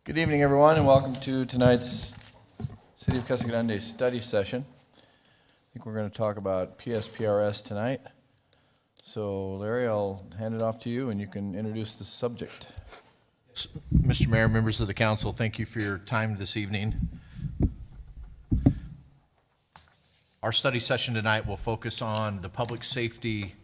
Good evening, everyone, and welcome to tonight's City of Casa Grande study session. I think we're going to talk about PSPRS tonight. So, Larry, I'll hand it off to you, and you can introduce the subject. Mr. Mayor, members of the council, thank you for your time this evening. Our study session tonight will focus on the public safety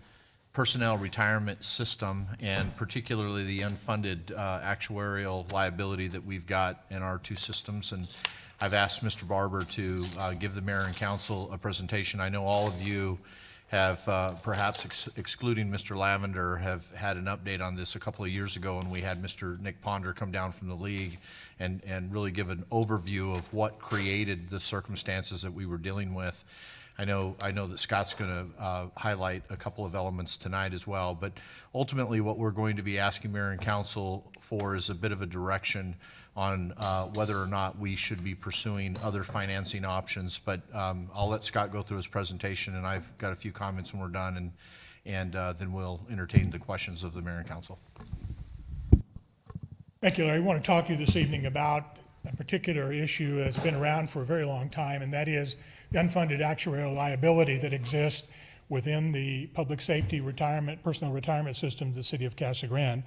personnel retirement system, and particularly the unfunded actuarial liability that we've got in our two systems. And I've asked Mr. Barber to give the mayor and council a presentation. I know all of you have, perhaps excluding Mr. Lavender, have had an update on this a couple of years ago, and we had Mr. Nick Ponder come down from the league and really give an overview of what created the circumstances that we were dealing with. I know that Scott's going to highlight a couple of elements tonight as well, but ultimately what we're going to be asking mayor and council for is a bit of a direction on whether or not we should be pursuing other financing options. But I'll let Scott go through his presentation, and I've got a few comments when we're done, and then we'll entertain the questions of the mayor and council. Thank you, Larry. I want to talk to you this evening about a particular issue that's been around for a very long time, and that is the unfunded actuarial liability that exists within the public safety personal retirement system of the city of Casa Grande.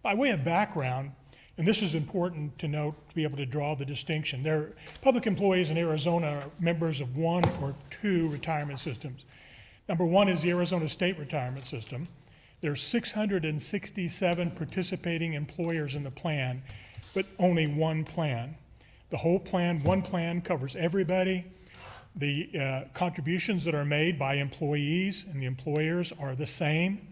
By way of background, and this is important to note to be able to draw the distinction, public employees in Arizona are members of one or two retirement systems. Number one is the Arizona State Retirement System. There are 667 participating employers in the plan, but only one plan. The whole plan, one plan, covers everybody. The contributions that are made by employees and the employers are the same.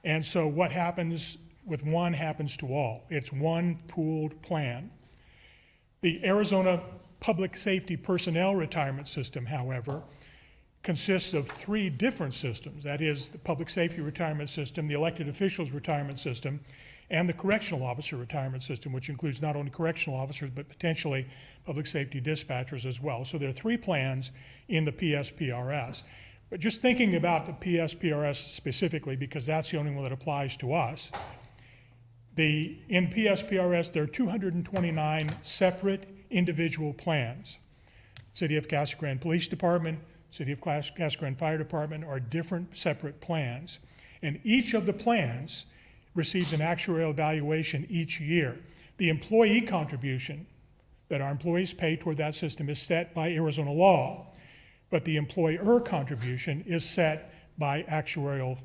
And so what happens with one happens to all. It's one pooled plan. The Arizona Public Safety Personnel Retirement System, however, consists of three different systems. That is the Public Safety Retirement System, the Elected Officials Retirement System, and the Correctional Officer Retirement System, which includes not only correctional officers, but potentially public safety dispatchers as well. So there are three plans in the PSPRS. But just thinking about the PSPRS specifically, because that's the only one that applies to us, in PSPRS, there are 229 separate individual plans. City of Casa Grande Police Department, City of Casa Grande Fire Department are different separate plans. And each of the plans receives an actuarial evaluation each year. The employee contribution that our employees pay toward that system is set by Arizona law, but the employer contribution is set by actuarial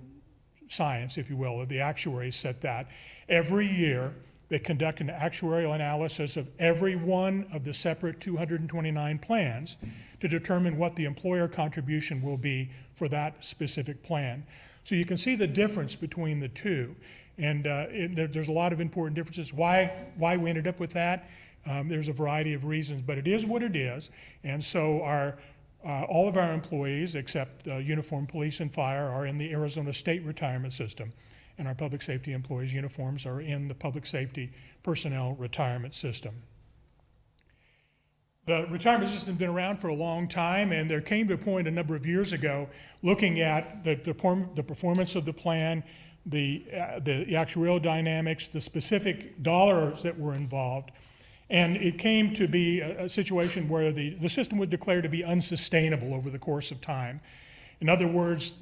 science, if you will, or the actuaries set that. Every year, they conduct an actuarial analysis of every one of the separate 229 plans to determine what the employer contribution will be for that specific plan. So you can see the difference between the two. And there's a lot of important differences. Why we ended up with that? There's a variety of reasons, but it is what it is. And so all of our employees, except uniformed police and fire, are in the Arizona State Retirement System. And our public safety employees' uniforms are in the Public Safety Personnel Retirement System. The retirement system has been around for a long time, and there came to a point a number of years ago looking at the performance of the plan, the actuarial dynamics, the specific dollars that were involved, and it came to be a situation where the system was declared to be unsustainable over the course of time. In other words,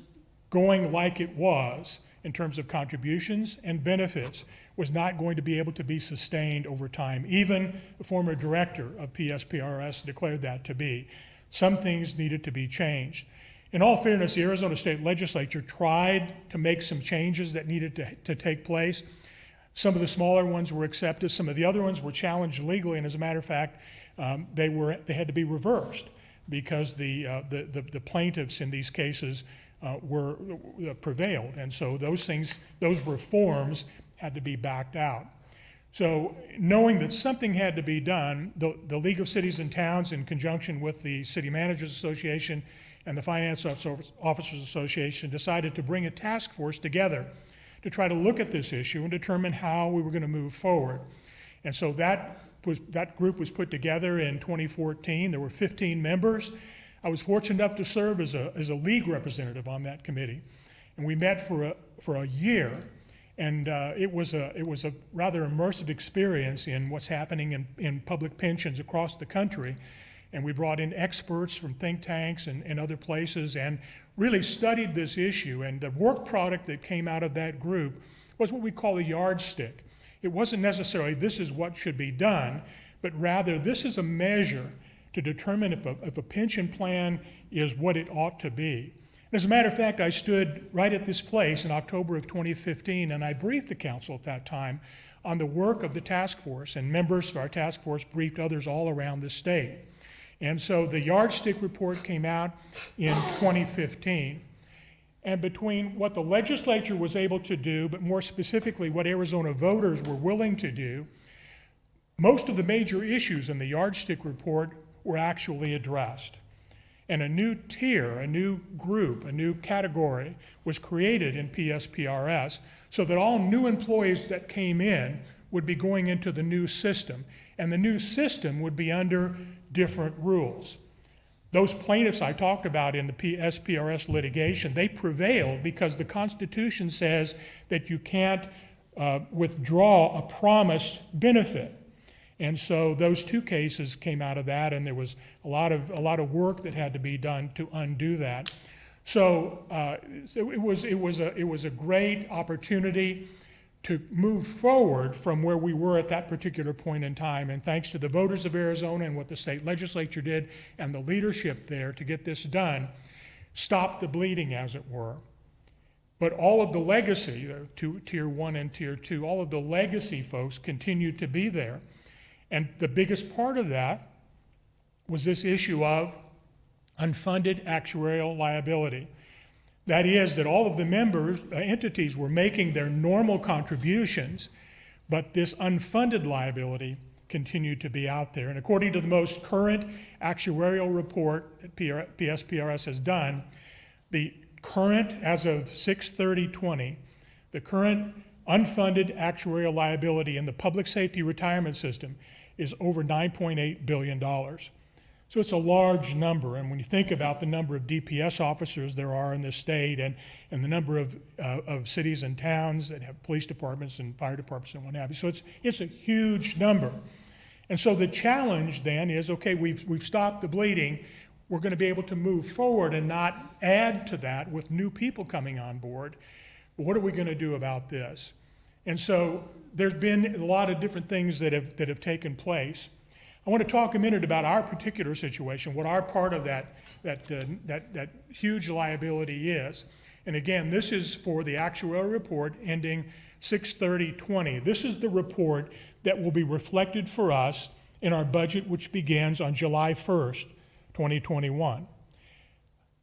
going like it was in terms of contributions and benefits was not going to be able to be sustained over time. Even the former director of PSPRS declared that to be. Some things needed to be changed. In all fairness, the Arizona State Legislature tried to make some changes that needed to take place. Some of the smaller ones were accepted. Some of the other ones were challenged legally, and as a matter of fact, they had to be reversed because the plaintiffs in these cases prevailed, and so those reforms had to be backed out. So knowing that something had to be done, the League of Cities and Towns, in conjunction with the City Managers Association and the Finance Officers Association, decided to bring a task force together to try to look at this issue and determine how we were going to move forward. And so that group was put together in 2014. There were 15 members. I was fortunate enough to serve as a league representative on that committee. And we met for a year And it was a rather immersive experience in what's happening in public pensions across the country. And we brought in experts from think tanks and other places and really studied this issue. And the work product that came out of that group was what we call a yardstick. It wasn't necessarily this is what should be done, but rather this is a measure to determine if a pension plan is what it ought to be. As a matter of fact, I stood right at this place in October of 2015, and I briefed the council at that time on the work of the task force, and members of our task force briefed others all around the state. And so the yardstick report came out in 2015. And between what the legislature was able to do, but more specifically what Arizona voters were willing to do, most of the major issues in the yardstick report were actually addressed. And a new tier, a new group, a new category was created in PSPRS so that all new employees that came in would be going into the new system. And the new system would be under different rules. Those plaintiffs I talked about in the PSPRS litigation, they prevailed because the Constitution says that you can't withdraw a promised benefit. And so those two cases came out of that, and there was a lot of work that had to be done to undo that. So it was a great opportunity to move forward from where we were at that particular point in time. And thanks to the voters of Arizona and what the state legislature did and the leadership there to get this done, stop the bleeding, as it were. But all of the legacy, Tier 1 and Tier 2, all of the legacy folks continued to be there. And the biggest part of that was this issue of unfunded actuarial liability. That is, that all of the entities were making their normal contributions, but this unfunded liability continued to be out there. And according to the most current actuarial report that PSPRS has done, the current, as of 6/30/20, the current unfunded actuarial liability in the public safety retirement system is over $9.8 billion. So it's a large number, and when you think about the number of DPS officers there are in this state and the number of cities and towns that have police departments and fire departments and what have you, so it's a huge number. And so the challenge then is, okay, we've stopped the bleeding, we're going to be able to move forward and not add to that with new people coming on board. But what are we going to do about this? And so there's been a lot of different things that have taken place. I want to talk a minute about our particular situation, what our part of that huge liability is. And again, this is for the actuarial report ending 6/30/20. This is the report that will be reflected for us in our budget, which begins on July 1st, 2021.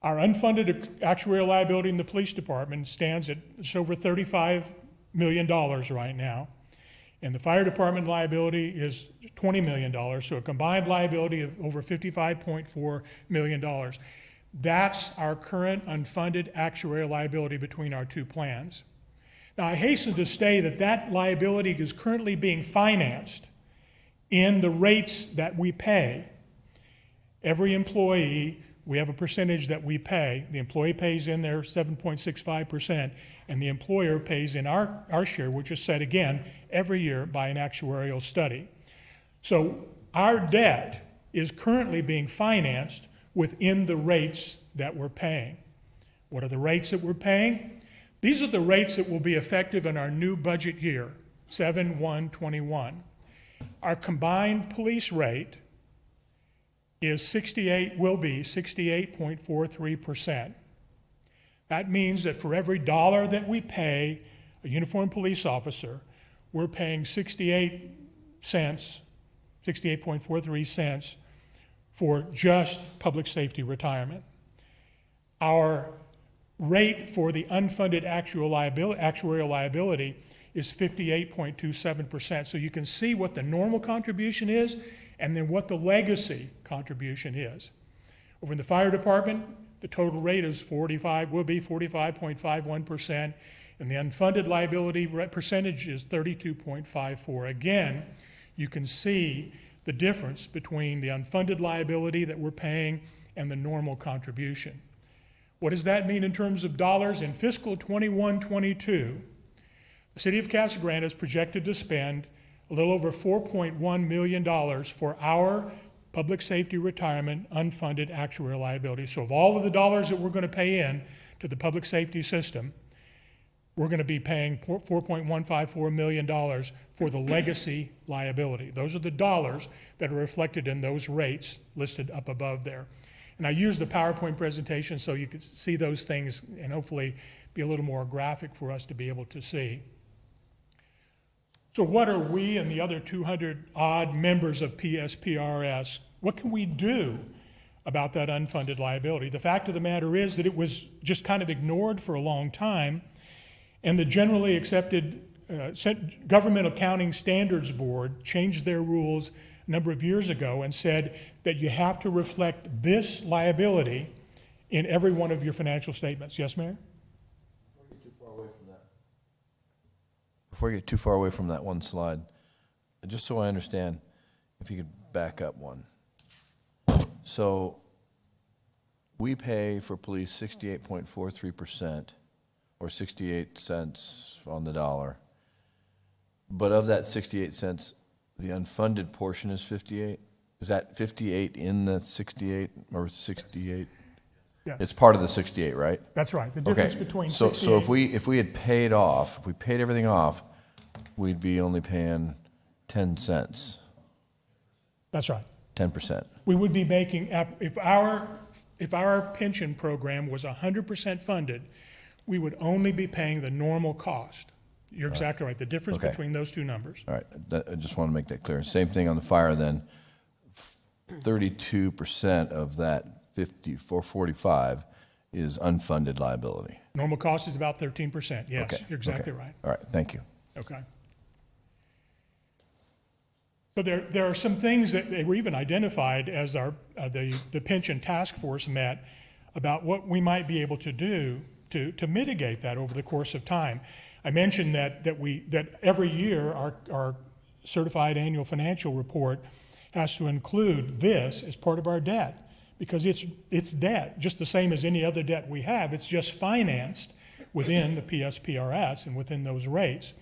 Our unfunded actuarial liability in the police department stands at just over $35 million right now. And the fire department liability is $20 million, so a combined liability of over $55.4 million. That's our current unfunded actuarial liability between our two plans. Now, I hasten to say that liability is currently being financed in the rates that we pay. Every employee, we have a percentage that we pay. The employee pays in their 7.65%, and the employer pays in our share, which is set again every year by an actuarial study. So our debt is currently being financed within the rates that we're paying. What are the rates that we're paying? These are the rates that will be effective in our new budget year, 7/1/21. Our combined police rate will be 68.43%. That means that for every dollar that we pay a uniformed police officer, we're paying 68.43 cents for just public safety retirement. Our rate for the unfunded actuarial liability is 58.27%. So you can see what the normal contribution is and then what the legacy contribution is. Over in the fire department, the total rate is will be 45.51%, and the unfunded liability percentage is 32.54. Again, you can see the difference between the unfunded liability that we're paying and the normal contribution. What does that mean in terms of dollars? In fiscal 21-22, The city of Casa Grande is projected to spend a little over $4.1 million for our public safety retirement unfunded actuarial liability. So of all of the dollars that we're going to pay in to the public safety system, we're going to be paying $4.154 million for the legacy liability. Those are the dollars that are reflected in those rates listed up above there. And I used the PowerPoint presentation so you could see those things and hopefully be a little more graphic for us to be able to see. So what are we and the other 200 odd members of PSPRS, what can we do about that unfunded liability? The fact of the matter is that it was just kind of ignored for a long time, and the generally accepted Government Accounting Standards Board changed their rules a number of years ago and said that you have to reflect this liability in every one of your financial statements. Yes, Mayor? Before you get too far away from that one slide, just so I understand, if you could back up one. So we pay for police 68.43%, or 68 cents on the dollar. But of that 68 cents, the unfunded portion is 58? Is that 58 in the 68 or 68? Yeah. It's part of the 68, right? That's right. The difference Okay. between So 68 if we had paid off, if we paid everything off, we'd be only paying 10 cents, That's right. 10%. We would be making, if our pension program was 100% funded, we would only be paying the normal cost. You're exactly right. The difference Okay. between those two numbers. All right, I just want to make that clear. Same thing on the fire then. 32% of that 445 is unfunded liability. Normal cost is about 13%. Yes, Okay, you're exactly okay. right. All right, thank you. Okay. So there are some things that they were even identified as the pension task force met about what we might be able to do to mitigate that over the course of time. I mentioned that every year our certified annual financial report has to include this as part of our debt, because it's debt, just the same as any other debt we have. It's just financed within the PSPRS and within those rates.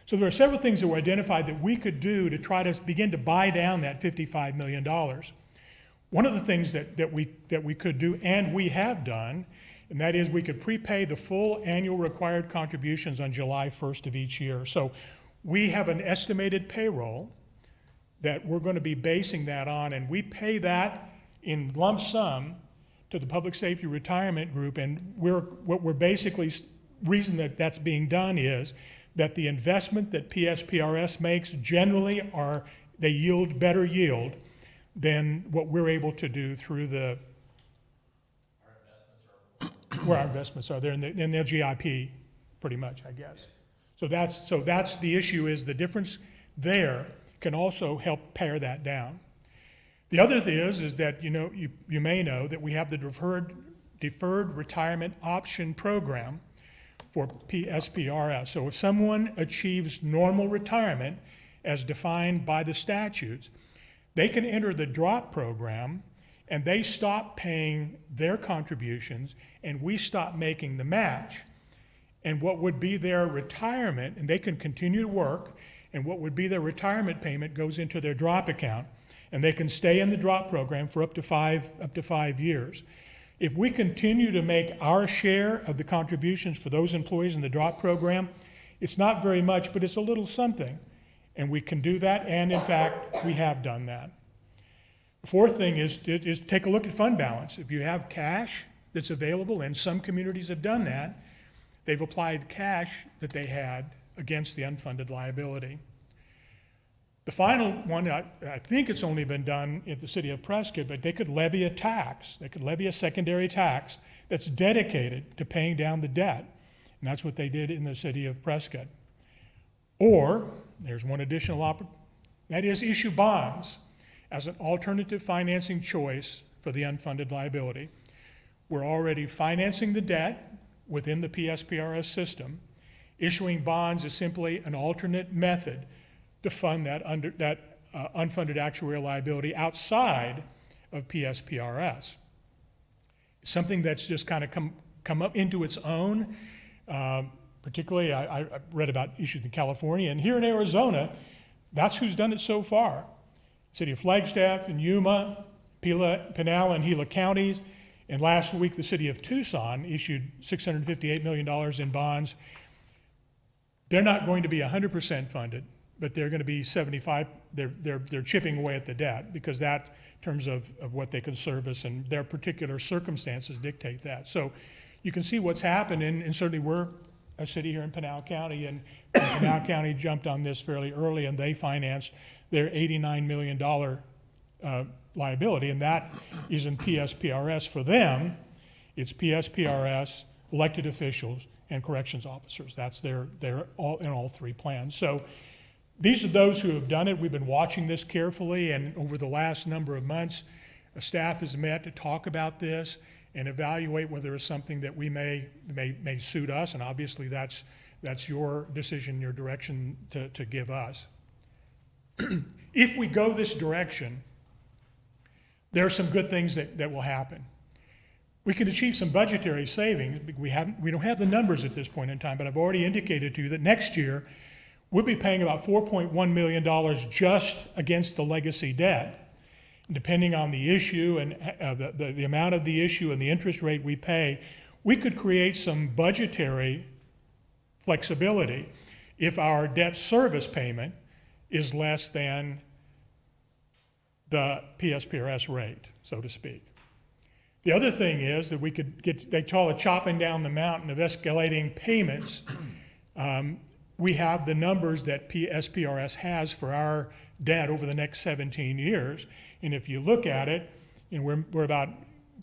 So there are several things that were identified that we could do to try to begin to buy down that $55 million. One of the things that we could do, and we have done, and that is we could prepay the full annual required contributions on July 1st of each year. So we have an estimated payroll that we're going to be basing that on, and we pay that in lump sum to the Public Safety Retirement Group, and what we're basically, reason that that's being done is that the investment that PSPRS makes generally they yield better yield than what we're able to do through where our investments are there in the GIP, pretty much, I guess. So that's the issue, is the difference there can also help pare that down. The other thing is that you may know that we have the deferred retirement option program for PSPRS. So if someone achieves normal retirement as defined by the statutes, they can enter the drop program and they stop paying their contributions and we stop making the match. And what would be their retirement, and they can continue to work, and what would be their retirement payment goes into their drop account, and they can stay in the drop program for up to 5 years. If we continue to make our share of the contributions for those employees in the drop program, it's not very much, but it's a little something. And we can do that, and in fact, we have done that. The fourth thing is take a look at fund balance. If you have cash that's available, and some communities have done that, they've applied cash that they had against the unfunded liability. The final one, I think it's only been done in the city of Prescott, but they could levy a tax. They could levy a secondary tax that's dedicated to paying down the debt. And that's what they did in the city of Prescott. Or, there's one additional opportunity, that is issue bonds as an alternative financing choice for the unfunded liability. We're already financing the debt within the PSPRS system. Issuing bonds is simply an alternate method to fund that unfunded actuarial liability outside of PSPRS. It's something that's just kind of come up into its own. particularly I read about issues in California, and here in Arizona, that's who's done it so far. City of Flagstaff and Yuma, Pinal and Gila counties, and last week the city of Tucson issued $658 million in bonds. They're not going to be 100% funded, but they're going to be 75. They're chipping away at the debt because that, in terms of what they can service and their particular circumstances dictate that. So you can see what's happened, and certainly we're a city here in Pinal County, and Pinal County jumped on this fairly early, and they financed their $89 million liability, and that is in PSPRS. For them, it's PSPRS, elected officials, and corrections officers. That's they're all in all three plans. So these are those who have done it. We've been watching this carefully, and over the last number of months, a staff has met to talk about this and evaluate whether it's something that we may suit us, and obviously that's your decision, your direction to give us. If we go this direction, there are some good things that will happen. We can achieve some budgetary savings. We don't have the numbers at this point in time, but I've already indicated to you that next year we'll be paying about $4.1 million just against the legacy debt. Depending on the issue and the amount of the issue and the interest rate we pay, we could create some budgetary flexibility if our debt service payment is less than the PSPRS rate, so to speak. The other thing is that we could get, they call it chopping down the mountain of escalating payments. We have the numbers that PSPRS has for our debt over the next 17 years. And if you look at it, you know, we're about,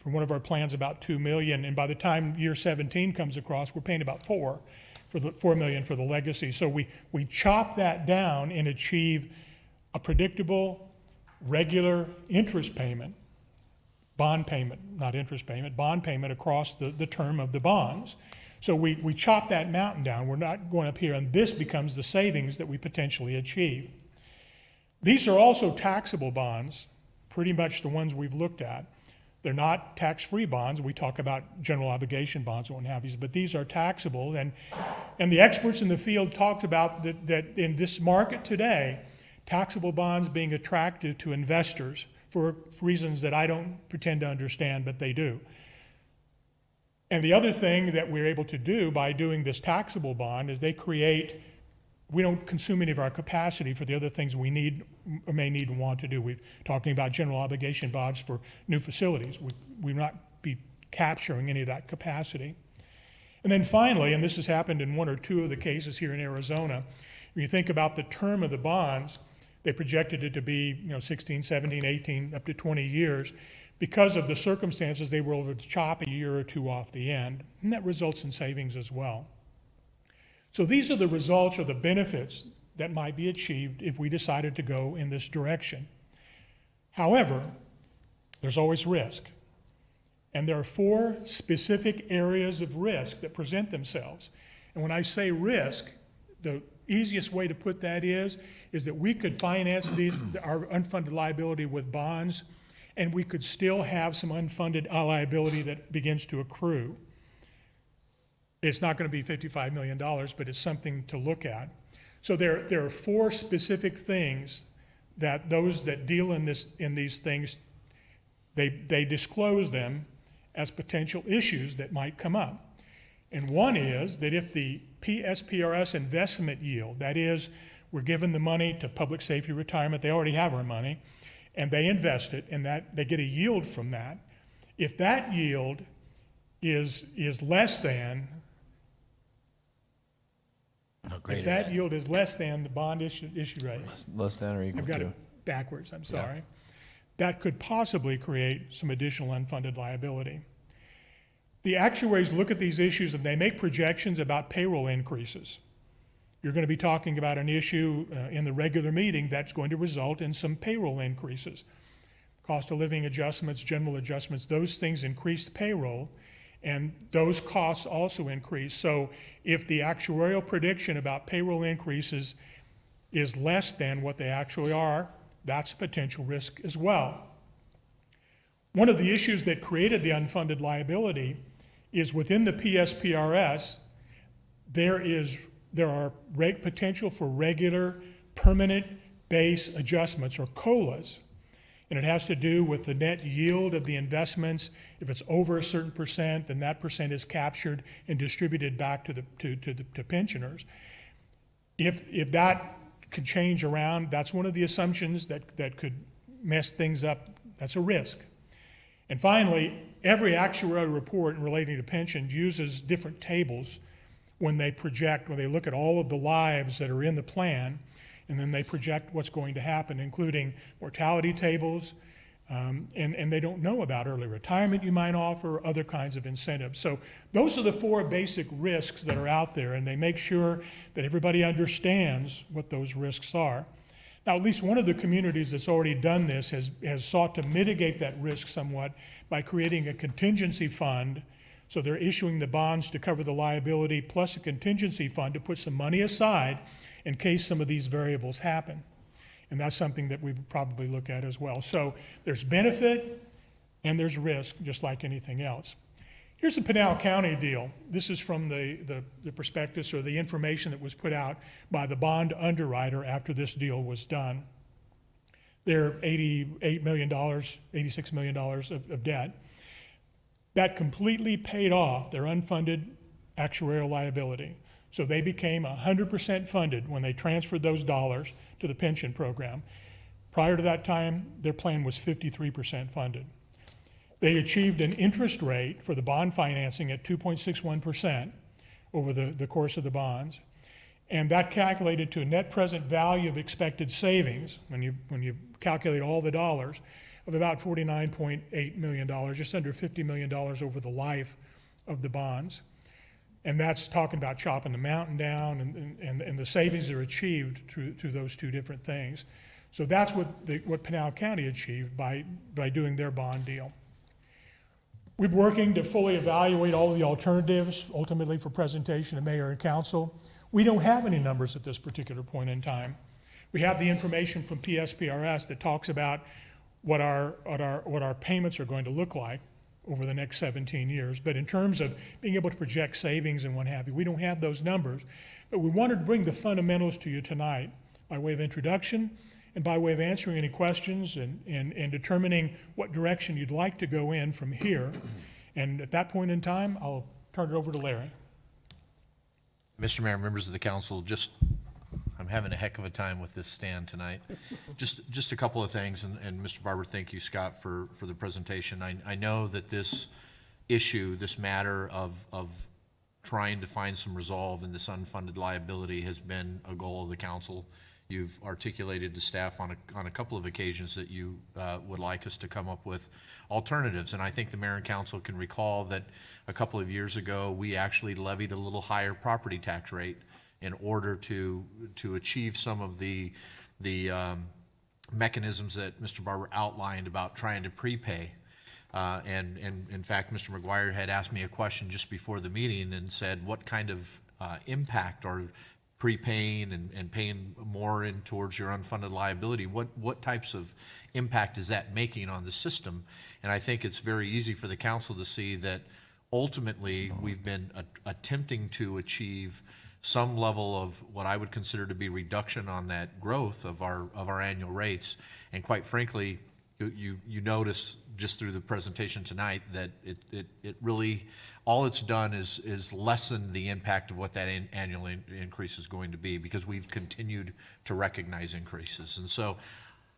for one of our plans, about $2 million. And by the time year 17 comes across, we're paying about $4 million for the legacy. So we chop that down and achieve a predictable, regular interest payment, bond payment, not interest payment, bond payment across the term of the bonds. So we chop that mountain down. We're not going up here, and this becomes the savings that we potentially achieve. These are also taxable bonds, pretty much the ones we've looked at. They're not tax-free bonds. We talk about general obligation bonds and what have you, but these are taxable. And the experts in the field talked about that in this market today, taxable bonds being attractive to investors for reasons that I don't pretend to understand, but they do. And the other thing that we're able to do by doing this taxable bond is we don't consume any of our capacity for the other things we need or may need and want to do. We're talking about general obligation bonds for new facilities. We will not be capturing any of that capacity. And then finally, and this has happened in one or two of the cases here in Arizona, when you think about the term of the bonds, they projected it to be 16, 17, 18, up to 20 years. Because of the circumstances, they were able to chop a year or two off the end, and that results in savings as well. So these are the results or the benefits that might be achieved if we decided to go in this direction. However, there's always risk. And there are 4 specific areas of risk that present themselves. And when I say risk, the easiest way to put that is that we could finance our unfunded liability with bonds, and we could still have some unfunded liability that begins to accrue. It's not going to be $55 million, but it's something to look at. So there are 4 specific things that those that deal in these things, they disclose them as potential issues that might come up. And one is that if the PSPRS investment yield, that is, we're giving the money to public safety retirement, they already have our money, and they invest it, and that they get a yield from that. If that yield is less than, if that yield is less than the bond issue rate, Less than or equal I've got to. it backwards, I'm sorry, that could possibly create some additional unfunded liability. The actuaries look at these issues and they make projections about payroll increases. You're going to be talking about an issue in the regular meeting that's going to result in some payroll increases. Cost of living adjustments, general adjustments, those things increase the payroll, and those costs also increase. So if the actuarial prediction about payroll increases is less than what they actually are, that's a potential risk as well. One of the issues that created the unfunded liability is within the PSPRS, there are potential for regular permanent base adjustments, or COLAs. And it has to do with the net yield of the investments. If it's over a certain percent, then that percent is captured and distributed back to pensioners. If that could change around, that's one of the assumptions that could mess things up. That's a risk. And finally, every actuarial report relating to pensions uses different tables when they look at all of the lives that are in the plan, and then they project what's going to happen, including mortality tables, and they don't know about early retirement you might offer, other kinds of incentives. So those are the 4 basic risks that are out there, and they make sure that everybody understands what those risks are. Now, at least one of the communities that's already done this has sought to mitigate that risk somewhat by creating a contingency fund. So they're issuing the bonds to cover the liability plus a contingency fund to put some money aside in case some of these variables happen. And that's something that we would probably look at as well. So there's benefit and there's risk, just like anything else. Here's the Pinal County deal. This is from the prospectus, or the information that was put out by the bond underwriter after this deal was done. They're $88 million, $86 million of debt. That completely paid off their unfunded actuarial liability. So they became 100% funded when they transferred those dollars to the pension program. Prior to that time, their plan was 53% funded. They achieved an interest rate for the bond financing at 2.61% over the course of the bonds. And that calculated to a net present value of expected savings, when you calculate all the dollars, of about $49.8 million, just under $50 million over the life of the bonds. And that's talking about chopping the mountain down and the savings that are achieved through those 2 different things. So that's what Pinal County achieved by doing their bond deal. We're working to fully evaluate all of the alternatives, ultimately for presentation to mayor and council. We don't have any numbers at this particular point in time. We have the information from PSPRS that talks about what our payments are going to look like over the next 17 years. But in terms of being able to project savings and what have you, we don't have those numbers. But we wanted to bring the fundamentals to you tonight by way of introduction and by way of answering any questions and determining what direction you'd like to go in from here. And at that point in time, I'll turn it over to Larry. Mr. Mayor, members of the council, I'm having a heck of a time with this stand tonight. Just a couple of things, and Mr. Barber, thank you, Scott, for the presentation. I know that this issue, this matter of trying to find some resolve in this unfunded liability has been a goal of the council. You've articulated to staff on a couple of occasions that you would like us to come up with alternatives. And I think the mayor and council can recall that a couple of years ago, we actually levied a little higher property tax rate in order to achieve some of the mechanisms that Mr. Barber outlined about trying to prepay. And in fact, Mr. McGuire had asked me a question just before the meeting and said, what kind of impact are prepaying and paying more in towards your unfunded liability, what types of impact is that making on the system? And I think it's very easy for the council to see that ultimately we've been attempting to achieve some level of what I would consider to be reduction on that growth of our annual rates. And quite frankly, you notice just through the presentation tonight that it really, all it's done is lessen the impact of what that annual increase is going to be, because we've continued to recognize increases. And so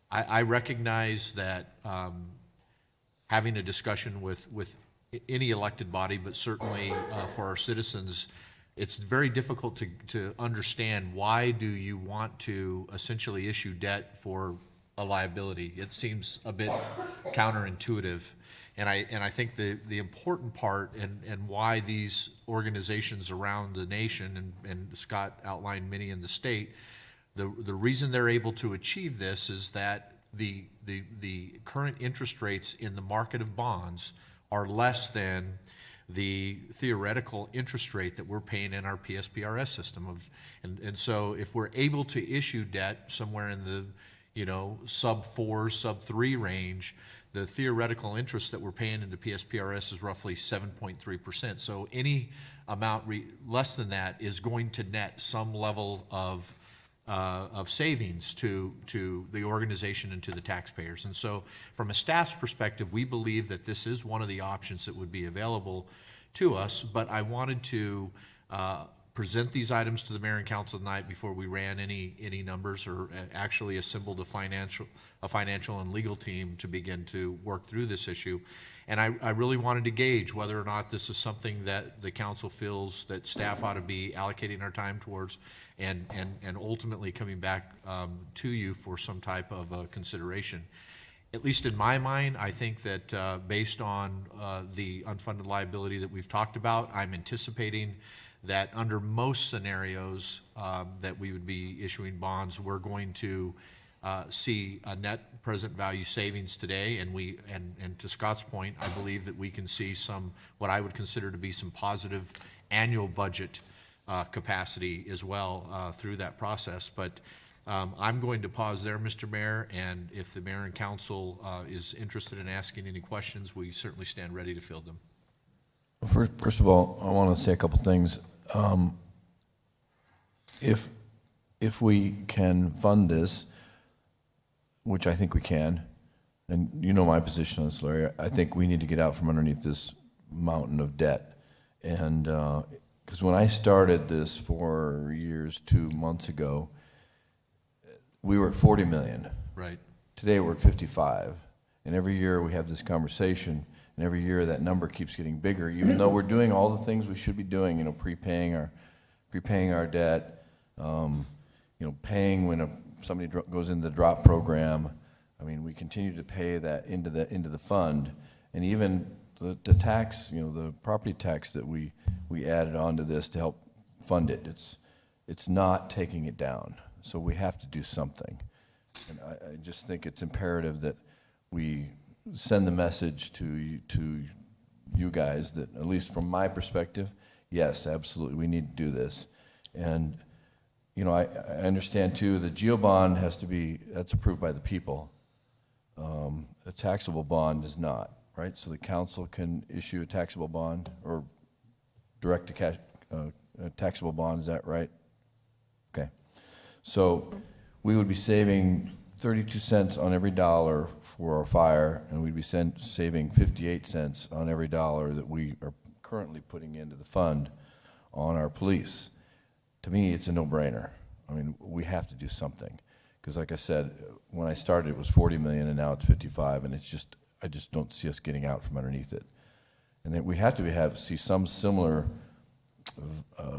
I recognize that having a discussion with any elected body, but certainly for our citizens, it's very difficult to understand why do you want to essentially issue debt for a liability. It seems a bit counterintuitive. And I think the important part and why these organizations around the nation, and Scott outlined many in the state, the reason they're able to achieve this is that the current interest rates in the market of bonds are less than the theoretical interest rate that we're paying in our PSPRS system. And so if we're able to issue debt somewhere in the sub 4, sub 3 range, the theoretical interest that we're paying into PSPRS is roughly 7.3%. So any amount less than that is going to net some level of savings to the organization and to the taxpayers. And so from a staff's perspective, we believe that this is one of the options that would be available to us, but I wanted to present these items to the mayor and council tonight before we ran any numbers or actually assembled a financial and legal team to begin to work through this issue. And I really wanted to gauge whether or not this is something that the council feels that staff ought to be allocating our time towards and ultimately coming back to you for some type of consideration. At least in my mind, I think that based on the unfunded liability that we've talked about, I'm anticipating that under most scenarios that we would be issuing bonds, we're going to see a net present value savings today, and to Scott's point, I believe that we can see some, what I would consider to be some positive annual budget capacity as well through that process. But I'm going to pause there, Mr. Mayor, and if the mayor and council is interested in asking any questions, we certainly stand ready to field them. First of all, I want to say a couple things. If we can fund this, which I think we can, and you know my position on this, Larry, I think we need to get out from underneath this mountain of debt. And because when I started this 2 months ago, we were at 40 million. Right. Today we're at 55. And every year we have this conversation, and every year that number keeps getting bigger, even though we're doing all the things we should be doing, prepaying our debt, paying when somebody goes into the drop program. I mean, we continue to pay that into the fund, and even the tax, the property tax that we added onto this to help fund it. It's not taking it down, so we have to do something. And I just think it's imperative that we send the message to you guys that, at least from my perspective, yes, absolutely, we need to do this. And I understand too, the GEO bond that's approved by the people. A taxable bond is not, right? So the council can issue a taxable bond or direct to cash, a taxable bond, is that right? Okay. So we would be saving 32 cents on every dollar for our fire, and we'd be saving 58 cents on every dollar that we are currently putting into the fund on our police. To me, it's a no-brainer. I mean, we have to do something. Because like I said, when I started, it was 40 million, and now it's 55, and I just don't see us getting out from underneath it. And then we have to see some similar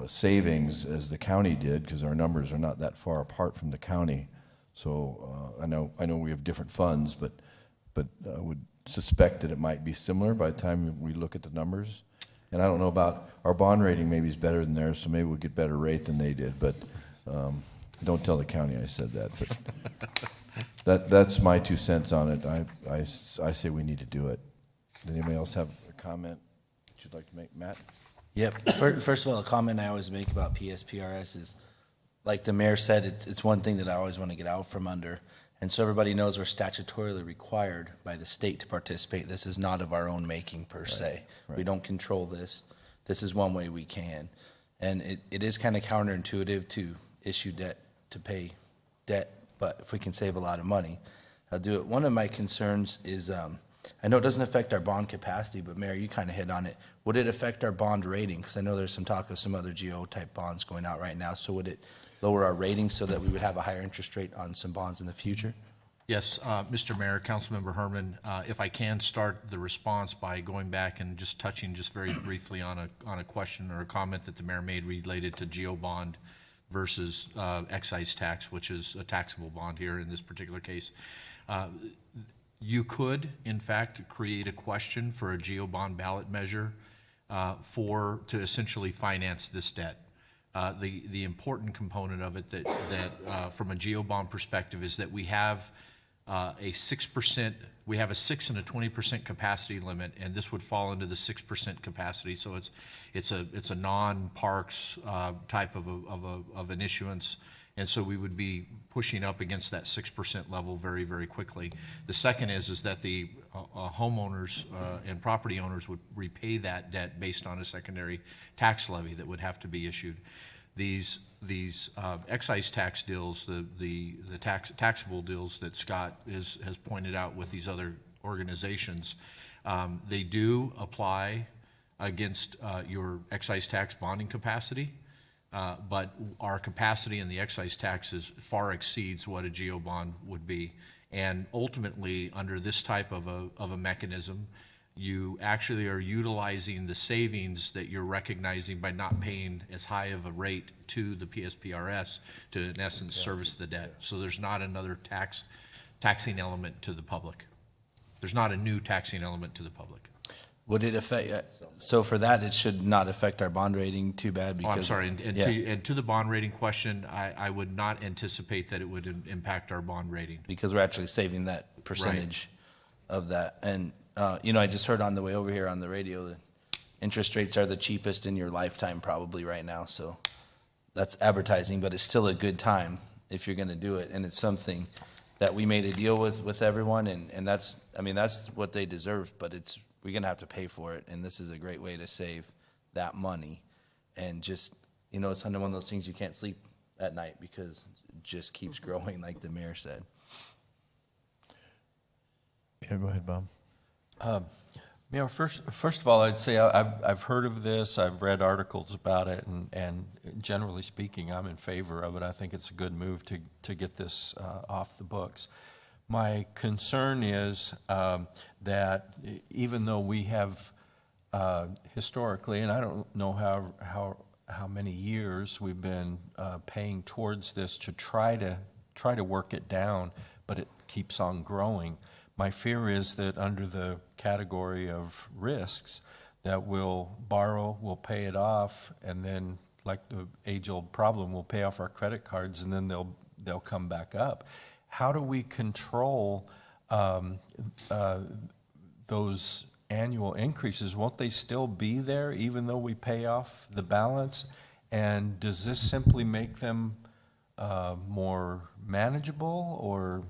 savings as the county did, because our numbers are not that far apart from the county. So I know we have different funds, but I would suspect that it might be similar by the time we look at the numbers. And I don't know about, our bond rating maybe is better than theirs, so maybe we'll get better rate than they did, but don't tell the county I said that. But that's my 2 cents on it. I say we need to do it. Does anybody else have a comment that you'd like to make, Matt? Yep. First of all, a comment I always make about PSPRS is, like the mayor said, it's one thing that I always want to get out from under. And so everybody knows we're statutorily required by the state to participate. This is not of our own making per se. Right. We don't control this. This is one way we can. And it is kind of counterintuitive to issue debt to pay debt, but if we can save a lot of money, I'll do it. One of my concerns is, I know it doesn't affect our bond capacity, but Mayor, you kind of hit on it. Would it affect our bond rating? Because I know there's some talk of some other GEO-type bonds going out right now. So would it lower our rating so that we would have a higher interest rate on some bonds in the future? Yes, Mr. Mayor, Councilmember Herman, if I can start the response by going back and just touching just very briefly on a question or a comment that the mayor made related to GEO bond versus excise tax, which is a taxable bond here in this particular case. You could, in fact, create a question for a GEO bond ballot measure to essentially finance this debt. The important component of it that from a GEO bond perspective is that we have a 6%, we have a 6 and a 20% capacity limit, and this would fall into the 6% capacity. So it's a non-parks type of an issuance, And so we would be pushing up against that 6% level very, very quickly. The second is that the homeowners and property owners would repay that debt based on a secondary tax levy that would have to be issued. These excise tax deals, the taxable deals that Scott has pointed out with these other organizations, they do apply against your excise tax bonding capacity, but our capacity in the excise taxes far exceeds what a GO bond would be. And ultimately, under this type of a mechanism, you actually are utilizing the savings that you're recognizing by not paying as high of a rate to the PSPRS to, in essence, service the debt. So there's not another taxing element to the public. There's not a new taxing element to the public. Would it affect, so for that, it should not affect our bond rating too bad Oh, because. I'm sorry, and Yeah. to the bond rating question, I would not anticipate that it would impact our bond rating. Because we're actually saving that percentage of that. And, I just heard on the way over here on the radio that interest rates are the cheapest in your lifetime probably right now. So that's advertising, but it's still a good time if you're going to do it. And it's something that we made a deal with everyone. And that's what they deserve, but we're going to have to pay for it. And this is a great way to save that money. And just, it's one of those things you can't sleep at night because it just keeps growing, like the mayor said. Yeah, go ahead, Bob. First of all, I'd say I've heard of this, I've read articles about it, and generally speaking, I'm in favor of it. I think it's a good move to get this off the books. My concern is that even though we have historically, and I don't know how many years we've been paying towards this to try to work it down, but it keeps on growing. My fear is that under the category of risks, that we'll borrow, we'll pay it off, and then, like the age-old problem, we'll pay off our credit cards, and then they'll come back up. How do we control those annual increases? Won't they still be there even though we pay off the balance? And does this simply make them more manageable, or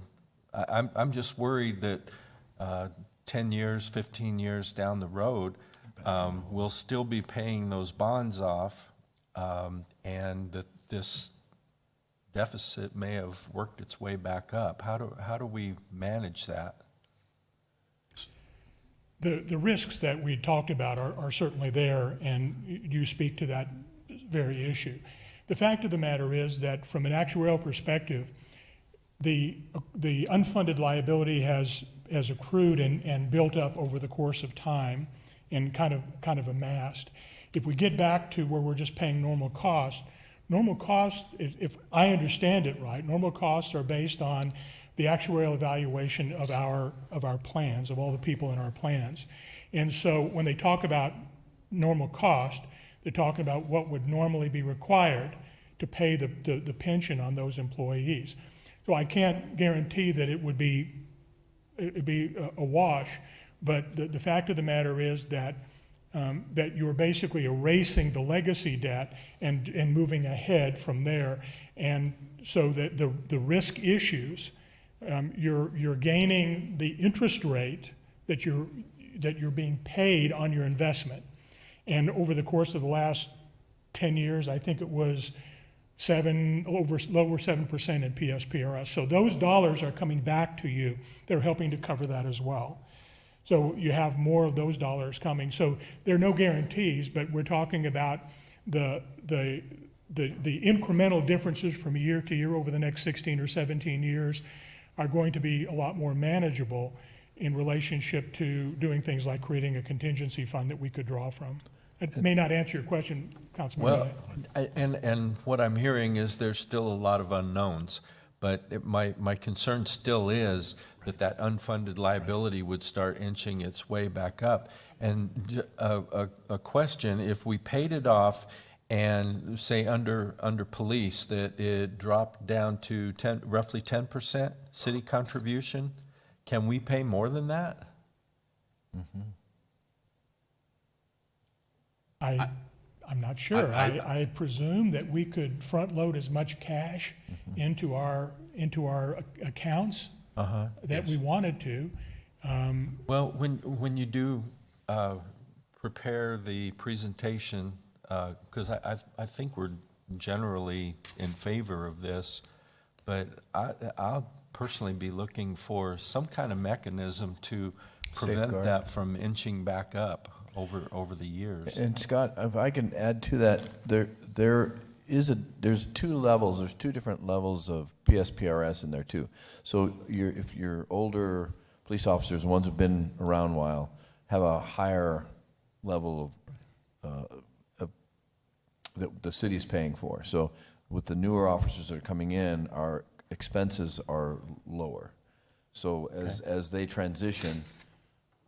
I'm just worried that 10 years, 15 years down the road, we'll still be paying those bonds off, and that this deficit may have worked its way back up. How do we manage that? The risks that we talked about are certainly there, and you speak to that very issue. The fact of the matter is that from an actuarial perspective, the unfunded liability has accrued and built up over the course of time and kind of amassed. If we get back to where we're just paying normal costs, if I understand it right, normal costs are based on the actuarial evaluation of our plans, of all the people in our plans. And so when they talk about normal cost, they're talking about what would normally be required to pay the pension on those employees. So I can't guarantee that it'd be a wash, but the fact of the matter is that you're basically erasing the legacy debt and moving ahead from there. And so that the risk issues, you're gaining the interest rate that you're being paid on your investment. And over the course of the last 10 years, I think it was lower 7% in PSPRS. So those dollars are coming back to you. They're helping to cover that as well. So you have more of those dollars coming. So there are no guarantees, but we're talking about the incremental differences from year to year over the next 16 or 17 years are going to be a lot more manageable in relationship to doing things like creating a contingency fund that we could draw from. It may not answer your question, Councilman. Well, and what I'm hearing is there's still a lot of unknowns, but my concern still is that unfunded liability would start inching its way back up. And a question, if we paid it off and say under police that it dropped down to roughly 10% city contribution, can we pay more than that? I'm not sure. I presume that we could front-load as much cash into our accounts that we wanted to. Well, when you do prepare the presentation, because I think we're generally in favor of this, but I'll personally be looking for some kind of mechanism to prevent Safeguard. that from inching back up over the years. And Scott, if I can add to that, there's two levels, there's two different levels of PSPRS in there too. So if you're older police officers, the ones who've been around a while, have a higher level of that the city's paying for. So with the newer officers that are coming in, our expenses are lower. So as they transition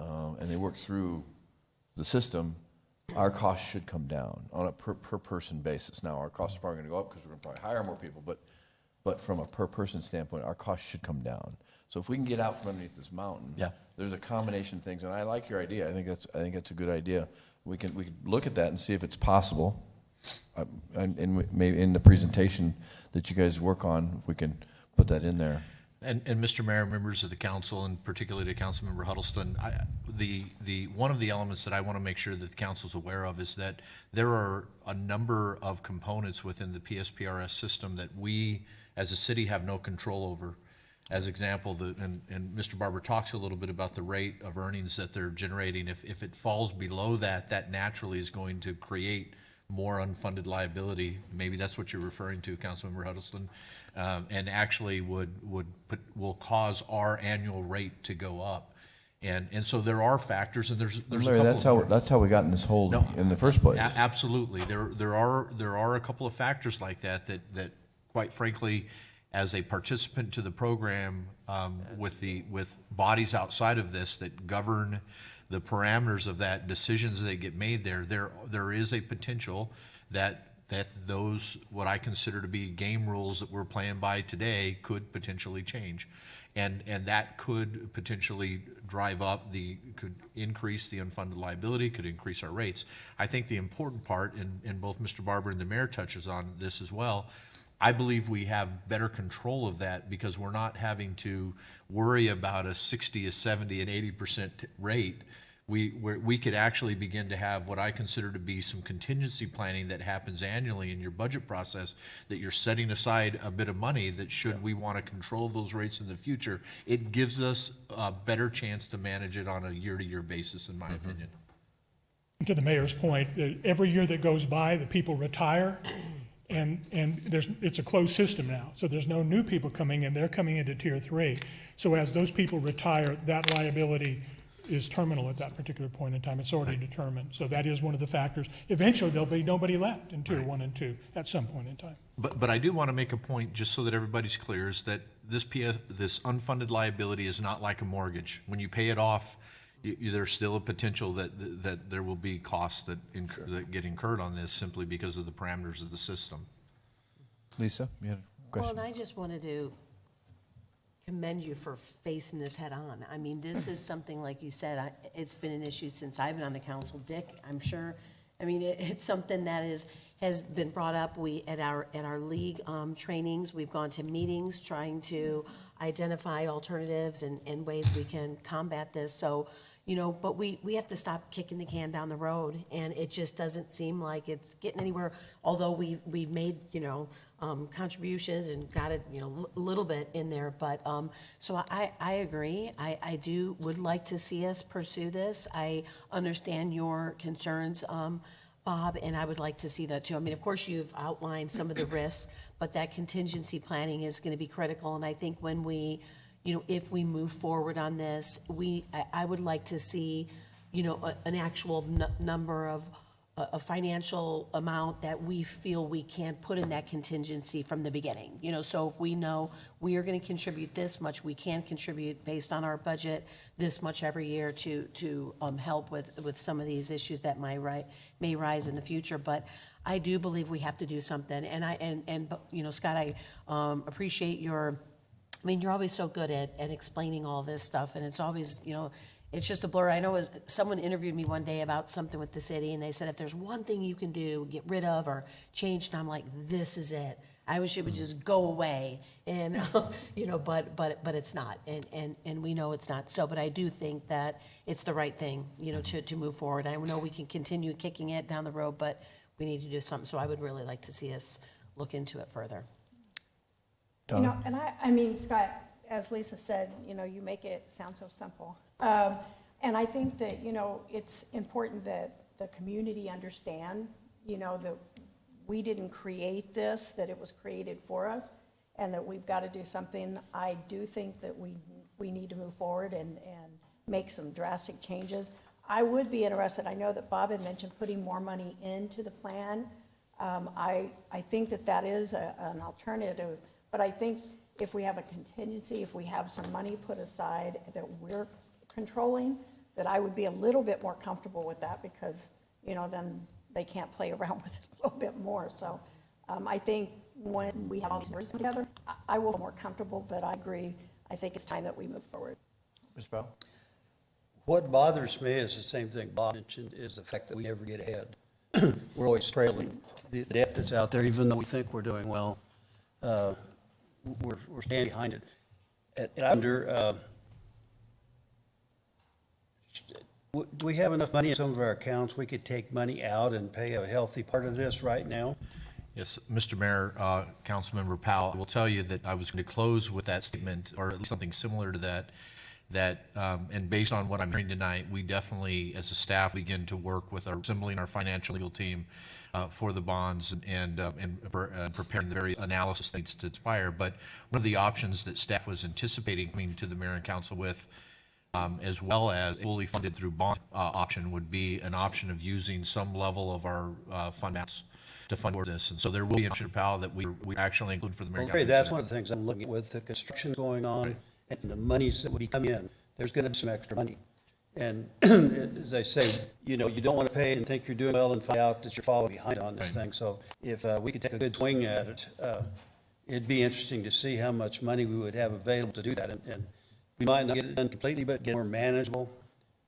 and they work through the system, our costs should come down on a per person basis. Now, our costs are probably gonna go up because we're gonna probably hire more people, but from a per person standpoint, our costs should come down. So if we can get out from underneath this mountain, Yeah. there's a combination of things, and I like your idea. I think that's a good idea. We can look at that and see if it's possible. And maybe in the presentation that you guys work on, if we can put that in there. And Mr. Mayor, members of the council, and particularly to Councilmember Huddleston, one of the elements that I want to make sure that the council's aware of is that there are a number of components within the PSPRS system that we, as a city, have no control over. As example, and Mr. Barber talks a little bit about the rate of earnings that they're generating. If it falls below that, that naturally is going to create more unfunded liability. Maybe that's what you're referring to, Councilmember Huddleston, and actually will cause our annual rate to go up. And so there are factors, and there's Larry, a couple. that's how we got in this hole No, in the first place. Absolutely. There are a couple of factors like that quite frankly, as a participant to the program, with bodies outside of this that govern the parameters of that, decisions that get made there is a potential that those, what I consider to be game rules that we're playing by today, could potentially change. And that could potentially could increase the unfunded liability, could increase our rates. I think the important part, and both Mr. Barber and the mayor touches on this as well, I believe we have better control of that because we're not having to worry about a 60, a 70, an 80% rate. We could actually begin to have what I consider to be some contingency planning that happens annually in your budget process, that you're setting aside a bit of money that should we want to control those rates in the future, it gives us a better chance to manage it on a year-to-year basis, in my opinion. To the mayor's point, every year that goes by, the people retire, and it's a closed system now. So there's no new people coming in, they're coming into tier 3. So as those people retire, that liability is terminal at that particular point in time. It's already determined. So that is one of the factors. Eventually, there'll be nobody left in tier 1 and 2 at some point in time. But I do want to make a point, just so that everybody's clear, is that this unfunded liability is not like a mortgage. When you pay it off, there's still a potential that there will be costs that get incurred on this simply because of the parameters of the system. Lisa, you had a question? Well, and I just wanted to commend you for facing this head on. I mean, this is something, like you said, it's been an issue since I've been on the council. Dick, I'm sure, I mean, it's something that has been brought up. We, at our league trainings, we've gone to meetings trying to identify alternatives and ways we can combat this. So, but we have to stop kicking the can down the road, and it just doesn't seem like it's getting anywhere, although we've made, contributions and got it, a little bit in there. But, so I agree. I would like to see us pursue this. I understand your concerns, Bob, and I would like to see that too. I mean, of course, you've outlined some of the risks, but that contingency planning is going to be critical. And I think when if we move forward on this, I would like to see, an actual number of a financial amount that we feel we can put in that contingency from the beginning. So if we know we are going to contribute this much, we can contribute based on our budget this much every year to help with some of these issues that may rise in the future. But I do believe we have to do something. And Scott, I appreciate you're always so good at explaining all this stuff, and it's always, it's just a blur. I know someone interviewed me one day about something with the city, and they said, if there's one thing you can do, get rid of or change, and I'm like, this is it. I wish it would just go away, and, but it's not, and we know it's not. So, but I do think that it's the right thing, to move forward. I know we can continue kicking it down the road, but we need to do something, so I would really like to see us look into it further. Donna? And I mean, Scott, as Lisa said, you make it sound so simple. And I think that, it's important that the community understand, that we didn't create this, that it was created for us, and that we've got to do something. I do think that we need to move forward and make some drastic changes. I would be interested, I know that Bob had mentioned putting more money into the plan. I think that is an alternative, but I think if we have a contingency, if we have some money put aside that we're controlling, that I would be a little bit more comfortable with that, because, then they can't play around with it a little bit more. So I think when we have all these numbers together, I will be more comfortable, but I agree. I think it's time that we move forward. Ms. Powell? What bothers me is the same thing Bob mentioned, is the fact that we never get ahead. We're always trailing the debt that's out there, even though we think we're doing well. We're standing behind it. And I wonder, do we have enough money in some of our accounts? We could take money out and pay a healthy part of this right now? Yes, Mr. Mayor, Councilmember Powell, I will tell you that I was going to close with that statement, or at least something similar to that, and based on what I'm hearing tonight, we definitely, as a staff, begin to work with assembling our financial legal team for the bonds and preparing the very analysis that needs to expire. But one of the options that staff was anticipating coming to the mayor and council with, as well as fully funded through bond option, would be an option of using some level of our fund balance to fund for this. And so there will be an option, Powell, that we actually include for the mayor and Okay, council. that's one of the things I'm looking at with the construction going on and the monies that would be coming in. There's going to be some extra money. And as I say, you don't want to pay and think you're doing well and find out that you're falling behind on this thing. So if we could take a good swing at it, it'd be interesting to see how much money we would have available to do that. And we might not get it done completely, but get more manageable.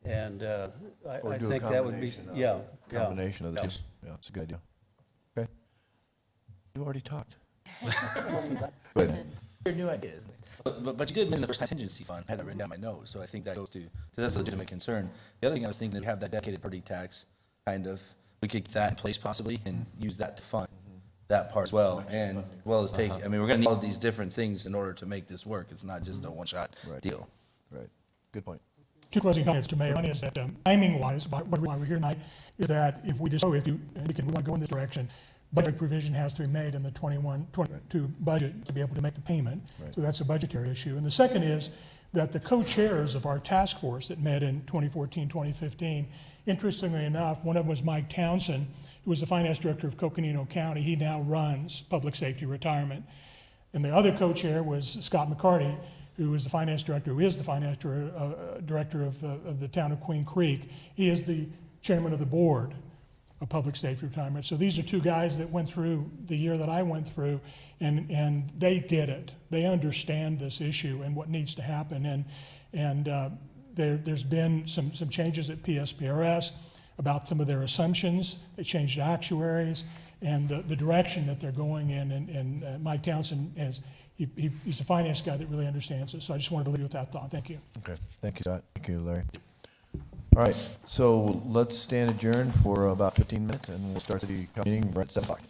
And Or I do a think that would be, combination of- yeah. Combination of the two. Yeah, it's a good idea. Okay. You already talked. Good. Your new ideas. But you did mention the first contingency fund. I had that written down in my notes, so I think that goes to, because that's a legitimate concern. The other thing I was thinking, to have that dedicated property tax, kind of, we could get that in place possibly and use that to fund that part as well. And as well as take, I mean, we're gonna need all of these different things in order to make this work. It's not just a one-shot Right. deal. Right. Good point. Two closing comments to Mayor. One is that timing-wise, why we're here tonight, is that if we want to go in this direction, budget provision has to be made in the 21-22 budget to be able to make the payment. Right. So that's a budgetary issue. And the second is that the co-chairs of our task force that met in 2014, 2015, interestingly enough, one of them was Mike Townsend, who was the finance director of Coconino County. He now runs public safety retirement. And the other co-chair was Scott McCarty, who is the finance director of the town of Queen Creek. He is the chairman of the board of public safety retirement. So these are two guys that went through the year that I went through, and they get it. They understand this issue and what needs to happen. And there's been some changes at PSPRS about some of their assumptions. They changed actuaries and the direction that they're going in. And Mike Townsend, he's a finance guy that really understands it. So I just wanted to leave you with that thought. Thank you. Okay. Thank you, Scott. Thank you, Larry. All right, so let's stand adjourned for about 15 minutes, and we'll start the meeting right at 7 o'clock.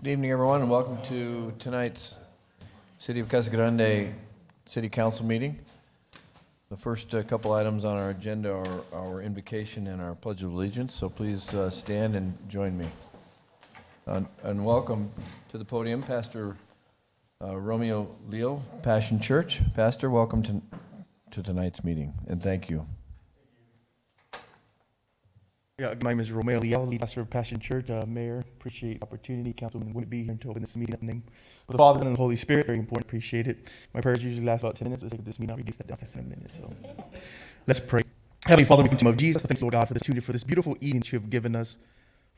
Good evening, everyone, and welcome to tonight's City of Casa Grande City Council meeting. The first couple items on our agenda are our invocation and our Pledge of Allegiance, so please stand and join me. And welcome to the podium, Pastor Romeo Leo, Passion Church. Pastor, welcome to tonight's meeting, and thank you. Yeah, my name is Romeo Leal, lead pastor of Passion Church. Mayor, appreciate the opportunity. Councilman wouldn't be here to open this meeting in the name of the Father and the Holy Spirit. Very important, appreciate it. My prayers usually last about 10 minutes. Let's take this meeting, I'll reduce that down to 7 minutes. So let's pray. Heavenly Father, we come to you of Jesus. I thank you, Lord God, for this opportunity, for this beautiful evening that you have given us.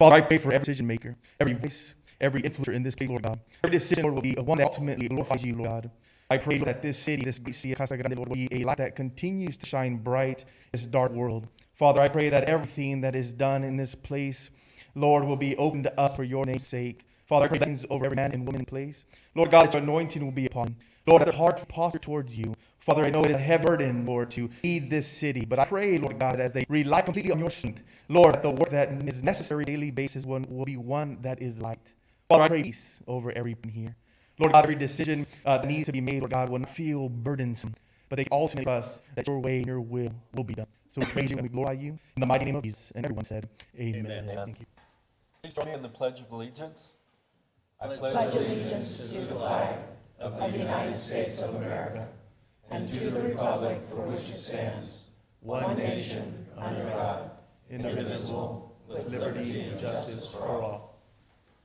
Father, I pray for every decision maker, every voice, every influencer in this case, Lord God. Every decision, Lord, will be one that ultimately glorifies you, Lord God. I pray that this city, this great city of Casa Grande, Lord, will be a light that continues to shine bright in this dark world. Father, I pray that everything that is done in this place, Lord, will be opened up for your name's sake. Father, I pray blessings over every man and woman in place. Lord God, that your anointing will be upon. Lord, that their heart posture towards you. Father, I know it is a heavy burden, Lord, to lead this city. But I pray, Lord God, as they rely completely on your strength, Lord, that the work that is necessary on a daily basis will be one that is light. Father, I pray peace over everyone here. Lord God, every decision that needs to be made, Lord God, will not feel burdensome, but they ultimately trust that your way and your will be done. So we praise you and we glorify you in the mighty name of Jesus. And everyone said, amen. Thank you. Please join me in the Pledge of Allegiance. I Pledge allegiance to the flag of the United States of America and to the republic for which it stands, one nation, under God, indivisible, with liberty and justice for all.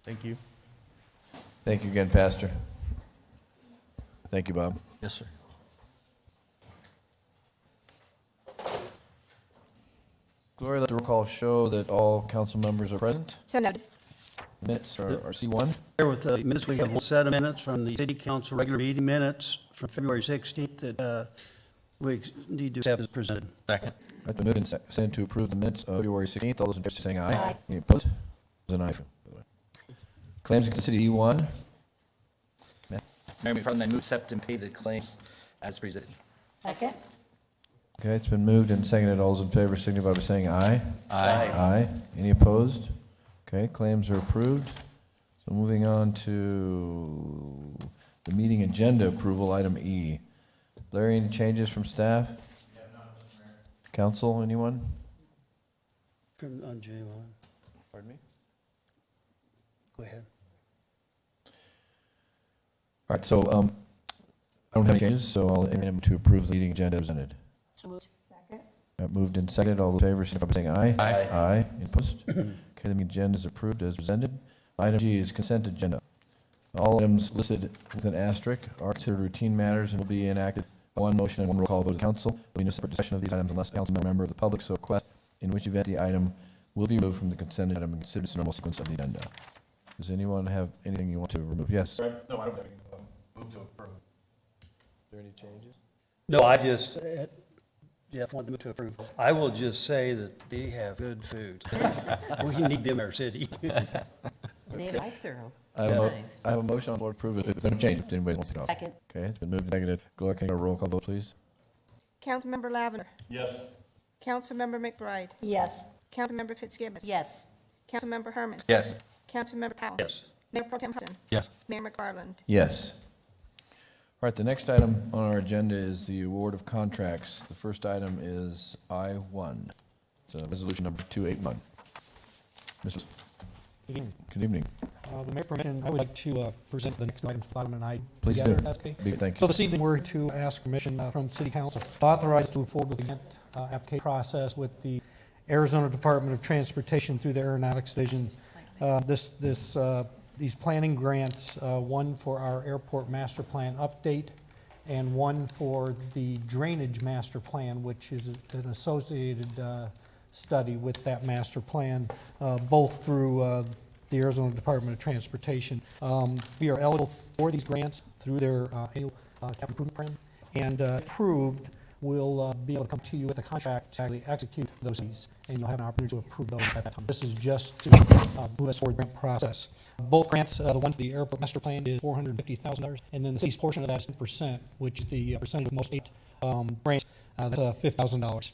Thank you. Thank you again, Pastor. Thank you, Bob. Yes, sir. Gloria, let the roll call show that all council members are present. So noted. Minutes are C1. Here with the minutes, we have one set of minutes from the city council regular meeting minutes from February 16th that we need to accept as presented. Second. I've been moved and seconded to approve the minutes of February 16th. All those in favor saying aye. Aye. Any opposed? It was an aye, by the way. Claims and City E1. Mayor, I move accept and pay the claims as presented. Second? Okay, it's been moved and seconded. All those in favor signify by saying aye. Aye. Aye. Any opposed? Okay, claims are approved. So moving on to the meeting agenda approval, item E. Larry, any changes from staff? Council, anyone? From on J1. Pardon me? Go ahead. All right, so I don't have any changes, so I'll entertain to approve the meeting agenda as presented. So moved. Second? Moved and seconded. All those in favor signify by saying aye. Aye. Aye. Any opposed? Okay, the meeting agenda is approved as presented. Item G is consent agenda. All items listed with an asterisk are considered routine matters and will be enacted by one motion and one roll call vote of the council. There will be no separate discussion of these items unless a council member of the public so requests, in which event the item will be removed from the consent item and considered as the normal sequence of the agenda. Does anyone have anything you want to remove? Yes? No, I don't have any. Move to approve. Are there any changes? No, I just, Jeff wanted to move to approve. I will just say that they have good food. We need them in our city. They drive through. I have a motion on the floor to approve it. If there's no change, if anybody wants to know. Second. Okay, it's been moved and seconded. Gloria, can you go roll call vote, please? Councilmember Lavender. Yes. Councilmember McBride. Yes. Councilmember Fitzgibbons. Yes. Councilmember Herman. Yes. Councilmember Powell. Yes. Mayor Pro Tem Hudson. Yes. Mayor McFarland. Yes. All right, the next item on our agenda is the award of contracts. The first item is I-1. It's resolution number 281. Mr. Good evening. The mayor permission, I would like to present the next item, Bottom and I Please together. do. if that's okay. Thank So you. this evening, we're to ask permission from City Council to authorize to move forward with the grant application process with the Arizona Department of Transportation through the Aeronautics Division. These planning grants, one for our airport master plan update and one for the drainage master plan, which is an associated study with that master plan, both through the Arizona Department of Transportation. We are eligible for these grants through their annual capital improvement plan, and if approved, we'll be able to come to you with a contract to actually execute those fees, and you'll have an opportunity to approve those at that time. This is just to move us forward grant process. Both grants, the one for the airport master plan is $450,000, and then the city's portion of that is 10%, which the percentage of most state grants, that's $50,000.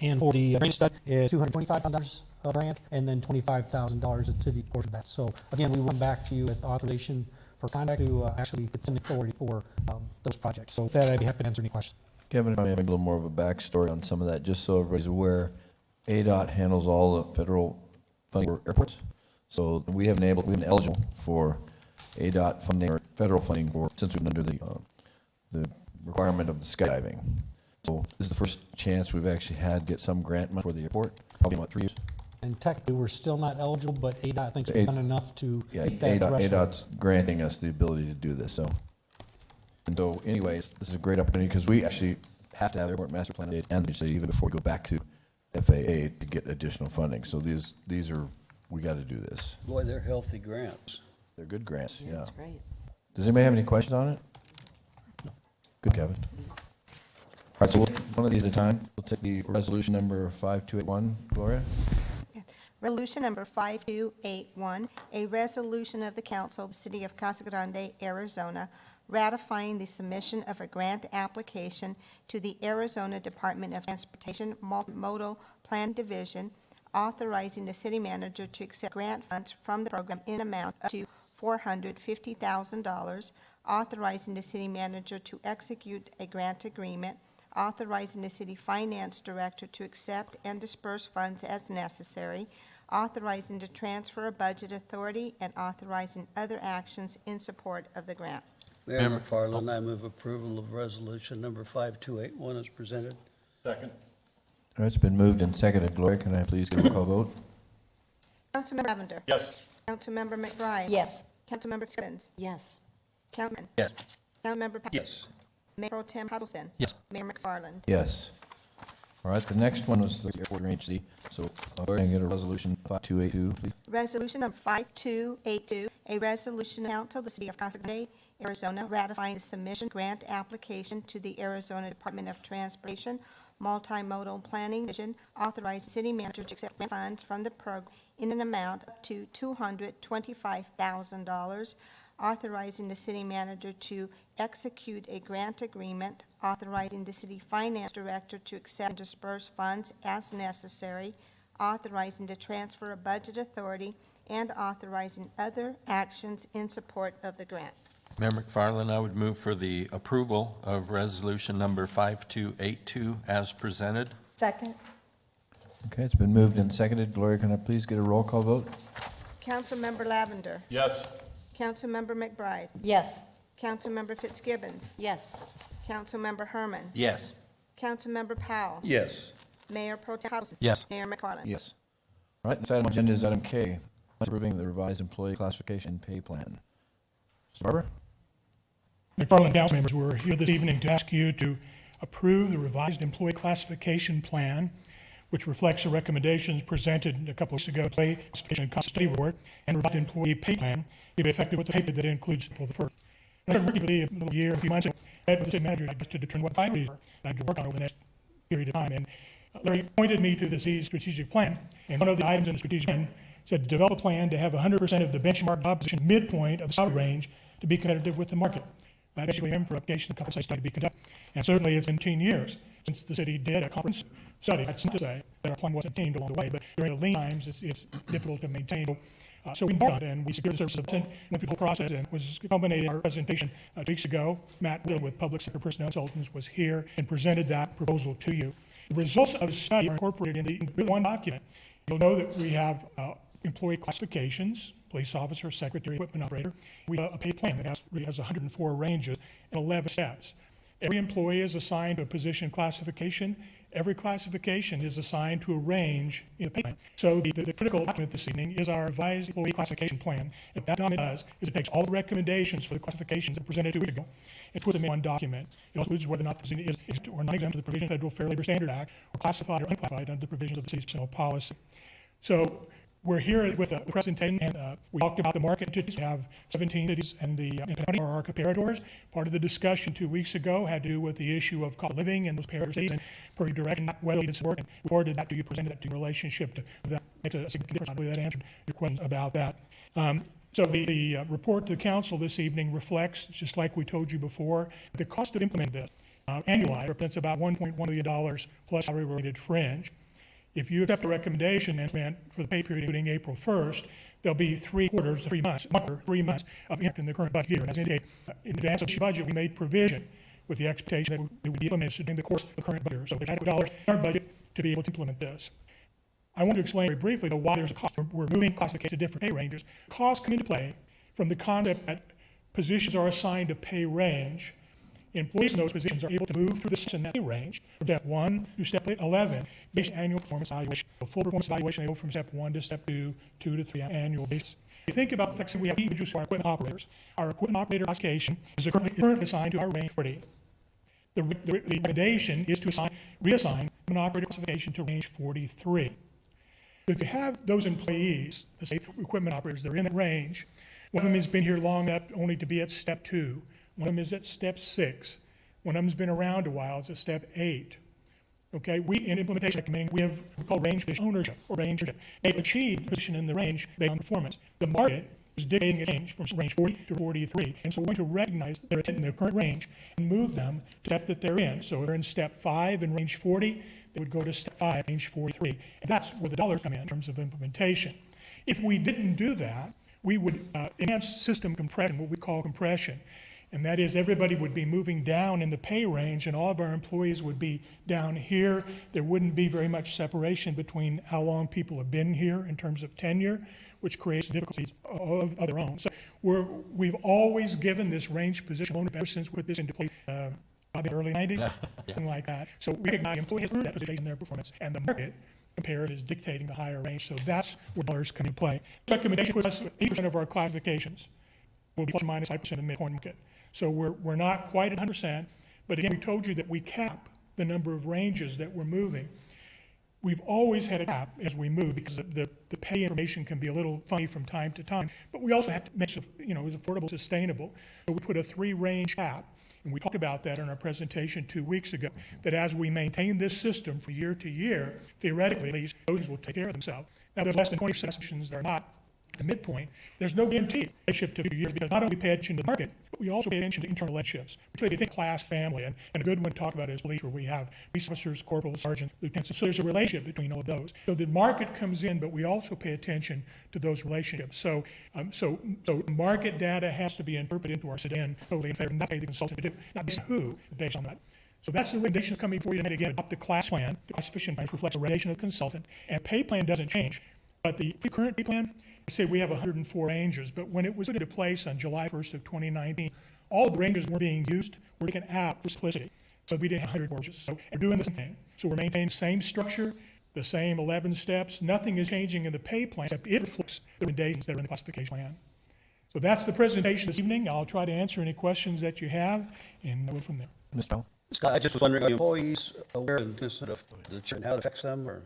And for the drainage study is $225,000, grant, and then $25,000 at city portion of that. So again, we went back to you with authorization for conduct to actually put some authority for those projects. So with that, I'd be happy to answer any questions. Kevin, I'm having a little more of a backstory on some of that, just so everybody's aware. ADOT handles all the federal funding for airports. So we haven't been eligible for ADOT funding or federal funding since we've been under the requirement of the skydiving. So this is the first chance we've actually had to get some grant money for the airport, probably in 3 years? And technically, we're still not eligible, but ADOT thinks A- we've done enough to Yeah, meet that threshold. ADOT's granting us the ability to do this, so. And so anyways, this is a great opportunity because we actually have to have the airport master plan and the city even before we go back to FAA to get additional funding. So these are, we got to do this. Boy, they're healthy grants. They're good grants, yeah. That's great. Does anybody have any questions on it? Good, Kevin. All right, so one of these at a time. We'll take the resolution number 5281. Gloria? Resolution number 5281, a resolution of the council of the city of Casa Grande, Arizona, ratifying the submission of a grant application to the Arizona Department of Transportation Multimodal Plan Division, authorizing the city manager to accept grant funds from the program in amount up to $450,000, authorizing the city manager to execute a grant agreement, authorizing the city finance director to accept and disperse funds as necessary, authorizing to transfer a budget authority, and authorizing other actions in support of the grant. Mayor McFarland, I move approval of resolution number 5281 as presented. All right, it's been moved and seconded. Gloria, can I please get a call vote? Councilmember Lavender. Yes. Councilmember McBride. Yes. Councilmember Simmons. Yes. Councilman. Yes. Councilmember Powell. Yes. Mayor Pro Tem Huddleston. Yes. Mayor McFarland. Yes. All right, the next one was the airport agency. So go ahead and get a resolution 5282, please. Resolution number 5282, a resolution of the council of the city of Casa Grande, Arizona, ratifying the submission grant application to the Arizona Department of Transportation Multimodal Planning Division, authorizing city manager to accept grant funds from the program in an amount up to $225,000, authorizing the city manager to execute a grant agreement, authorizing the city finance director to accept and disperse funds as necessary, authorizing to transfer a budget authority, and authorizing other actions in support of the grant. Mayor McFarland, I would move for the approval of resolution number 5282 as presented. Second? Okay, it's been moved and seconded. Gloria, can I please get a roll call vote? Councilmember Lavender. Yes. Councilmember McBride. Yes. Councilmember Fitzgibbons. Yes. Councilmember Herman. Yes. Councilmember Powell. Yes. Mayor Pro Tem Huddleston. Yes. Mayor McFarland. Yes. All right, next item on the agenda is item K, approving the revised employee classification pay plan. Mr. Barber? McFarland Council members, we're here this evening to ask you to approve the revised employee classification plan, which reflects the recommendations presented a couple of weeks ago, employee classification and cost study report, and revised employee pay plan, to be effective with the pay that includes April the 1st. And I've worked with a little year, a few months ago, met with the city manager to determine what priorities are that I have to work on over the next period of time. And Larry pointed me to the city's strategic plan, and one of the items in the strategic plan said, develop a plan to have 100% of the benchmark job position midpoint of the salary range to be competitive with the market. That basically meant for application, the compensation study to be conducted. And certainly it's been 10 years since the city did a comprehensive study. That's not to say that our plan wasn't attained along the way, but during the lean times, it's difficult to maintain. So we embarked on it, and we secured the services and went through the whole process, and was culminating our presentation 2 weeks ago. Matt Will with Public Sector Personnel Consultants was here and presented that proposal to you. The results of the study are incorporated into one document. You'll know that we have employee classifications, police officer, secretary, equipment operator. We have a pay plan that has 104 ranges and 11 steps. Every employee is assigned to a position classification. Every classification is assigned to a range in the pay plan. So the critical document this evening is our revised employee classification plan. What that document does is it takes all the recommendations for the classifications that presented 2 weeks ago and puts them in one document. It also includes whether or not the city is exempt or not exempt to the provisions of the Federal Fair Labor Standard Act, or classified or unclassified under the provisions of the city's personnel policy. So we're here with a presentation, and we talked about the market entities. We have 17 cities, and the county are our comparators. Part of the discussion 2 weeks ago had to do with the issue of cost of living in those comparator cities, and per your direction, whether it did work, and we forwarded that to you, presented that to your relationship to that. Makes a significant difference. I believe that answered your questions about that. So the report to the council this evening reflects, just like we told you before, the cost of implementing this annualized represents about $1.1 million plus salary-related fringe. If you accept a recommendation and for the pay period including April 1st, there'll be 3 months of impact in the current budget year. As indicated, in advance of the budget, we made provision with the expectation that it would be implemented during the course of the current budget year. So there's adequate dollars in our budget to be able to implement this. I want to explain very briefly, though, why there's a cost. We're moving classification to different pay ranges. Costs come into play from the concept that positions are assigned a pay range. Employees in those positions are able to move through the steps in that pay range from step 1 to step 11 based on annual performance evaluation. So full performance evaluation, they go from step 1 to step 2, 2 to 3 on an annual basis. If you think about the fact that we have individuals who are equipment operators, our equipment operator classification is currently assigned to our range 40. The recommendation is to reassign equipment operator classification to range 43. If you have those employees, the say equipment operators, they're in that range, one of them has been here long enough only to be at step 2. One of them is at step 6. One of them has been around a while, it's at step 8. Okay, we, in implementation recommending, we call range position ownership or range ownership. They've achieved position in the range based on performance. The market is dictating a change from range 40 to 43. And so we're going to recognize that they're in their current range and move them to the step that they're in. So if they're in step 5 in range 40, they would go to step 5, range 43. And that's where the dollars come in terms of implementation. If we didn't do that, we would enhance system compression, what we call compression. And that is everybody would be moving down in the pay range and all of our employees would be down here. There wouldn't be very much separation between how long people have been here in terms of tenure, which creates difficulties of their own. So we've always given this range position owner ever since we put this into place, probably the early 90s, something like that. So we recognize employees have earned that position in their performance and the market compared is dictating the higher range. So that's where dollars come into play. The recommendation puts us 80% of our classifications will be plus or minus 5% of the midpoint market. So we're not quite at 100%, but again, we told you that we cap the number of ranges that we're moving. We've always had a cap as we move because the pay information can be a little funny from time to time, but we also have to make it, as affordable, sustainable. So we put a 3-range cap, and we talked about that in our presentation 2 weeks ago, that as we maintain this system from year to year, theoretically at least, those will take care of themselves. Now, there's less than 20% of sections that are not the midpoint. There's no guarantee they ship to a few years because not only pay attention to the market, but we also pay attention to internal relationships. Particularly, if you think class, family, and a good one to talk about is police, where we have police officers, corporals, sergeants, lieutenants. So there's a relationship between all of those. So the market comes in, but we also pay attention to those relationships. So market data has to be interpreted into our sit-in, totally in favor, not pay the consultant to do, not based on who, but based on that. So that's the recommendation coming for you tonight. Again, adopt the class plan. The classification plan reflects the recommendation of the consultant, and pay plan doesn't change. But the current pay plan, I say we have 104 ranges, but when it was put into place on July 1st of 2019, all of the ranges were being used, were taken out for simplicity. So we didn't have 100 ranges. So we're doing the same thing. So we're maintaining the same structure, the same 11 steps. Nothing is changing in the pay plan, except it reflects the recommendations that are in the classification plan. So that's the presentation this evening. I'll try to answer any questions that you have, and we'll go from there. Mr. Powell? Scott, I just was wondering, are employees aware of this sort of the change and how it affects them, or?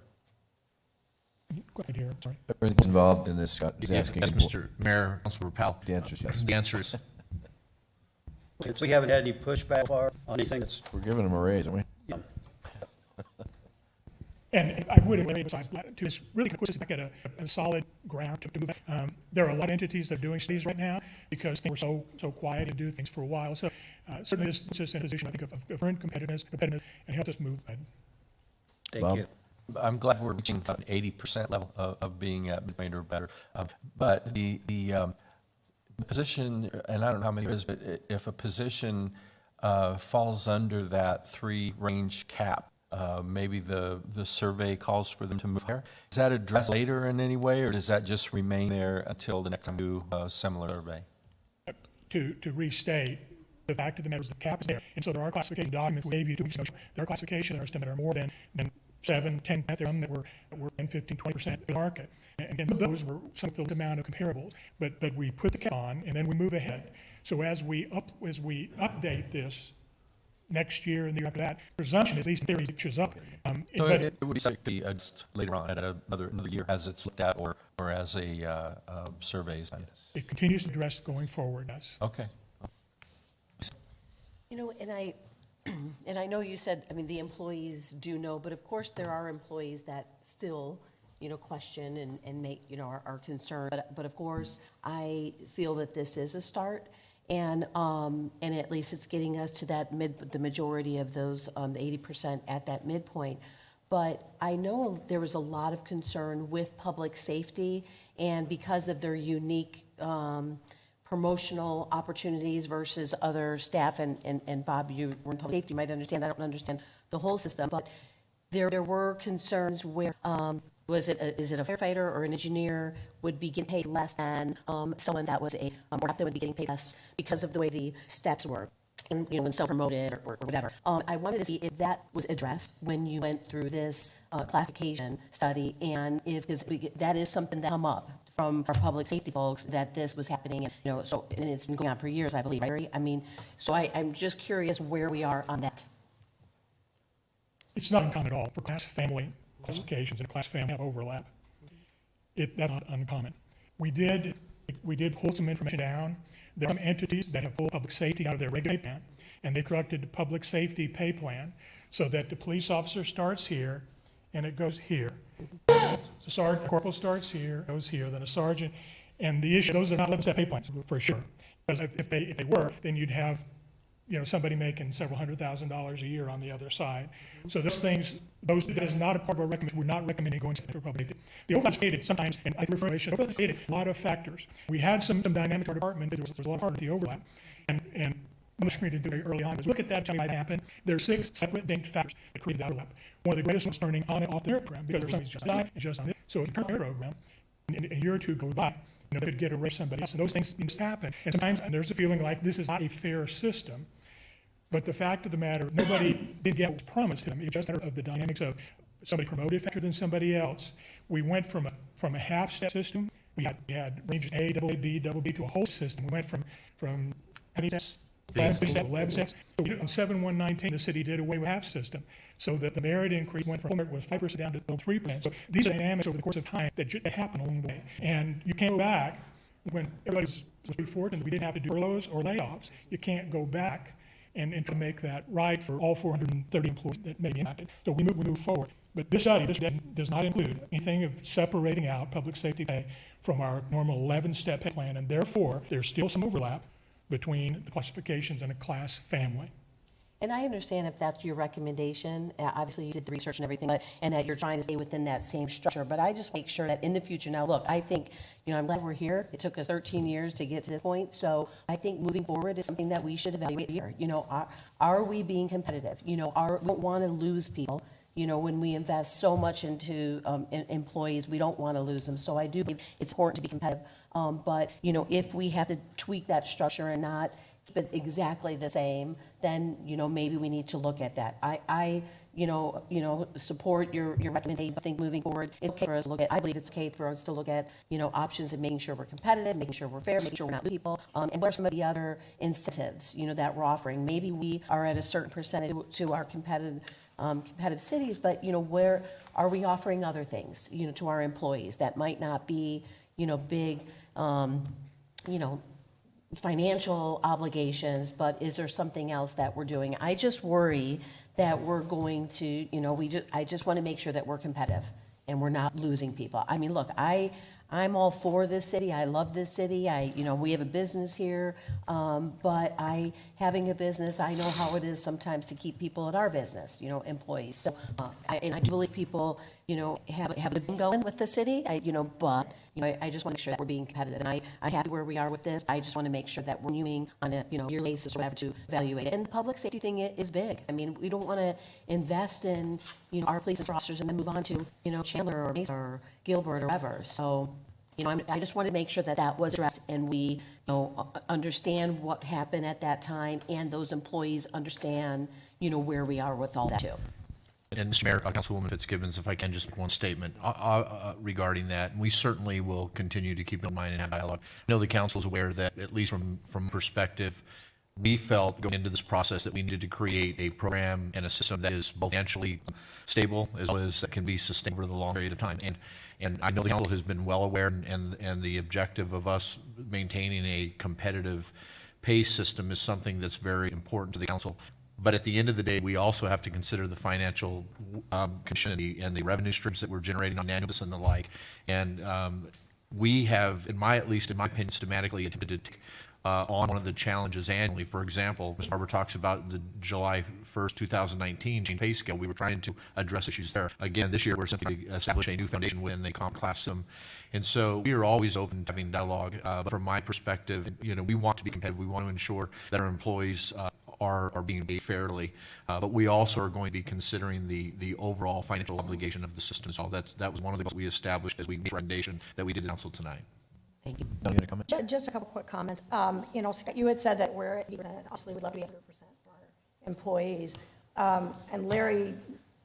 Go ahead here, sorry. Everything's involved in this, Scott? He's Yes, asking. Mr. Mayor, Councilmember Powell. The answer is yes. The answer is, So we haven't had any pushback far on anything that's, We're giving them a raise, aren't we? yeah. And I would emphasize that, to just really put us back at a solid ground to move. There are a lot of entities that are doing studies right now because things were so quiet and do things for a while. So certainly this puts us in a position, I think, of current competitiveness, and help us move ahead. Thank Bob? you. I'm glad we're reaching about 80% level of being at midpoint or better. But the position, and I don't know how many it is, but if a position falls under that 3-range cap, maybe the survey calls for them to move there. Is that addressed later in any way, or does that just remain there until the next time we do a similar survey? To restate, the fact of the matter is the cap is there. And so there are classification documents we gave you 2 weeks ago. There are classifications that are more than 7, 10, that were 10, 15, 20% of the market. And again, those were some of the amount of comparables. But we put the cap on, and then we move ahead. So as we update this next year and the year after that, presumption is these theories pitches up. So it would be something to be adjusted later on at another year as it's looked at or as a survey is done. It continues to address going forward, yes. Okay. And I know you said, the employees do know, but of course there are employees that still, question and make, are concerned. But of course, I feel that this is a start. And at least it's getting us to that the majority of those, 80% at that midpoint. but I know there was a lot of concern with public safety, and because of their unique promotional opportunities versus other staff, and Bob, you were in public safety, you might understand, I don't understand the whole system, but there were concerns where, is it a firefighter or an engineer would be getting paid less than someone that was or that would be getting paid less because of the way the steps were, and, when self-promoted or whatever. I wanted to see if that was addressed when you went through this classification study, and if that is something that come up from our public safety folks, that this was happening, and, and it's been going on for years, I believe, right? I mean, so I'm just curious where we are on that. It's not uncommon at all for class family classifications and class family have overlap. That's not uncommon. We did pull some information down. There are some entities that have pulled public safety out of their regular pay plan, and they corrected the public safety pay plan so that the police officer starts here and it goes here. The sergeant, corporal starts here, goes here, then a sergeant, and the issue, those are not 11-step pay plans for sure. Because if they were, then you'd have, somebody making several $100,000s a year on the other side. So those things, that is not a part of our recommendation. We're not recommending going for public safety. The overlap created sometimes, and I refer to overlap created a lot of factors. We had some dynamic to our department, but there was a lot of the overlap. And one of the screen did very early on was look at that, tell me why that happened. There are 6 separate distinct factors that created that overlap. One of the greatest ones turning on and off the air program, because there's somebody's just died, it's just on this. So if you turn on the air program, and a year or two goes by, they could get a raise somebody else, and those things just happen. And sometimes there's a feeling like this is not a fair system. But the fact of the matter, nobody did get what was promised to them. It's just a matter of the dynamics of somebody promoted faster than somebody else. We went from a half-step system. We had ranges A, double A, B, double B to a whole system. We went from having steps, 11 steps. So on 7/1/19, the city did away with half system, so that the merit increase went from was 5% down to 3%. So these are dynamics over the course of time that happen along the way, and you can't go back when everybody's fortunate. We didn't have to do furloughs or layoffs. You can't go back and to make that right for all 430 employees that may be impacted. So we move forward. But this study does not include anything of separating out public safety pay from our normal 11-step pay plan, and therefore, there's still some overlap between the classifications and a class family. And I understand if that's your recommendation, obviously you did the research and everything, and that you're trying to stay within that same structure, but I just make sure that in the future, now look, I think, I'm glad we're here. It took us 13 years to get to this point, so I think moving forward is something that we should evaluate here. Are we being competitive? We don't want to lose people. When we invest so much into employees, we don't want to lose them. So I do believe it's important to be competitive. But, if we have to tweak that structure and not keep it exactly the same, then, maybe we need to look at that. I support your recommendation. I think moving forward, it's okay for us to look at, I believe it's okay for us to look at, options of making sure we're competitive, making sure we're fair, making sure we're not losing people, and what are some of the other incentives, that we're offering. Maybe we are at a certain percentage to our competitive cities, but, where are we offering other things, to our employees that might not be, big, financial obligations, but is there something else that we're doing? I just worry that we're going to, I just want to make sure that we're competitive and we're not losing people. I mean, look, I'm all for this city. I love this city. We have a business here, but having a business, I know how it is sometimes to keep people at our business, employees. So, I do believe people, have a good thing going with the city, but, I just want to make sure that we're being competitive. And I'm happy where we are with this. I just want to make sure that we're renewing on a, yearly basis or whatever to evaluate it. And the public safety thing is big. I mean, we don't want to invest in, our police officers and then move on to, Chandler or Mesa or Gilbert or whatever. So, I just want to make sure that that was addressed and we, understand what happened at that time and those employees understand, where we are with all that too. And Mr. Mayor, Councilwoman Fitzgibbons, if I can just make one statement regarding that, and we certainly will continue to keep in mind and have dialogue. I know the council is aware that, at least from perspective, we felt going into this process that we needed to create a program and a system that is both financially stable as well as that can be sustained over the long period of time. And I know the council has been well aware, and the objective of us maintaining a competitive pay system is something that's very important to the council. But at the end of the day, we also have to consider the financial condition and the revenue streams that we're generating on annual basis and the like. And we have, at least in my opinion, systematically attempted to take on one of the challenges annually. For example, Ms. Barber talks about the July 1st, 2019 pay scale. We were trying to address issues there. Again, this year, we're simply establishing a new foundation within the comp class system. And so we are always open to having dialogue. But from my perspective, we want to be competitive. We want to ensure that our employees are being paid fairly. But we also are going to be considering the overall financial obligation of the system. So that was one of the goals we established as we made a recommendation that we did in council tonight. Thank you. You got a comment? Just a couple quick comments. Scott, you had said that we're at 80%, obviously we'd love to be at 100% for our employees. And Larry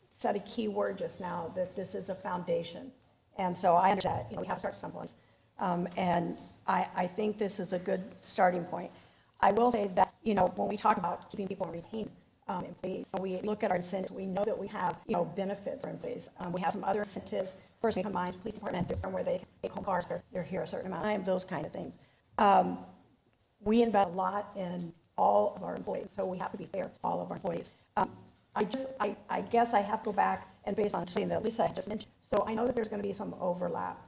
said a key word just now, that this is a foundation. And so I understand that, we have to start someplace. And I think this is a good starting point. I will say that, when we talk about keeping people and retaining employees, we look at our incentives. We know that we have, benefits for employees. We have some other incentives. First, they combine police department, where they take home cars, they're here a certain amount of time, those kind of things. We invest a lot in all of our employees, so we have to be fair to all of our employees. I guess I have to go back and based on something that Lisa had just mentioned. So I know that there's going to be some overlap.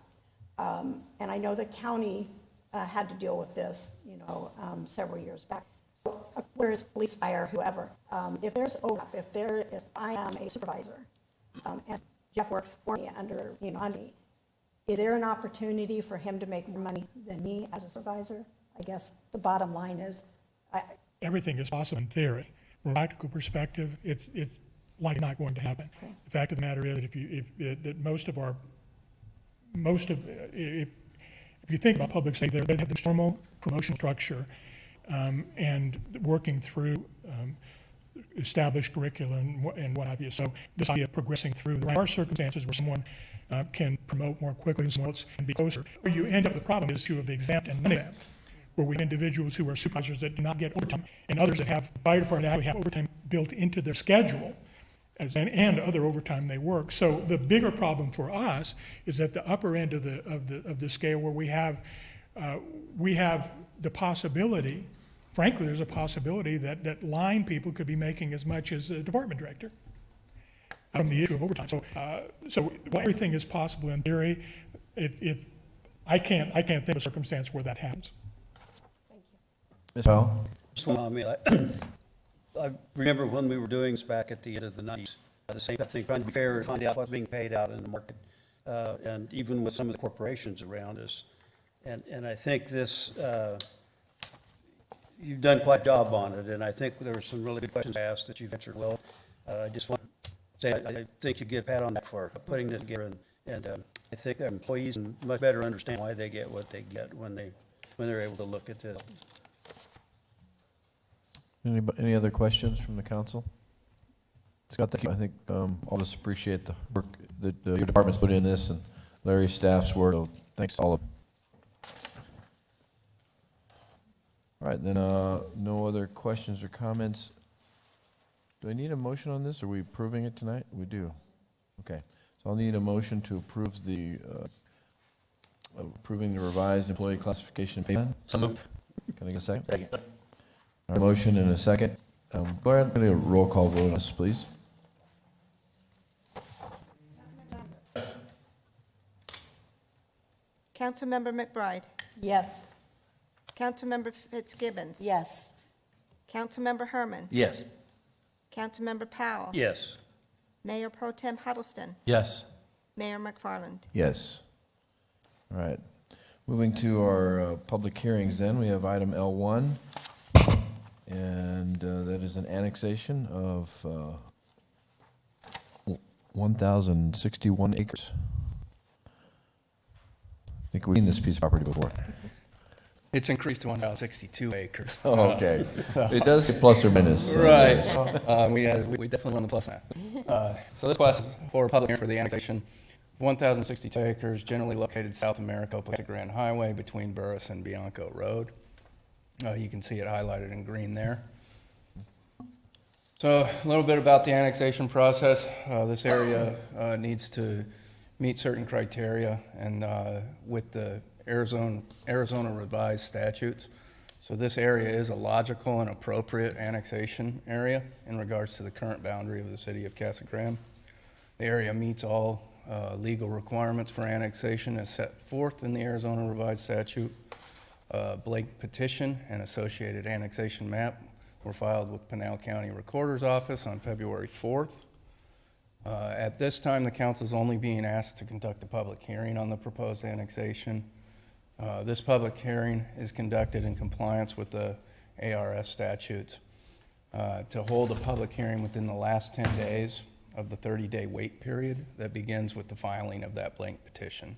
And I know the county had to deal with this, several years back. So whereas police, fire, whoever, if there's overlap, if I am a supervisor, and Jeff works for me under me, is there an opportunity for him to make more money than me as a supervisor? I guess the bottom line is, Everything is possible in theory. From a practical perspective, it's likely not going to happen. Okay. The fact of the matter is, if you think about public safety, they have this normal promotion structure, and working through established curriculum and what have you. So this idea of progressing through, there are circumstances where someone can promote more quickly and someone else can be closer. Where you end up, the problem is who have exempt and none of that, where we have individuals who are supervisors that do not get overtime, and others that have, fire department actually have overtime built into their schedule, and other overtime they work. So the bigger problem for us is at the upper end of the scale, where we have the possibility, frankly, there's a possibility that line people could be making as much as a department director from the issue of overtime. So while everything is possible in theory, I can't think of a circumstance where that happens. Ms. Powell? Just one comment. I remember when we were doing this back at the end of the 90s, the same thing, trying to be fair and find out what's being paid out in the market, and even with some of the corporations around us. And I think this, you've done quite a job on it, and I think there were some really good questions asked that you've answered well. I just want to say I think you get a pat on that for putting this together, and I think our employees much better understand why they get what they get when they're able to look at this. Any other questions from the council? Scott, thank you. I think all of us appreciate the work that your department's put in this and Larry's staff's work. So thanks to all of them. All right, then no other questions or comments. Do I need a motion on this? Are we approving it tonight? We do. Okay. So I'll need a motion to approve approving the revised employee classification pay plan. So moved. Can I get a second? Second. Our motion and a second. Go ahead and do a roll call vote on this, please. Councilmember McBride. yes. Councilmember Fitzgibbons. Yes. Councilmember Herman. Yes. Councilmember Powell. Yes. Mayor Pro Tem Huddleston. Yes. Mayor McFarland. Yes. All right. Moving to our public hearings then, we have item L1, and that is an annexation of 1,061 acres. I think we've seen this piece of property before. It's increased to 1,062 acres. Oh, okay. It does say plus or minus. Right. We definitely won the plus now. So this request is for a public hearing for the annexation of 1,062 acres generally located south of Maricopa Casa Grande Highway between Burris and Bianco Road. You can see it highlighted in green there. So a little bit about the annexation process. This area needs to meet certain criteria and with the Arizona revised statutes. So this area is a logical and appropriate annexation area in regards to the current boundary of the city of Casa Grande. The area meets all legal requirements for annexation as set forth in the Arizona revised statute. Blank petition and associated annexation map were filed with Pinal County Recorder's Office on February 4th. At this time, the council is only being asked to conduct a public hearing on the proposed annexation. This public hearing is conducted in compliance with the ARS statutes to hold a public hearing within the last 10 days of the 30-day wait period that begins with the filing of that blank petition.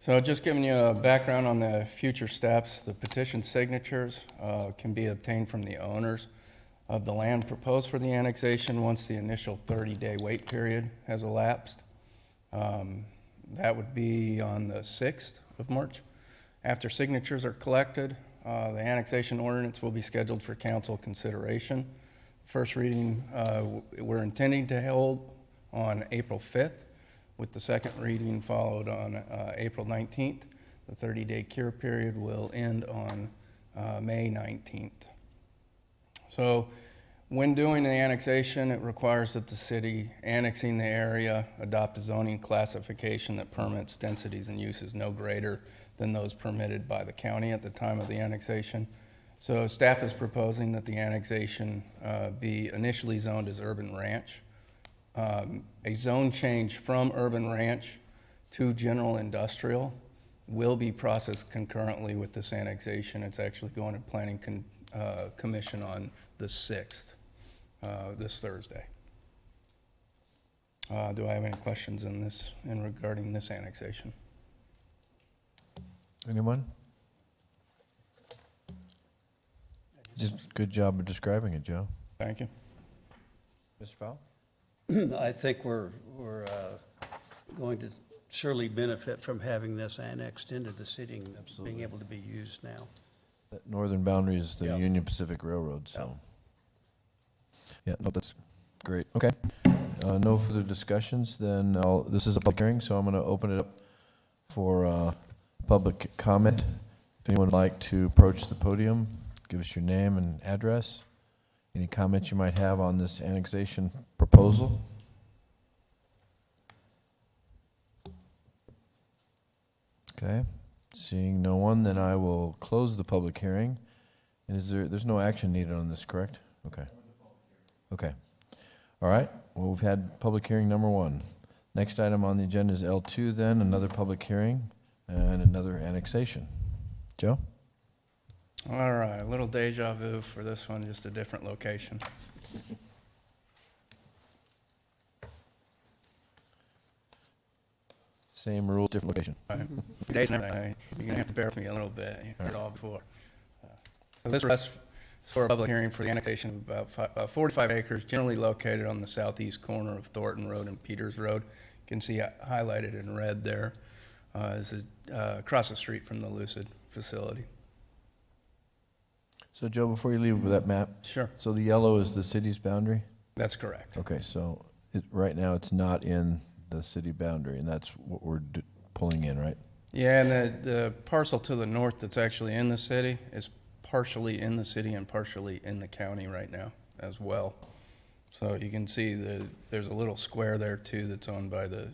So just giving you a background on the future steps, the petition signatures can be obtained from the owners of the land proposed for the annexation once the initial 30-day wait period has elapsed. That would be on the 6th of March. After signatures are collected, the annexation ordinance will be scheduled for council consideration. First reading we're intending to hold on April 5th, with the second reading followed on April 19th. The 30-day cure period will end on May 19th. So when doing the annexation, it requires that the city annexing the area adopt a zoning classification that permits densities and uses no greater than those permitted by the county at the time of the annexation. So staff is proposing that the annexation be initially zoned as urban ranch. A zone change from urban ranch to general industrial will be processed concurrently with this annexation. It's actually going to Planning Commission on the 6th, this Thursday. Do I have any questions in regarding this annexation? Anyone? Good job of describing it, Joe. Thank you. Mr. Powell? I think we're going to surely benefit from having this annexed into the city and being able to be used now. That northern boundary is the Yeah. Union Pacific Railroad, so. Yeah, no, that's great. Okay. No further discussions, then this is a public hearing, so I'm going to open it up for public comment. If anyone would like to approach the podium, give us your name and address. Any comments you might have on this annexation proposal? Okay, seeing no one, then I will close the public hearing. And there's no action needed on this, correct? Okay. Okay. All right, well, we've had public hearing number 1. Next item on the agenda is L2 then, another public hearing and another annexation. Joe? All right, a little deja vu for this one, just a different location. Same rules, different location. All right. Dates and everything, you're gonna have to bear with me a little bit, you heard it all before. So this request is for a public hearing for the annexation of about 45 acres, generally located on the southeast corner of Thornton Road and Peters Road. You can see highlighted in red there, across the street from the Lucid facility. So Joe, before you leave with that map. Sure. So the yellow is the city's boundary? That's correct. Okay, so right now it's not in the city boundary, and that's what we're pulling in, right? Yeah, and the parcel to the north that's actually in the city is partially in the city and partially in the county right now as well. So you can see there's a little square there too that's owned by the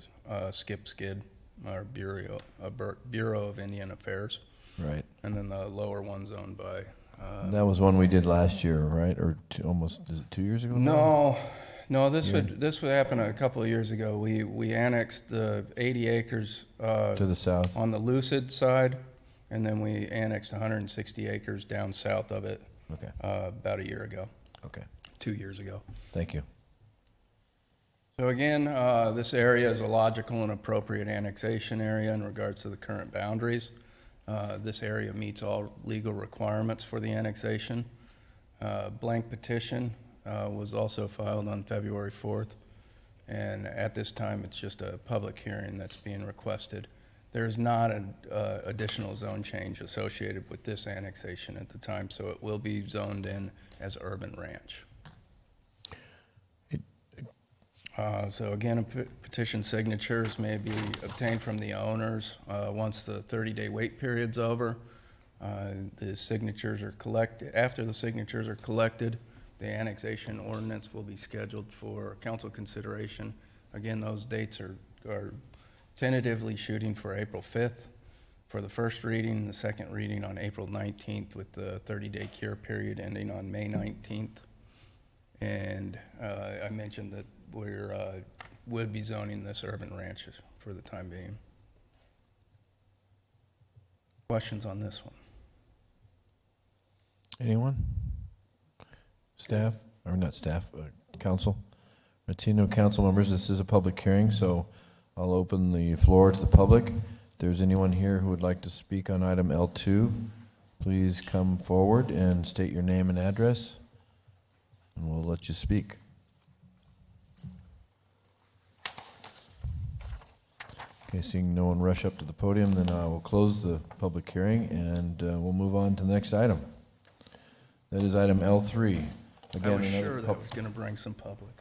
Skip Skid, our Bureau of Indian Affairs. Right. And then the lower one's owned by. That was one we did last year, right? Or almost, is it 2 years ago now? No, this would happen a couple of years ago. We annexed the 80 acres To the south? on the Lucid side, and then we annexed 160 acres down south of it Okay, about a year ago, okay. 2 years ago. Thank you. So again, this area is a logical and appropriate annexation area in regards to the current boundaries. This area meets all legal requirements for the annexation. Blank petition was also filed on February 4th, and at this time, it's just a public hearing that's being requested. There is not an additional zone change associated with this annexation at the time, so it will be zoned in as urban ranch. So again, petition signatures may be obtained from the owners once the 30-day wait period's over. The signatures are collected. After the signatures are collected, the annexation ordinance will be scheduled for council consideration. Again, those dates are tentatively shooting for April 5th for the first reading, the second reading on April 19th, with the 30-day cure period ending on May 19th. And I mentioned that would be zoning this urban ranch for the time being. Questions on this one? Anyone? Staff, or not staff, council? Latino council members, this is a public hearing, so I'll open the floor to the public. If there's anyone here who would like to speak on item L2, please come forward and state your name and address, and we'll let you speak. Okay, seeing no one rush up to the podium, then I will close the public hearing, and we'll move on to the next item. That is item L3. I Again, was another sure that was going to bring some public.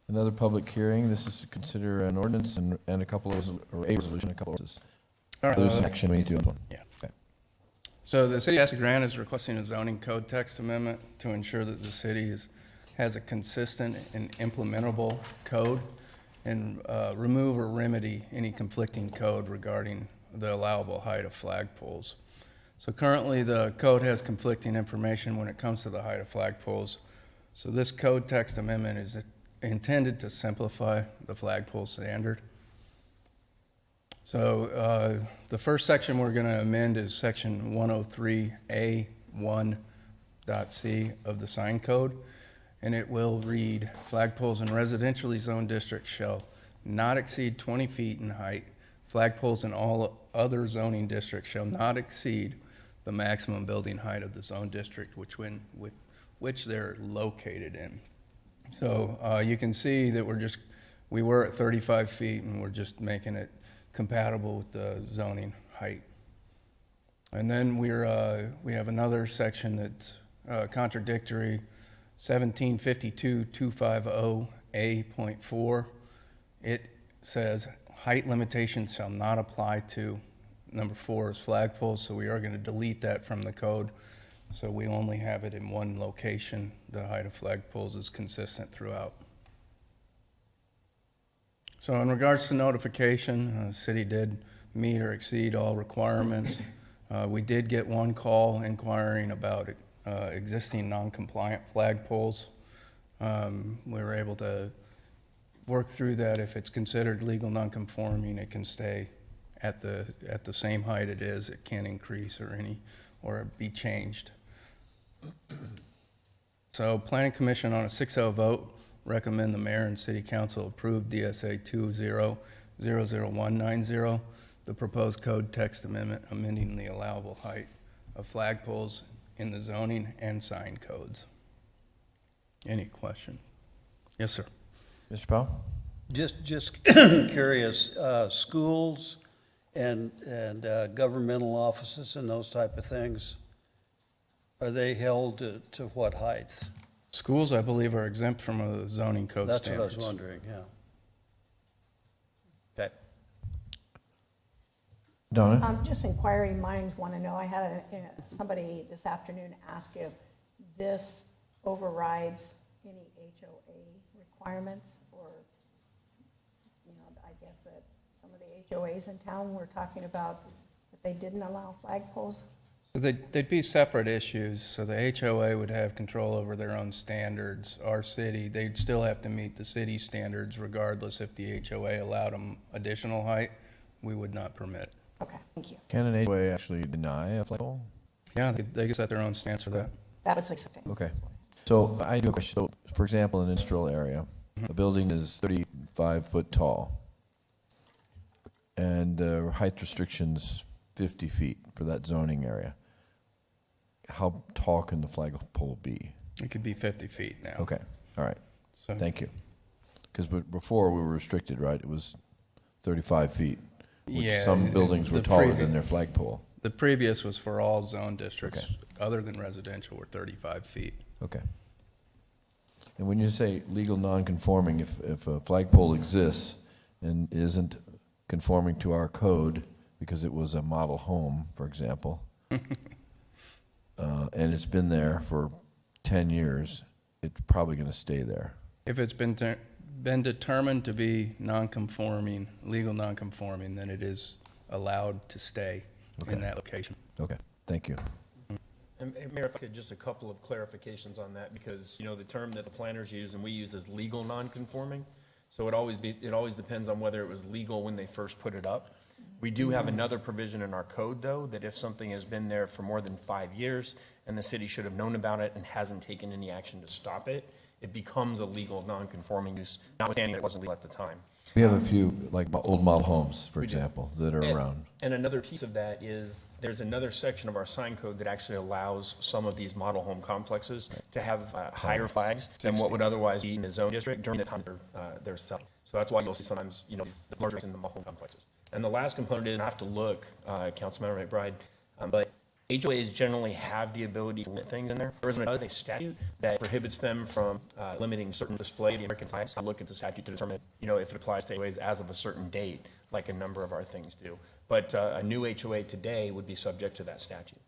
Another public hearing. This is to consider an ordinance and a couple of, or a resolution, a couple of ordinances. There's an action we need to do on one. Yeah. Okay. So the city of Casa Grande is requesting a zoning code text amendment to ensure that the city has a consistent and implementable code, and remove or remedy any conflicting code regarding the allowable height of flagpoles. So currently, the code has conflicting information when it comes to the height of flagpoles. So this code text amendment is intended to simplify the flagpole standard. So the first section we're going to amend is section 103A1.c of the sign code, and it will read, flagpoles in residentially zoned districts shall not exceed 20 feet in height. Flagpoles in all other zoning districts shall not exceed the maximum building height of the zone district which they're located in. So you can see that we were at 35 feet, and we're just making it compatible with the zoning height. And then we have another section that's contradictory, 1752.250A.4. It says height limitations shall not apply to, number 4 is flagpoles, so we are going to delete that from the code. So we only have it in one location. The height of flagpoles is consistent throughout. So in regards to notification, the city did meet or exceed all requirements. We did get one call inquiring about existing non-compliant flagpoles. We were able to work through that. If it's considered legal non-conforming, it can stay at the same height it is. It can't increase or be changed. So Planning Commission on a 6-0 vote recommend the mayor and city council approve DSA 20000190, the proposed code text amendment amending the allowable height of flagpoles in the zoning and sign codes. Any question? Yes, sir. Mr. Powell? Just curious, schools and governmental offices and those type of things, are they held to what height? Schools, I believe, are exempt from a zoning code That's what I standards. was wondering, yeah. Okay. Donna? Just inquiring minds want to know, I had somebody this afternoon ask if this overrides any HOA requirements, or, I guess that some of the HOAs in town were talking about that they didn't allow flagpoles. So they'd be separate issues. So the HOA would have control over their own standards. Our city, they'd still have to meet the city standards regardless if the HOA allowed them additional height. We would not permit. Okay, thank you. Can an HOA actually deny a flagpole? Yeah, they can set their own stance for that. That was accepted. Okay. So I do have a question. So, for example, in an industrial area, a building is 35 foot tall, and height restrictions 50 feet for that zoning area. How tall can the flagpole be? It could be 50 feet now. Okay, all right, So thank you. Because before we were restricted, right? It was 35 feet, which Yeah, some buildings were the taller previ- than their flagpole. The previous was for all zone districts, Okay. other than residential, were 35 feet. Okay. And when you say legal non-conforming, if a flagpole exists and isn't conforming to our code because it was a model home, for example, and it's been there for 10 years, it's probably going to stay there. If it's been determined to be non-conforming, legal non-conforming, then it is allowed to stay in that location. Okay, thank you. And Mayor, if I could, just a couple of clarifications on that, because, you know, the term that the planners use and we use is legal non-conforming. So it always depends on whether it was legal when they first put it up. We do have another provision in our code, though, that if something has been there for more than 5 years and the city should have known about it and hasn't taken any action to stop it, it becomes a legal non-conforming use, notwithstanding that it wasn't legal at the time. We have a few, like old model homes, for We do. example, that are around. And another piece of that is, there's another section of our sign code that actually allows some of these model home complexes to have higher flags than what would otherwise be in the zone district during the time they're selling. So that's why you'll see sometimes, you know, the larger in the model home complexes. And the last component is, I have to look, Councilmember McBride, but HOAs generally have the ability to limit things in there. There is another statute that prohibits them from limiting certain display of the American flags. I look at the statute to determine, you know, if it applies to HOAs as of a certain date, like a number of our things do. But a new HOA today would be subject to that statute.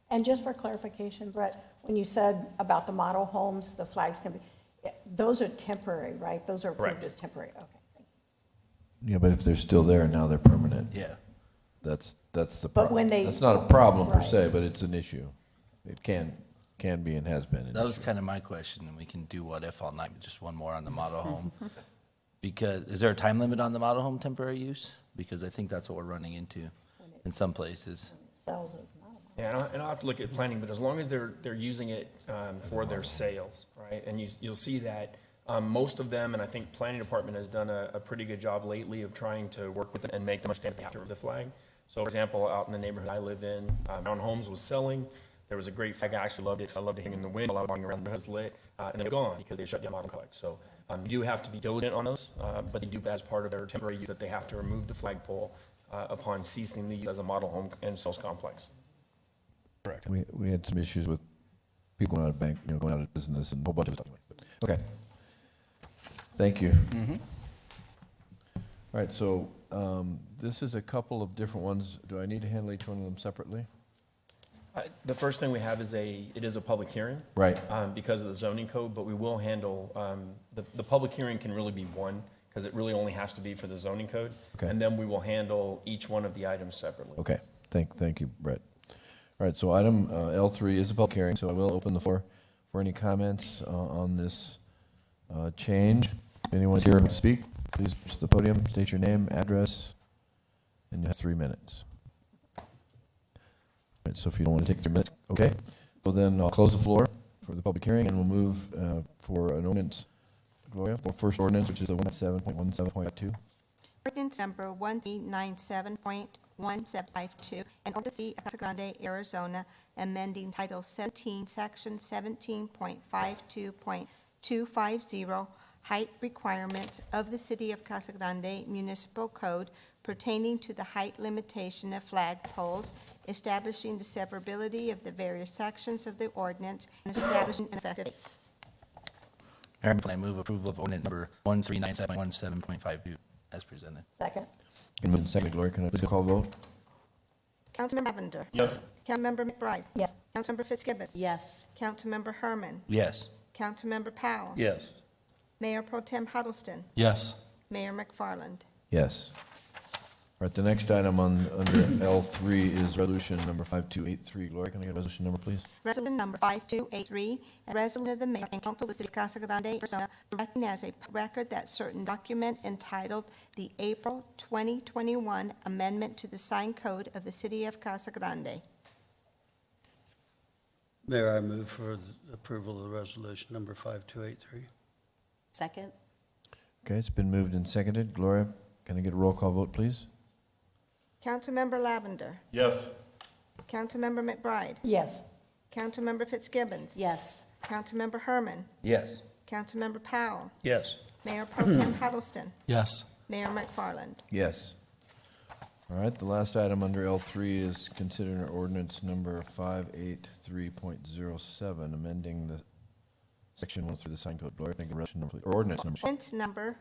And just for clarification, Brett, when you said about the model homes, the flags can be, those are temporary, right? Those are approved Correct. as temporary, okay. Yeah, but if they're still there, now they're permanent. Yeah. That's the But problem. when they- That's not a problem per Right. se, but it's an issue. It can be and has been an That was issue. kind of my question, and we can do what if all night, but just one more on the model home. Because, is there a time limit on the model home temporary use? Because I think that's what we're running into in some places. Sells as model home. Yeah, and I'll have to look at planning, but as long as they're using it for their sales, right? And you'll see that most of them, and I think planning department has done a pretty good job lately of trying to work with them and make them understand they have to remove the flag. So for example, out in the neighborhood I live in, Mountain Homes was selling. There was a great flag. I actually loved it because I loved it hanging in the wind while I was walking around. The house lit, and then it was gone because they shut down model collect. So you do have to be diligent on those, but they do that as part of their temporary use, that they have to remove the flagpole upon ceasing the use as a model home and sales complex. Correct. We had some issues with people going out of bank, you know, going out of business and a whole bunch of stuff. Okay. Thank you. All right, so this is a couple of different ones. Do I need to handle each one of them separately? The first thing we have is it is a public hearing. Right. Because of the zoning code, but we will handle, the public hearing can really be one, because it really only has to be for the zoning code. Okay. And then we will handle each one of the items separately. Okay, thank you, Brett. All right, so item L3 is a public hearing, so I will open the floor for any comments on this change. If anyone's here to speak, please reach the podium, state your name, address, and you have 3 minutes. All right, so if you don't want to take 3 minutes, okay. So then I'll close the floor for the public hearing, and we'll move for an ordinance. Gloria, for first ordinance, which is the 17.17.2. Ordinance number 1397.1752, an ordinance of the City of Casa Grande, Arizona, amending Title 17, Section 17.52.250, height requirements of the City of Casa Grande Municipal Code pertaining to the height limitation of flagpoles, establishing the severability of the various sections of the ordinance, and establishing an effective date. Mayor, I move approval of ordinance number 1397.17.52 as presented. Second. And moving second, Gloria, can I please call vote? Councilmember Lavender. Yes. Councilmember McBride. Yes. Councilmember Fitzgibbons. Yes. Councilmember Herman. Yes. Councilmember Powell. Yes. Mayor Pro Tem Huddleston. Yes. Mayor McFarland. Yes. All right, the next item under L3 is resolution number 5283. Gloria, can I get a resolution number, please? Resolution number 5283, a resolution of the mayor and council of the city of Casa Grande, Arizona, directing as a record that certain document entitled the April 2021 Amendment to the Sign Code of the city of Casa Grande. Mayor, I move for the approval of the resolution number 5283. Second? Okay, it's been moved and seconded. Gloria, can I get a roll call vote, please? Councilmember Lavender. Yes. Councilmember McBride. Yes. Councilmember Fitzgibbons. Yes. Councilmember Herman. Yes. Councilmember Powell. Yes. Mayor Pro Tem Huddleston. Yes. Mayor McFarland. Yes. All right, the last item under L3 is considering ordinance number 583.07, amending the section 1 through the sign code. Gloria, can I get a resolution number, please? Or ordinance number. Ordinance number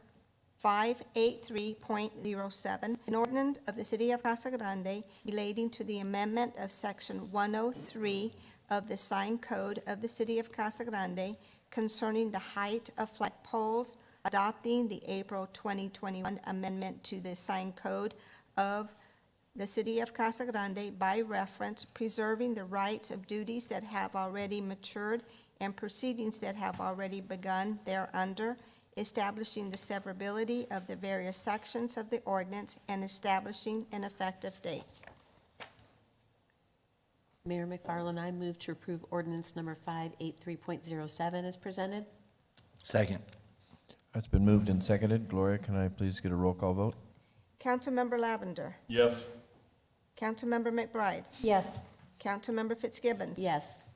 583.07, an ordinance of the City of Casa Grande relating to the amendment of Section 103 of the Sign Code of the City of Casa Grande concerning the height of flagpoles, adopting the April 2021 amendment to the Sign Code of the City of Casa Grande by reference, preserving the rights of duties that have already matured and proceedings that have already begun thereunder, establishing the severability of the various sections of the ordinance, and establishing an effective date. Mayor McFarland, I move to approve ordinance number 583.07 as presented. Second. It's been moved and seconded. Gloria, can I please get a roll call vote? Councilmember Lavender. Yes. Councilmember McBride. Yes. Councilmember Fitzgibbons. Yes.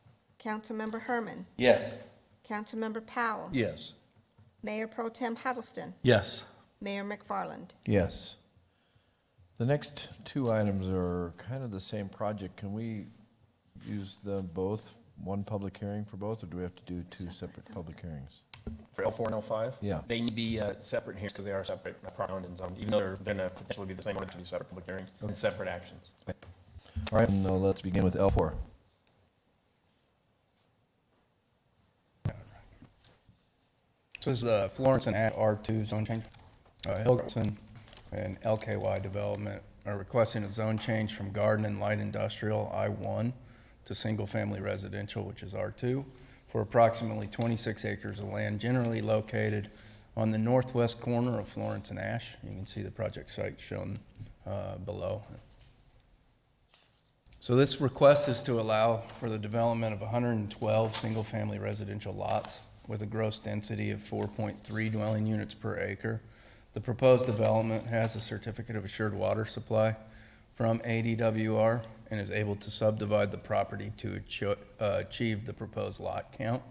Councilmember Herman. Yes. Councilmember Powell. Yes. Mayor Pro Tem Huddleston. Yes. Mayor McFarland. Yes. The next two items are kind of the same project. Can we use them both, one public hearing for both, or do we have to do two separate public hearings? For L4 and L5? Yeah. They need to be separate hearings because they are separate, property owned and zoned, even though they're going to potentially be the same, order to be separate public hearings and separate actions. All right, and let's begin with L4. So this is the Florence and R2 zone change. Hilgerson and LKY Development are requesting a zone change from garden and light industrial, I-1, to single-family residential, which is R2, for approximately 26 acres of land generally located on the northwest corner of Florence and Ash. You can see the project site shown below. So this request is to allow for the development of 112 single-family residential lots with a gross density of 4.3 dwelling units per acre. The proposed development has a certificate of assured water supply from ADWR and is able to subdivide the property to achieve the proposed lot count.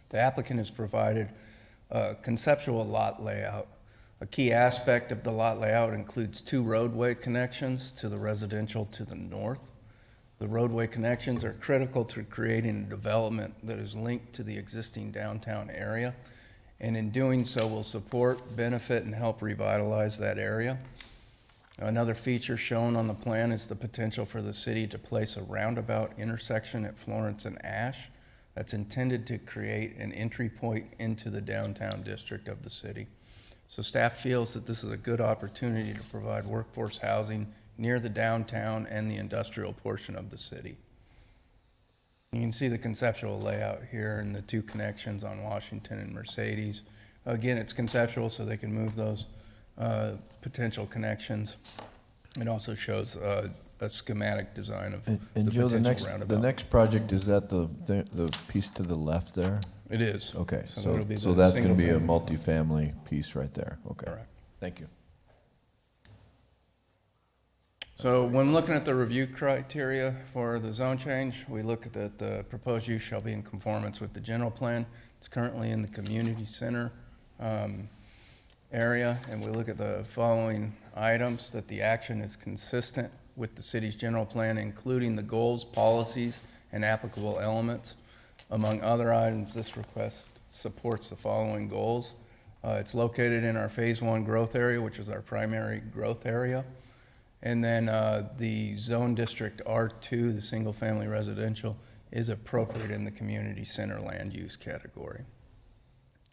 The applicant has provided a conceptual lot layout. A key aspect of the lot layout includes two roadway connections to the residential to the north. The roadway connections are critical to creating a development that is linked to the existing downtown area, and in doing so will support, benefit, and help revitalize that area. Another feature shown on the plan is the potential for the city to place a roundabout intersection at Florence and Ash that's intended to create an entry point into the downtown district of the city. So staff feels that this is a good opportunity to provide workforce housing near the downtown and the industrial portion of the city. You can see the conceptual layout here and the two connections on Washington and Mercedes. Again, it's conceptual, so they can move those potential connections. It also shows a schematic design of And the Joe, potential roundabout. the next project, is that the piece to the left there? It is. Okay, it'll be so the that's gonna be a single-family. multifamily piece right there, okay. Correct. Thank you. So when looking at the review criteria for the zone change, we look at that the proposed use shall be in conformance with the general plan. It's currently in the community center area, and we look at the following items: that the action is consistent with the city's general plan, including the goals, policies, and applicable elements. Among other items, this request supports the following goals. It's located in our Phase 1 growth area, which is our primary growth area. And then the zone district R2, the single-family residential, is appropriate in the community center land use category.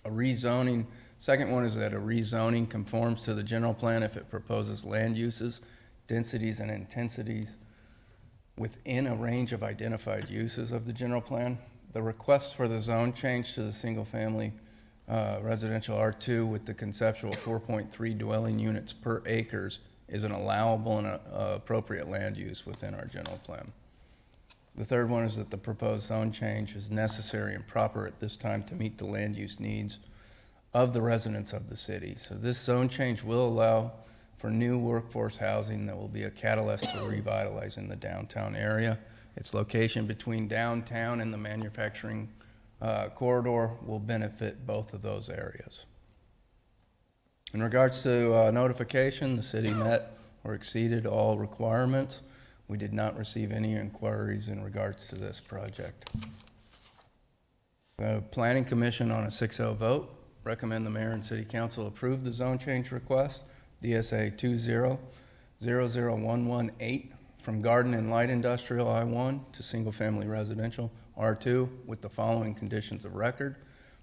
A rezoning, second one is that a rezoning conforms to the general plan if it proposes land uses, densities, and intensities within a range of identified uses of the general plan. The request for the zone change to the single-family residential R2 with the conceptual 4.3 dwelling units per acres is an allowable and appropriate land use within our general plan. The third one is that the proposed zone change is necessary and proper at this time to meet the land use needs of the residents of the city. So this zone change will allow for new workforce housing that will be a catalyst to revitalizing the downtown area. Its location between downtown and the manufacturing corridor will benefit both of those areas. In regards to notification, the city met or exceeded all requirements. We did not receive any inquiries in regards to this project. The Planning Commission, on a 6-0 vote, recommend the mayor and city council approve the zone change request, DSA 20-00118, from garden and light industrial I-1 to single-family residential R2 with the following conditions of record.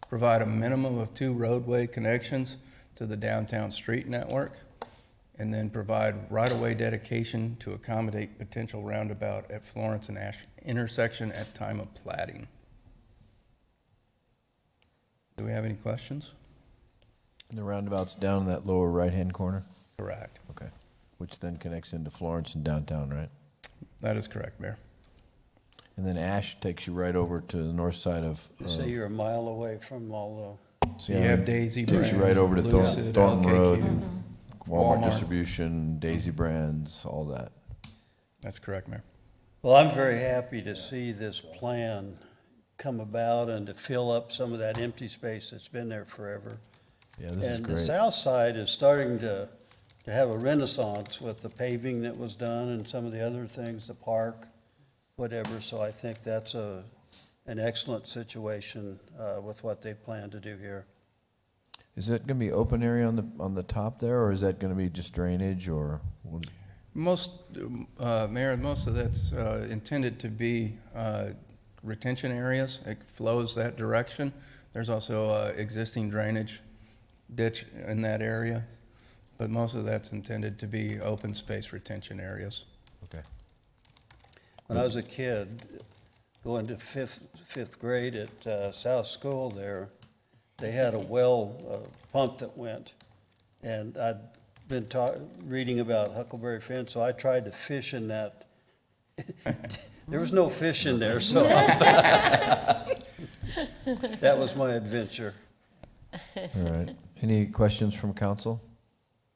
Provide a minimum of 2 roadway connections to the downtown street network. and then provide right-of-way dedication to accommodate potential roundabout at Florence and Ash intersection at time of plating. Do we have any questions? And the roundabout's down in that lower right-hand corner? Correct. Okay. Which then connects into Florence and downtown, right? That is correct, Mayor. And then Ash takes you right over to the north side of. You say you're a mile away from all So you have Daisy Takes you Brand, right over to Lucid, Thornton Road, LKQ. Walmart Walmart. Distribution, Daisy Brands, all that. That's correct, Mayor. Well, I'm very happy to see this plan come about and to fill up some of that empty space that's been there forever. Yeah, this is And the great. south side is starting to have a renaissance with the paving that was done and some of the other things, the park, whatever. So I think that's an excellent situation with what they plan to do here. Is that gonna be open area on the top there, or is that gonna be just drainage, or? what- Most, Mayor, most of that's intended to be retention areas. It flows that direction. There's also existing drainage ditch in that area, but most of that's intended to be open space retention areas. Okay. When I was a kid, going to fifth grade at South School there, they had a well pump that went, and I'd been reading about Huckleberry Finn, so I tried to fish in that. There was no fish in there, so that was my adventure. All right. Any questions from council?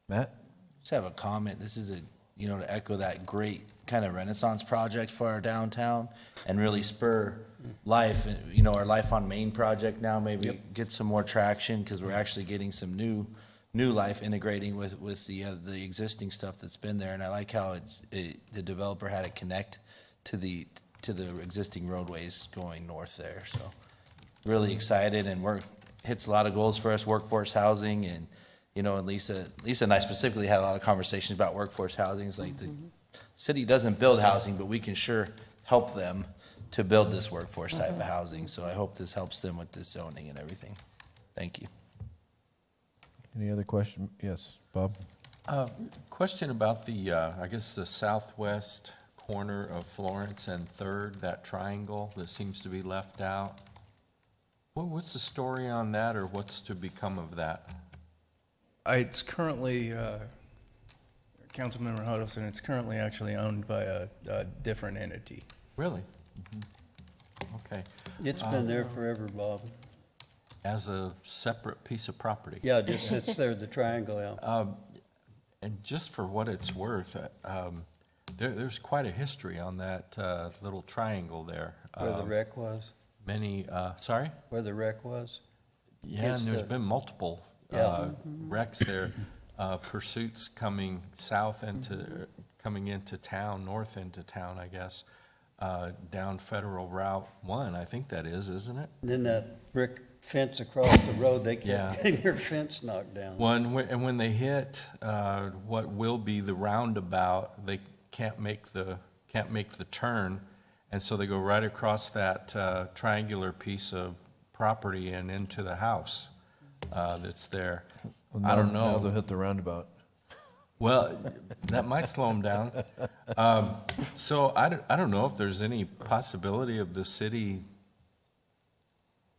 Matt? Just have a comment. This is to echo that great kind of renaissance project for our downtown and really spur life, our Life on Main project now maybe get some more traction because we're actually getting some new life integrating with the existing stuff that's been there. And I like how the developer had it connect to the existing roadways going north there. So really excited, and hits a lot of goals for us, workforce housing, and and Lisa and I specifically had a lot of conversations about workforce housing. It's like the city doesn't build housing, but we can sure help them to build this workforce type of housing. So I hope this helps them with this zoning and everything. Thank you. Any other question? Yes, Bob? Question about the, I guess, the southwest corner of Florence and Third, that triangle that seems to be left out. What's the story on that, or what's to become of that? It's currently, Councilmember Huddleston, it's currently actually owned by a different entity. Really? Okay. It's been there forever, Bob. As a separate piece of property? Yeah, it just sits there, the triangle, yeah. And just for what it's worth, there's quite a history on that little triangle there. Where the wreck was, Sorry? where the wreck was. Yeah, It's and there's the- been multiple Yeah. wrecks there. Pursuits coming coming into town, north into town, I guess, down Federal Route 1, I think that is, isn't it? And then that brick fence across the road, they Yeah. kept getting their fence knocked down. And when they hit what will be the roundabout, they can't make the turn, and so they go right across that triangular piece of property and into the house that's there. Well, I don't now know. they'll hit the roundabout. Well, that might slow them down. So I don't know if there's any possibility of the city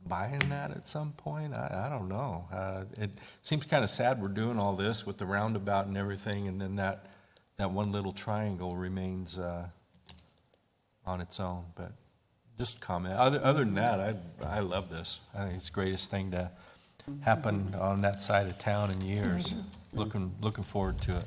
buying that at some point. I don't know. It seems kind of sad we're doing all this with the roundabout and everything, and then that one little triangle remains on its own. But just comment. Other than that, I love this. I think it's the greatest thing to happen on that side of town in years. Looking forward to it.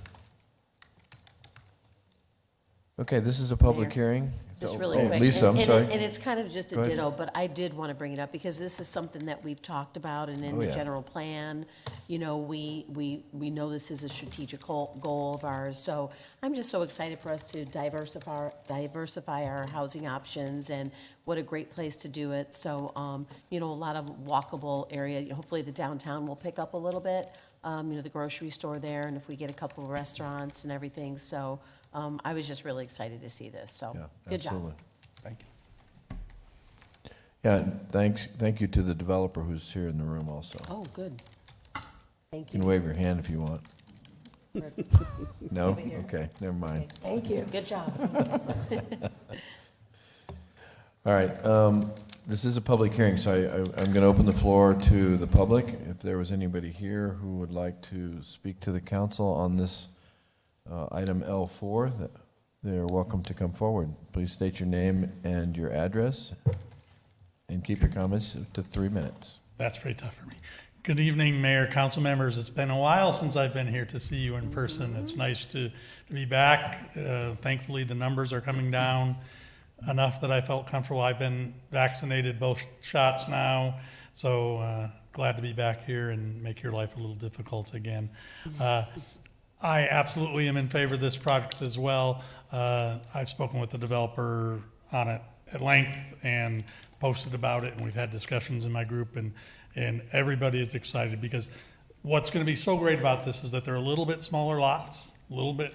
Okay, this is a public Mayor, hearing. Just really Oh, quick. Lisa, I'm And sorry. And it's kind of just a Go ahead. ditto, but I did want to bring it up because this is something that we've talked about and in Oh, the yeah. general plan. We know this is a strategic goal of ours. So I'm just so excited for us to diversify our housing options, and what a great place to do it. So, a lot of walkable area. Hopefully the downtown will pick up a little bit. The grocery store there, and if we get a couple of restaurants and everything. So, I was just really excited to see this, so, Yeah, good job. absolutely. Thank you. Yeah, and thank you to the developer who's here in the room also. Oh, good. Thank You can you. wave your hand if you want. No? Okay, never mind. Thank you. Good job. All right, this is a public hearing, so I'm going to open the floor to the public. If there was anybody here who would like to speak to the council on this item L4, they're welcome to come forward. Please state your name and your address, and keep your comments to 3 minutes. That's pretty tough for me. Good evening, Mayor, council members. It's been a while since I've been here to see you in person. It's nice to be back. Thankfully, the numbers are coming down enough that I felt comfortable. I've been vaccinated both shots now, so glad to be back here and make your life a little difficult again. I absolutely am in favor of this project as well. I've spoken with the developer on it at length and posted about it, and we've had discussions in my group, and everybody is excited because what's going to be so great about this is that they're a little bit smaller lots, a little bit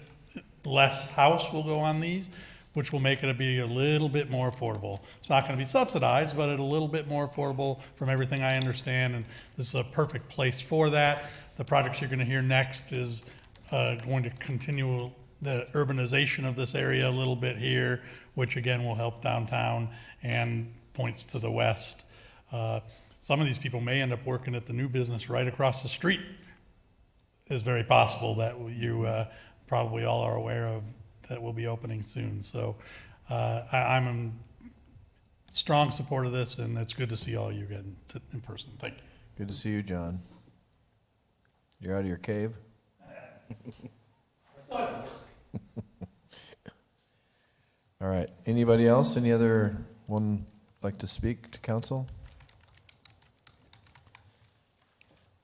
less house will go on these, which will make it be a little bit more affordable. It's not going to be subsidized, but it's a little bit more affordable from everything I understand, and this is a perfect place for that. The projects you're going to hear next is going to continue the urbanization of this area a little bit here, which again will help downtown and points to the west. Some of these people may end up working at the new business right across the street. It's very possible that you probably all are aware of that will be opening soon. So I'm in strong support of this, and it's good to see all you again in person. Thank you. Good to see you, John. You're out of your cave? All right, anybody else? Any other one like to speak to council?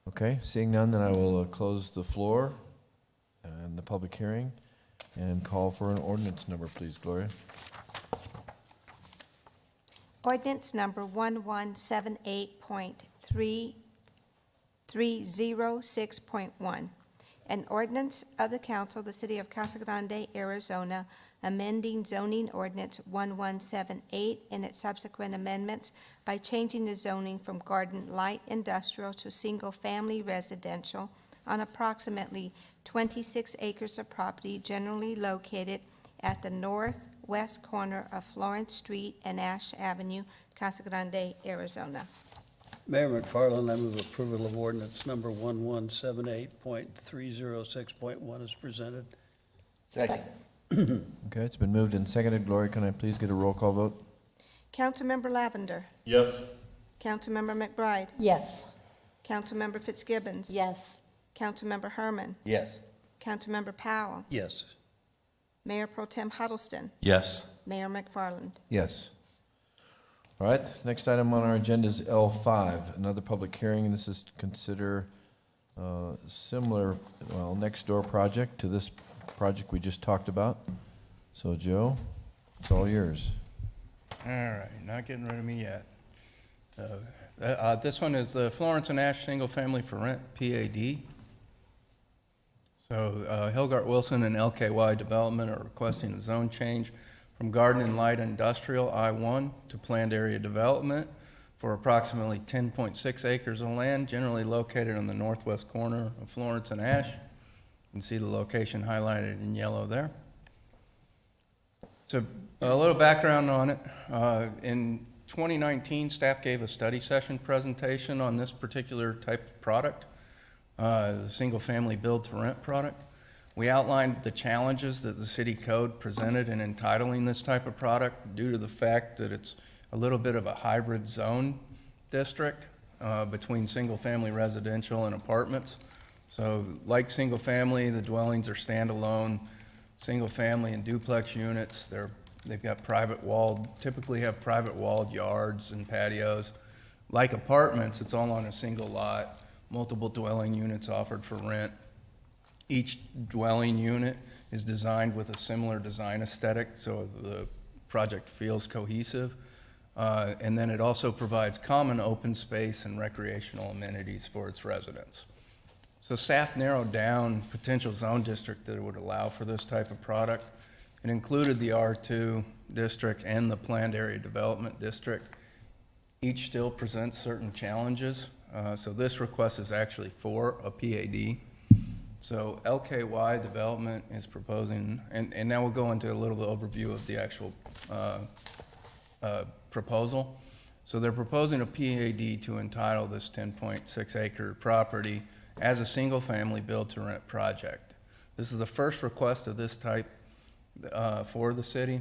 Okay, seeing none, then I will close the floor and the public hearing and call for an ordinance number, please, Gloria. Ordinance number 1178.306.1. An ordinance of the council of the city of Casa Grande, Arizona, amending zoning ordinance 1178 and its subsequent amendments by changing the zoning from garden light industrial to single-family residential on approximately 26 acres of property generally located at the northwest corner of Florence Street and Ash Avenue, Casa Grande, Arizona. Mayor McFarland, I move approval of ordinance number 1178.306.1 as presented. Second. Okay, it's been moved and seconded. Gloria, can I please get a roll call vote? Councilmember Lavender. Yes. Councilmember McBride. Yes. Councilmember Fitzgibbons. Yes. Councilmember Herman. Yes. Councilmember Powell. Yes. Mayor Pro Tem Huddleston. Yes. Mayor McFarland. Yes. All right, next item on our agenda is L5, another public hearing, and this is to consider similar, well, next door project to this project we just talked about. So Joe, it's all yours. All right, not getting rid of me yet. This one is the Florence and Ash Single Family for Rent, PAD. So Hilgart Wilson and LKY Development are requesting a zone change from Garden and Light Industrial I-1 to Planned Area Development for approximately 10.6 acres of land generally located on the northwest corner of Florence and Ash. You can see the location highlighted in yellow there. So a little background on it. In 2019, staff gave a study session presentation on this particular type of product, the single-family build-to-rent product. We outlined the challenges that the city code presented in entitling this type of product due to the fact that it's a little bit of a hybrid zone district between single-family residential and apartments. So like single-family, the dwellings are standalone, single-family and duplex units. They've got typically have private walled yards and patios. Like apartments, it's all on a single lot, multiple dwelling units offered for rent. Each dwelling unit is designed with a similar design aesthetic, so the project feels cohesive. And then it also provides common open space and recreational amenities for its residents. So staff narrowed down potential zone district that would allow for this type of product. It included the R2 district and the Planned Area Development District. Each still presents certain challenges. So this request is actually for a PAD. So LKY Development is proposing, and now we'll go into a little overview of the actual proposal. So they're proposing a PAD to entitle this 10.6 acre property as a single-family build-to-rent project. This is the first request of this type for the city.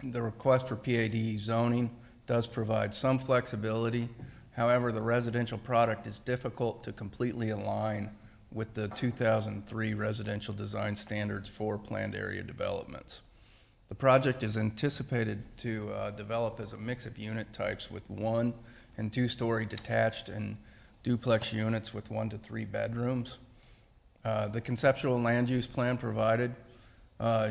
The request for PAD zoning does provide some flexibility. However, the residential product is difficult to completely align with the 2003 residential design standards for planned area developments. The project is anticipated to develop as a mix of unit types with 1- and 2-story detached and duplex units with 1 to 3 bedrooms. The conceptual land use plan provided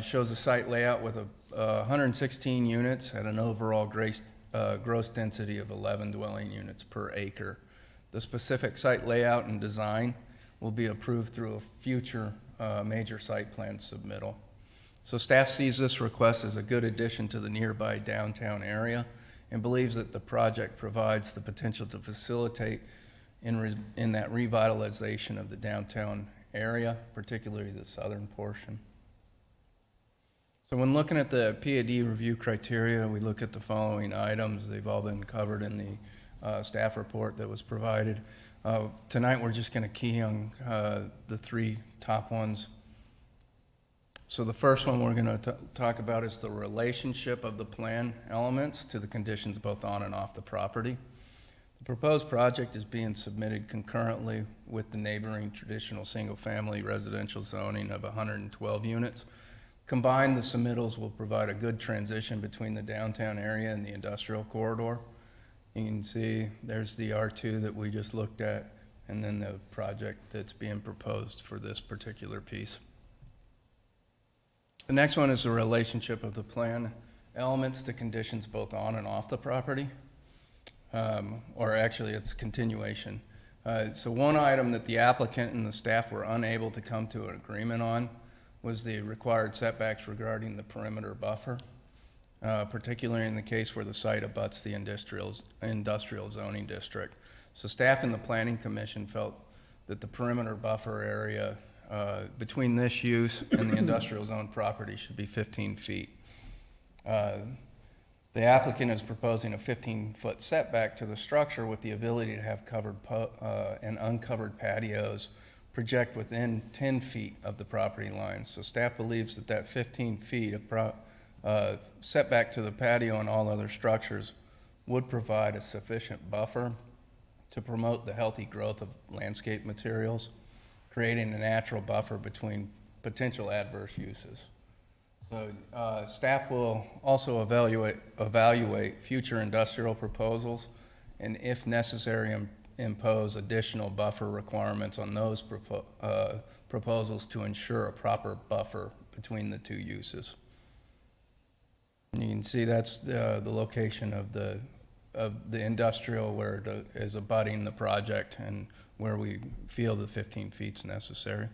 shows a site layout with 116 units at an overall gross density of 11 dwelling units per acre. The specific site layout and design will be approved through a future major site plan submittal. So staff sees this request as a good addition to the nearby downtown area and believes that the project provides the potential to facilitate in that revitalization of the downtown area, particularly the southern portion. So when looking at the PAD review criteria, we look at the following items. They've all been covered in the staff report that was provided. Tonight we're just going to key on the 3 top ones. So the first one we're going to talk about is the relationship of the plan elements to the conditions both on and off the property. The proposed project is being submitted concurrently with the neighboring traditional single-family residential zoning of 112 units. Combined, the submittals will provide a good transition between the downtown area and the industrial corridor. You can see there's the R2 that we just looked at, and then the project that's being proposed for this particular piece. The next one is the relationship of the plan elements to conditions both on and off the property, or actually it's continuation. So one item that the applicant and the staff were unable to come to an agreement on was the required setbacks regarding the perimeter buffer, particularly in the case where the site abuts the industrial zoning district. So staff and the Planning Commission felt that the perimeter buffer area between this use and the industrial zone property should be 15 feet. The applicant is proposing a 15-foot setback to the structure with the ability to have covered and uncovered patios project within 10 feet of the property line. So staff believes that that 15 feet of setback to the patio and all other structures would provide a sufficient buffer to promote the healthy growth of landscape materials, creating a natural buffer between potential adverse uses. So staff will also evaluate future industrial proposals and, if necessary, impose additional buffer requirements on those proposals to ensure a proper buffer between the 2 uses. And you can see that's the location of the industrial where it is abutting the project and where we feel the 15 feet is necessary.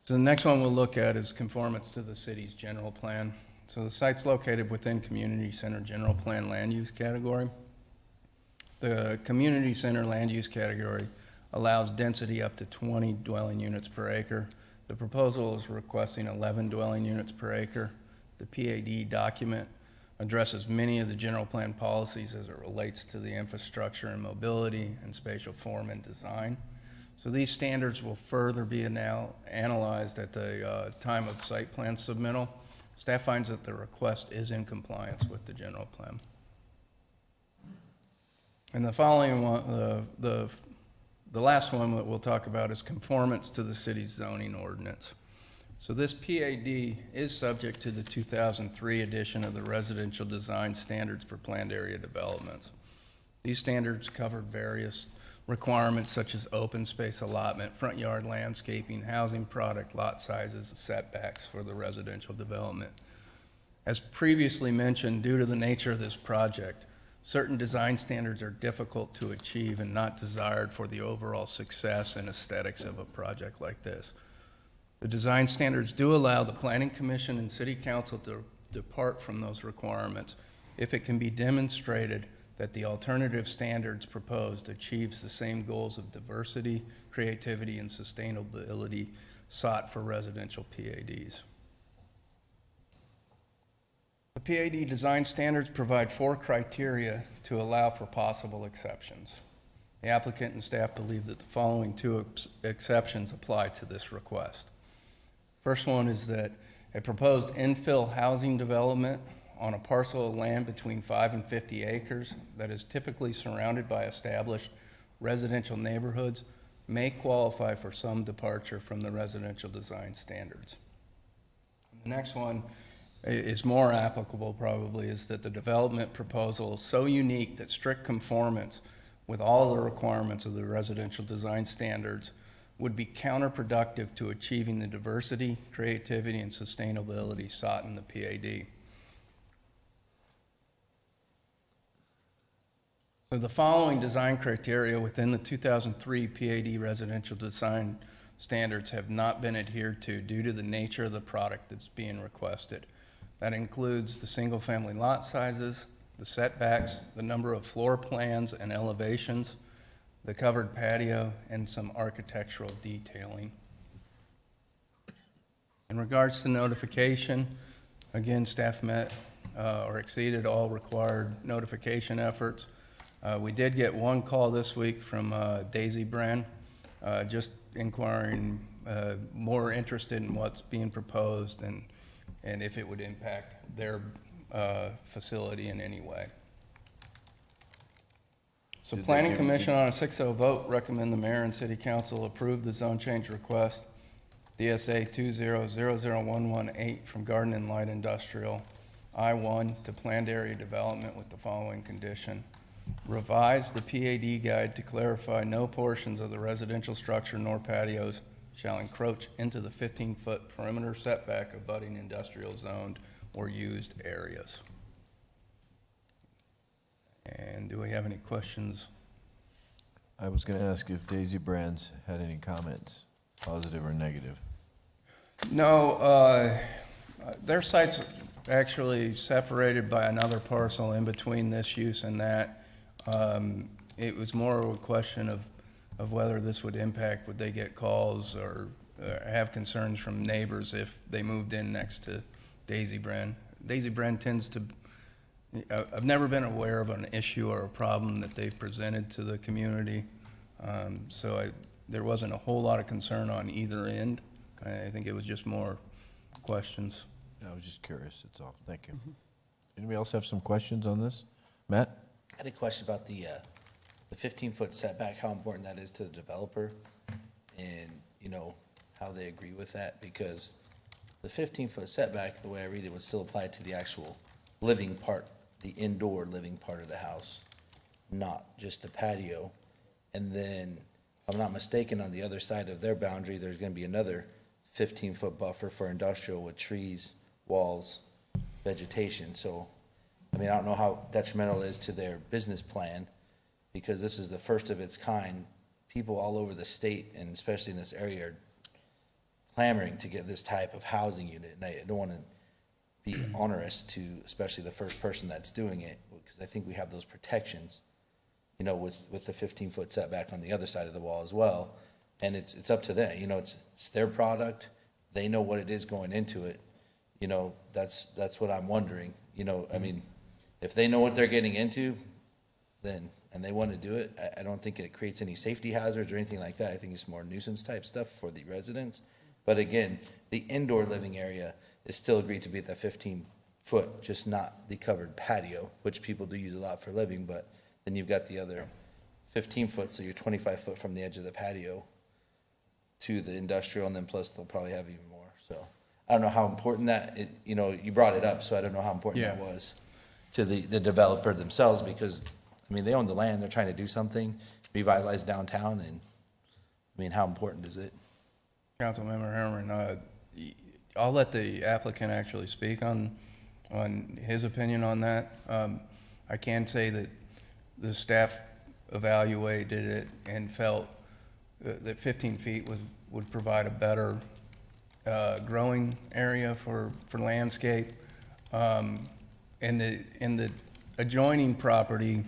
So the next one we'll look at is conformance to the city's general plan. So the site's located within Community Center General Plan Land Use category. The Community Center Land Use category allows density up to 20 dwelling units per acre. The proposal is requesting 11 dwelling units per acre. The PAD document addresses many of the general plan policies as it relates to the infrastructure and mobility and spatial form and design. So these standards will further be analyzed at the time of site plan submittal. Staff finds that the request is in compliance with the general plan. And the following one, the last one that we'll talk about is conformance to the city's zoning ordinance. So this PAD is subject to the 2003 edition of the Residential Design Standards for Planned Area Developments. These standards covered various requirements such as open space allotment, front yard landscaping, housing product, lot sizes, setbacks for the residential development. As previously mentioned, due to the nature of this project, certain design standards are difficult to achieve and not desired for the overall success and aesthetics of a project like this. The design standards do allow the Planning Commission and City Council to depart from those requirements if it can be demonstrated that the alternative standards proposed achieves the same goals of diversity, creativity, and sustainability sought for residential PADs. The PAD design standards provide 4 criteria to allow for possible exceptions. The applicant and staff believe that the following 2 exceptions apply to this request. First one is that a proposed infill housing development on a parcel of land between 5 and 50 acres that is typically surrounded by established residential neighborhoods may qualify for some departure from the residential design standards. The next one is more applicable probably, is that the development proposal is so unique that strict conformance with all the requirements of the residential design standards would be counterproductive to achieving the diversity, creativity, and sustainability sought in the PAD. So the following design criteria within the 2003 PAD residential design standards have not been adhered to due to the nature of the product that's being requested. That includes the single-family lot sizes, the setbacks, the number of floor plans and elevations, the covered patio, and some architectural detailing. In regards to notification, again, staff met or exceeded all required notification efforts. We did get one call this week from Daisy Brand, just inquiring, more interested in what's being proposed and if it would impact their facility in any way. So Did they Planning give- Commission on a 6-0 vote recommend the mayor and city council approve the zone change request, DSA 200018 from Garden and Light Industrial, I-1 to planned area development with the following condition. Revise the PAD guide to clarify no portions of the residential structure nor patios shall encroach into the 15-foot perimeter setback abutting industrial zoned or used areas. And do we have any questions? I was going to ask if Daisy Brands had any comments, positive or negative. No, their site's actually separated by another parcel in between this use and that. It was more of a question of whether this would impact, would they get calls or have concerns from neighbors if they moved in next to Daisy Brand. Daisy Brand tends to, I've never been aware of an issue or a problem that they've presented to the community. So there wasn't a whole lot of concern on either end. I think it was just more questions. I was just curious, that's all. Thank you. Anybody else have some questions on this? Matt? I had a question about the 15-foot setback, how important that is to the developer, and, you know, how they agree with that, because the 15-foot setback, the way I read it, would still apply to the actual living part, the indoor living part of the house, not just the patio. And then, if I'm not mistaken, on the other side of their boundary, there's gonna be another 15-foot buffer for industrial with trees, walls, vegetation. So, I mean, I don't know how detrimental it is to their business plan, because this is the first of its kind. People all over the state, and especially in this area, are clamoring to get this type of housing unit. And I don't want to be onerous to, especially the first person that's doing it, because I think we have those protections, you know, with the 15-foot setback on the other side of the wall as well. And it's up to them, you know, it's their product. They know what it is going into it. You know, that's what I'm wondering. You know, I mean, if they know what they're getting into, then, and they want to do it, I don't think it creates any safety hazards or anything like that. I think it's more nuisance type stuff for the residents. But again, the indoor living area is still agreed to be at that 15-foot, just not the covered patio, which people do use a lot for living, but then you've got the other 15-foot, so you're 25-foot from the edge of the patio to the industrial, and then plus they'll probably have even more. So I don't know how important that, you know, you brought it up, so I don't know how important that was to the developer themselves, because, I mean, they own the land, they're trying to do something, revitalize downtown, and, I mean, how important is it? Councilmember Herman, I'll let the applicant actually speak on his opinion on that. I can say that the staff evaluated it and felt that 15 feet would provide a better growing area for landscape. And the adjoining property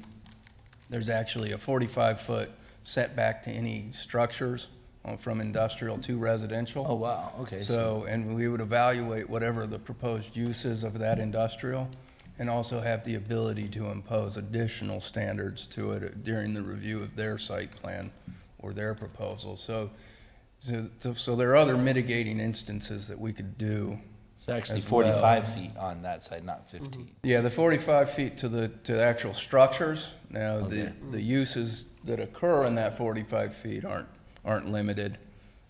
there's actually a 45-foot setback to any structures from industrial to residential. Oh, wow, okay. So, and we would evaluate whatever the proposed uses of that industrial, and also have the ability to impose additional standards to it during the review of their site plan or their proposal. So there are other mitigating instances that we could do. It's actually as well. 45 feet on that side, not 15. Yeah, the 45 feet to the actual structures. Now, Okay. the uses that occur in that 45 feet aren't limited,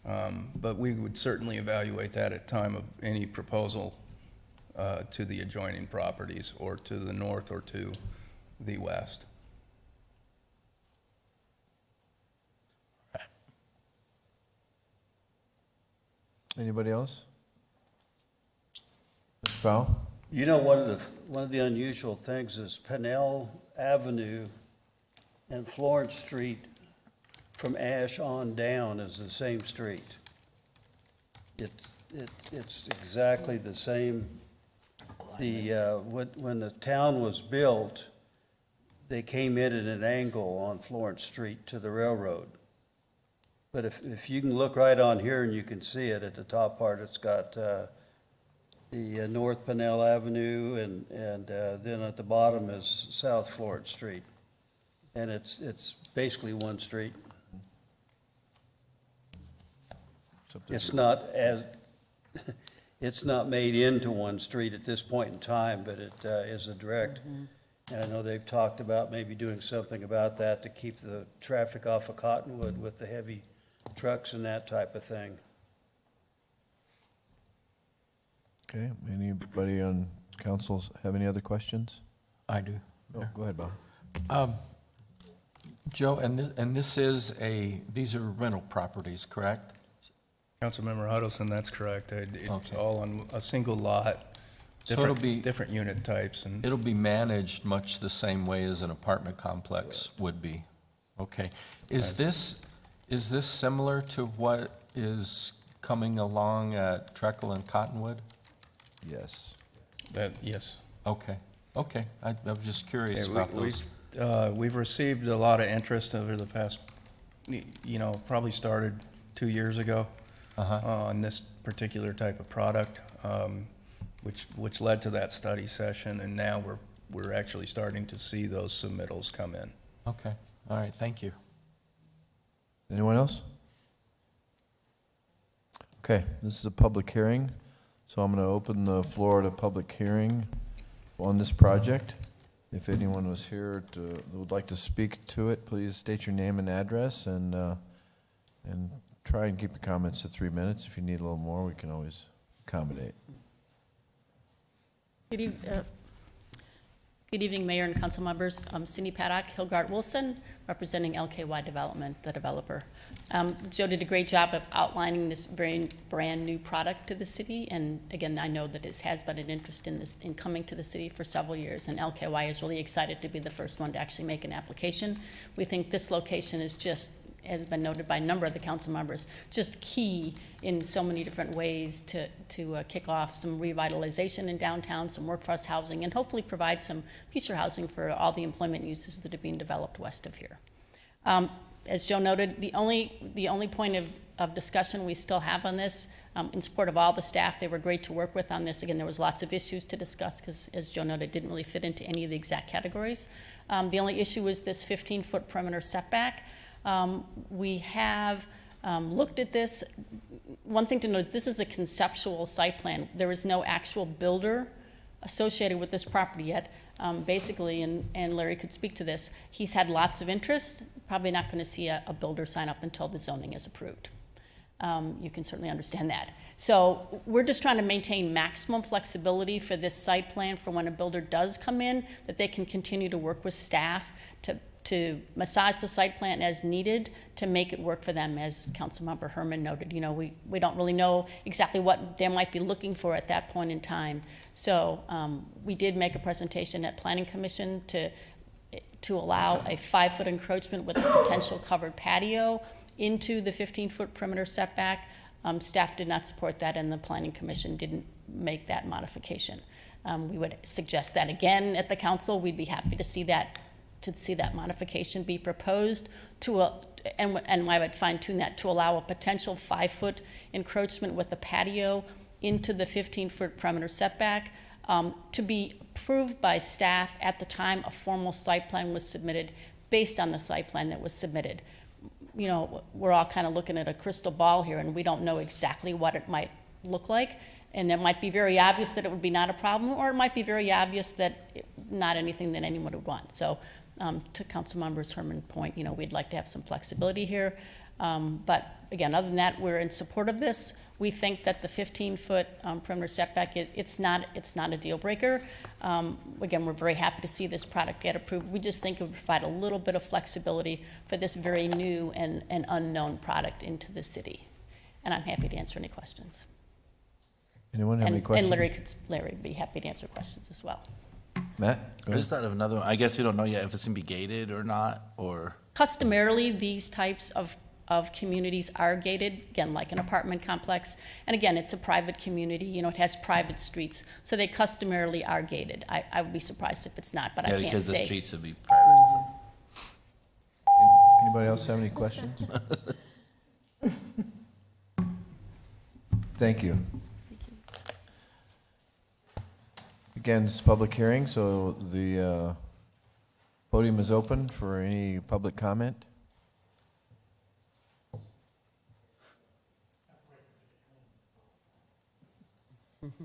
but we would certainly evaluate that at time of any proposal to the adjoining properties, or to the north or to the west. Anybody else? Mr. Powell? You know, one of the unusual things is Pennell Avenue and Florence Street from Ash on down is the same street. It's exactly the same. When the town was built, they came in at an angle on Florence Street to the railroad. But if you can look right on here and you can see it at the top part, it's got the North Pennell Avenue, and then at the bottom is South Florence Street. And it's basically one street. It's not it's not made into one street at this point in time, but it is a direct. And I know they've talked about maybe doing something about that to keep the traffic off of Cottonwood with the heavy trucks and that type of thing. Okay, anybody on council have any other questions? I do. Oh, go ahead, Bob. Joe, and this is these are rental properties, correct? Councilmember Huddleston, that's correct. It's Okay. all on a single lot, So it'll be- different unit types, and It'll be managed much the same way as an apartment complex would be. Okay. Is this similar to what is coming along at Treckle and Cottonwood? Yes. yes. Okay, okay. I was just curious Yeah, about those. We've received a lot of interest over the past, probably started 2 years ago on this particular type of product, which led to that study session, and now we're actually starting to see those submittals come in. Okay, all right, thank you. Anyone else? Okay, this is a public hearing, so I'm going to open the floor to public hearing on this project. If anyone was here would like to speak to it, please state your name and address, and try and keep your comments to 3 minutes. If you need a little more, we can always accommodate. Good evening, Mayor and council members. I'm Cindy Paddock, Hilgard Wilson, representing LKY Development, the developer. Joe did a great job of outlining this very brand-new product to the city, and again, I know that it has been an interest in coming to the city for several years, and LKY is really excited to be the first one to actually make an application. We think this location is just, has been noted by a number of the council members, just key in so many different ways to kick off some revitalization in downtown, some workforce housing, and hopefully provide some future housing for all the employment uses that are being developed west of here. As Joe noted, the only point of discussion we still have on this, in support of all the staff, they were great to work with on this. Again, there was lots of issues to discuss because, as Joe noted, it didn't really fit into any of the exact categories. The only issue is this 15-foot perimeter setback. We have looked at this. One thing to note is this is a conceptual site plan. There is no actual builder associated with this property yet. Basically, and Larry could speak to this, he's had lots of interest, probably not going to see a builder sign up until the zoning is approved. You can certainly understand that. So we're just trying to maintain maximum flexibility for this site plan for when a builder does come in, that they can continue to work with staff to massage the site plan as needed to make it work for them, as Councilmember Herman noted. We don't really know exactly what they might be looking for at that point in time. So we did make a presentation at Planning Commission to allow a 5-foot encroachment with a potential covered patio into the 15-foot perimeter setback. Staff did not support that, and the Planning Commission didn't make that modification. We would suggest that again at the council. We'd be happy to see that to see that modification be proposed and I would fine tune that to allow a potential 5-foot encroachment with the patio into the 15-foot perimeter setback, to be approved by staff at the time a formal site plan was submitted based on the site plan that was submitted. You know, we're all kind of looking at a crystal ball here, and we don't know exactly what it might look like. And it might be very obvious that it would be not a problem, or it might be very obvious that not anything that anyone would want. So to Councilmember Herman's point, you know, we'd like to have some flexibility here. But again, other than that, we're in support of this. We think that the 15-foot perimeter setback, it's not a deal breaker. Again, we're very happy to see this product get approved. We just think it would provide a little bit of flexibility for this very new and unknown product into the city. And I'm happy to answer any questions. Anyone have any questions? And Larry would be happy to answer questions as well. Matt? Go I ahead. just thought of another one. I guess we don't know yet if it's gonna be gated or not, or. Customarily, these types of communities are gated, again, like an apartment complex. And again, it's a private community, you know, it has private streets, so they customarily are gated. I would be surprised if it's not, but I Yeah, can't because the say. streets would be private. Anybody else have any questions? Thank you. Again, it's a public hearing, so the podium is open for any public comment.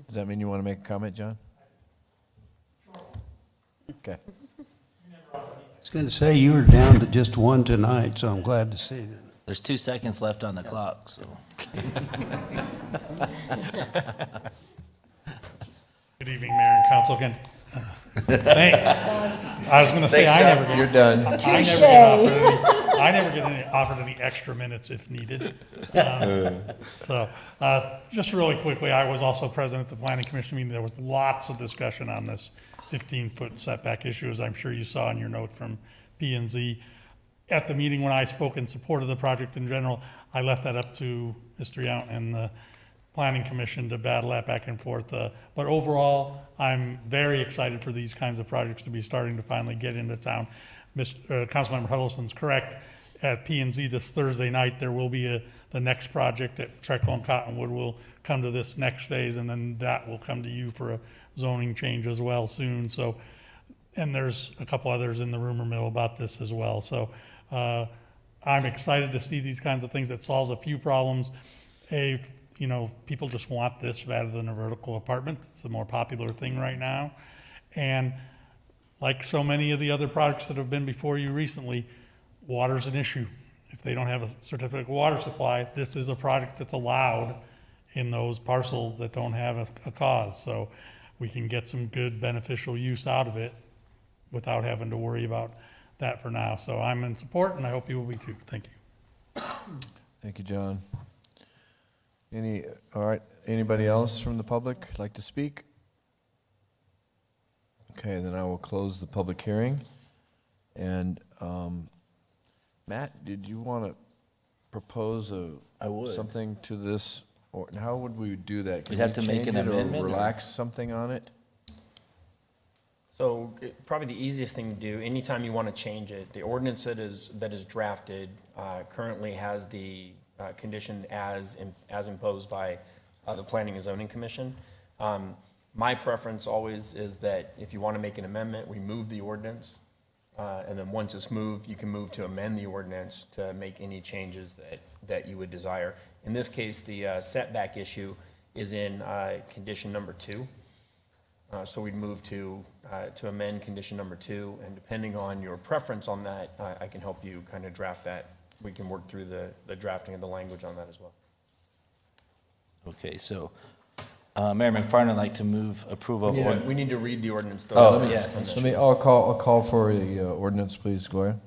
Does that mean you want to make a comment, John? Okay. I was going to say, you were down to just one tonight, so I'm glad to see that. There's 2 seconds left on the clock, so. Good evening, Mayor and Council again. Thanks. I was gonna say, Thanks, I John. never get. You're done. I never get offered any extra minutes if needed. Just really quickly, I was also present at the Planning Commission meeting. There was lots of discussion on this 15-foot setback issue, as I'm sure you saw in your note from P&Z. At the meeting, when I spoke in support of the project in general, I left that up to Mr. Yount and the Planning Commission to battle that back and forth. But overall, I'm very excited for these kinds of projects to be starting to finally get into town. Councilmember Huddleston's correct. At P&Z this Thursday night, there will be the next project at Treckle and Cottonwood will come to this next phase, and then that will come to you for a zoning change as well soon. So, and there's a couple others in the rumor mill about this as well. So I'm excited to see these kinds of things. That solves a few problems. You know, people just want this rather than a vertical apartment. It's the more popular thing right now. And like so many of the other products that have been before you recently, water's an issue. If they don't have a certificate of water supply, this is a product that's allowed in those parcels that don't have a cause. So we can get some good beneficial use out of it without having to worry about that for now. So I'm in support, and I hope you will be too. Thank you. Thank you, John. All right, anybody else from the public like to speak? Okay, then I will close the public hearing. And Matt, did you want to propose I would. something to this, or how would we do that? Can We'd have we to make change an it or amendment, or- relax something on it? So probably the easiest thing to do, anytime you want to change it, the ordinance that is drafted currently has the condition as imposed by the Planning and Zoning Commission. My preference always is that if you want to make an amendment, we move the ordinance. And then once it's moved, you can move to amend the ordinance to make any changes that you would desire. In this case, the setback issue is in condition number 2. So we'd move to amend condition number 2, and depending on your preference on that, I can help you kind of draft that. We can work through the drafting of the language on that as well. Okay, so, Mayor McFarland would like to move approval of. We need to read the ordinance though. Oh, Let me- yeah. I'll call for the ordinance, please, Gloria.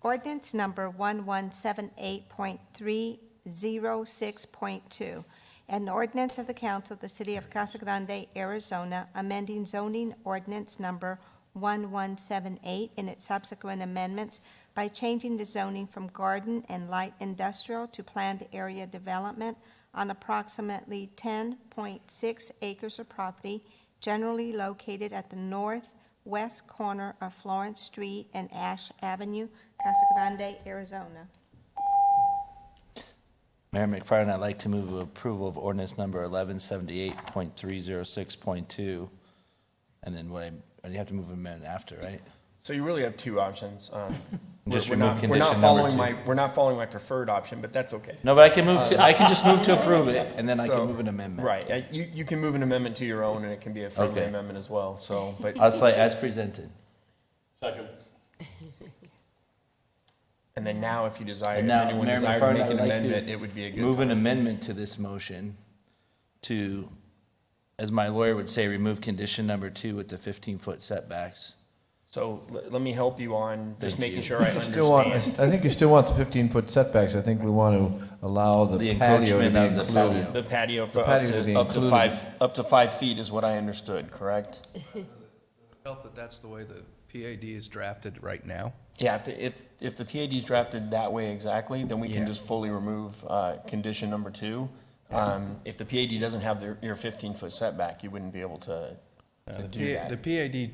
Ordinance number 1178.306.2. An ordinance of the Council of the City of Casa Grande, Arizona, amending zoning ordinance number 1178 and its subsequent amendments by changing the zoning from garden and light industrial to planned area development on approximately 10.6 acres of property generally located at the north, west corner of Florence Street and Ash Avenue, Casa Grande, Arizona. Mayor McFarland, I'd like to move approval of ordinance number 1178.306.2. And then you have to move amendment after, right? So you really have two options. Just We're remove not condition number following 2. we're not following my preferred option, but that's okay. No, but I can just move to approve it, and then I So- can move an amendment. Right, you can move an amendment to your own, and it can be a friendly Okay. amendment as well, so, but. As presented. Second. And then now, if you desire, if And now, anyone Mayor desired to McFarland, make I'd an like amendment, to it would be a good. move an time. amendment to this motion to, as my lawyer would say, remove condition number 2 with the 15-foot setbacks. So let me help you on just Thank making you. sure I You still want, understand. I think you still want the 15-foot setbacks. I think we want to allow the The patio to be encroachment of the included. patio. The patio The for patio to be up to included. up to 5 feet is what I understood, correct? Felt that that's the way the PAD is drafted right now. Yeah, if the PAD is drafted that way exactly, then we can Yeah. just fully remove, condition number 2. If the PAD doesn't have your 15-foot setback, you wouldn't be able to do The that. PAD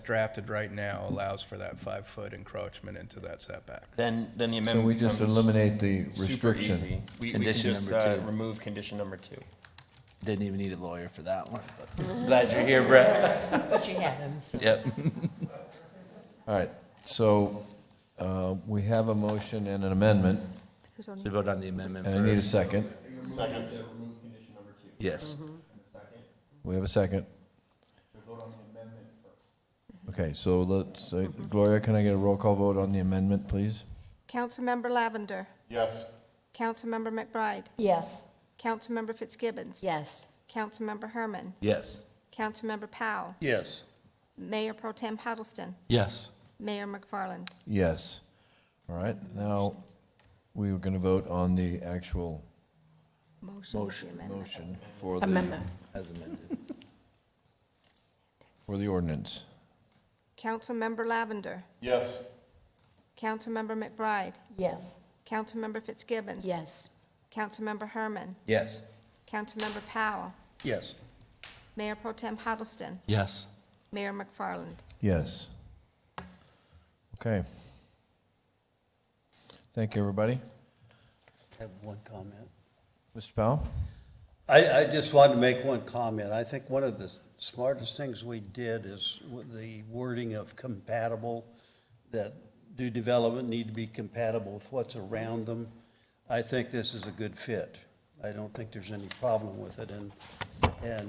drafted right now allows for that 5-foot encroachment into that setback. Then the So amendment we just becomes eliminate the super restriction. easy. We can Condition just, number 2. remove condition number 2. Didn't even need a lawyer for that one. but Glad you're here, Brett. But you have them, so. Yep. All right, so we have a motion and an amendment, Who's on? So vote on the amendment and I need a first. second. Second. Yes. We have a second. Okay, so let's, Gloria, can I get a roll call vote on the amendment, please? Councilmember Lavender, Yes. Councilmember McBride, Yes. Councilmember Fitzgibbons, Yes. Councilmember Herman, Yes. Councilmember Powell, Yes. Mayor Pro Tem Huddleston, Yes. Mayor McFarland. Yes. All right, now, we were going to vote on the actual Motion with the amendment. motion for the, Amendment. As amended. for the ordinance. Councilmember Lavender, Yes. Councilmember McBride, Yes. Councilmember Fitzgibbons. Yes. Councilmember Herman, Yes. Councilmember Powell, Yes. Mayor Pro Tem Huddleston, Yes. Mayor McFarland. Yes. Okay. Thank you, everybody. I have one comment. Mr. Powell? I just wanted to make one comment. I think one of the smartest things we did is with the wording of compatible, that new development need to be compatible with what's around them. I think this is a good fit. I don't think there's any problem with it. And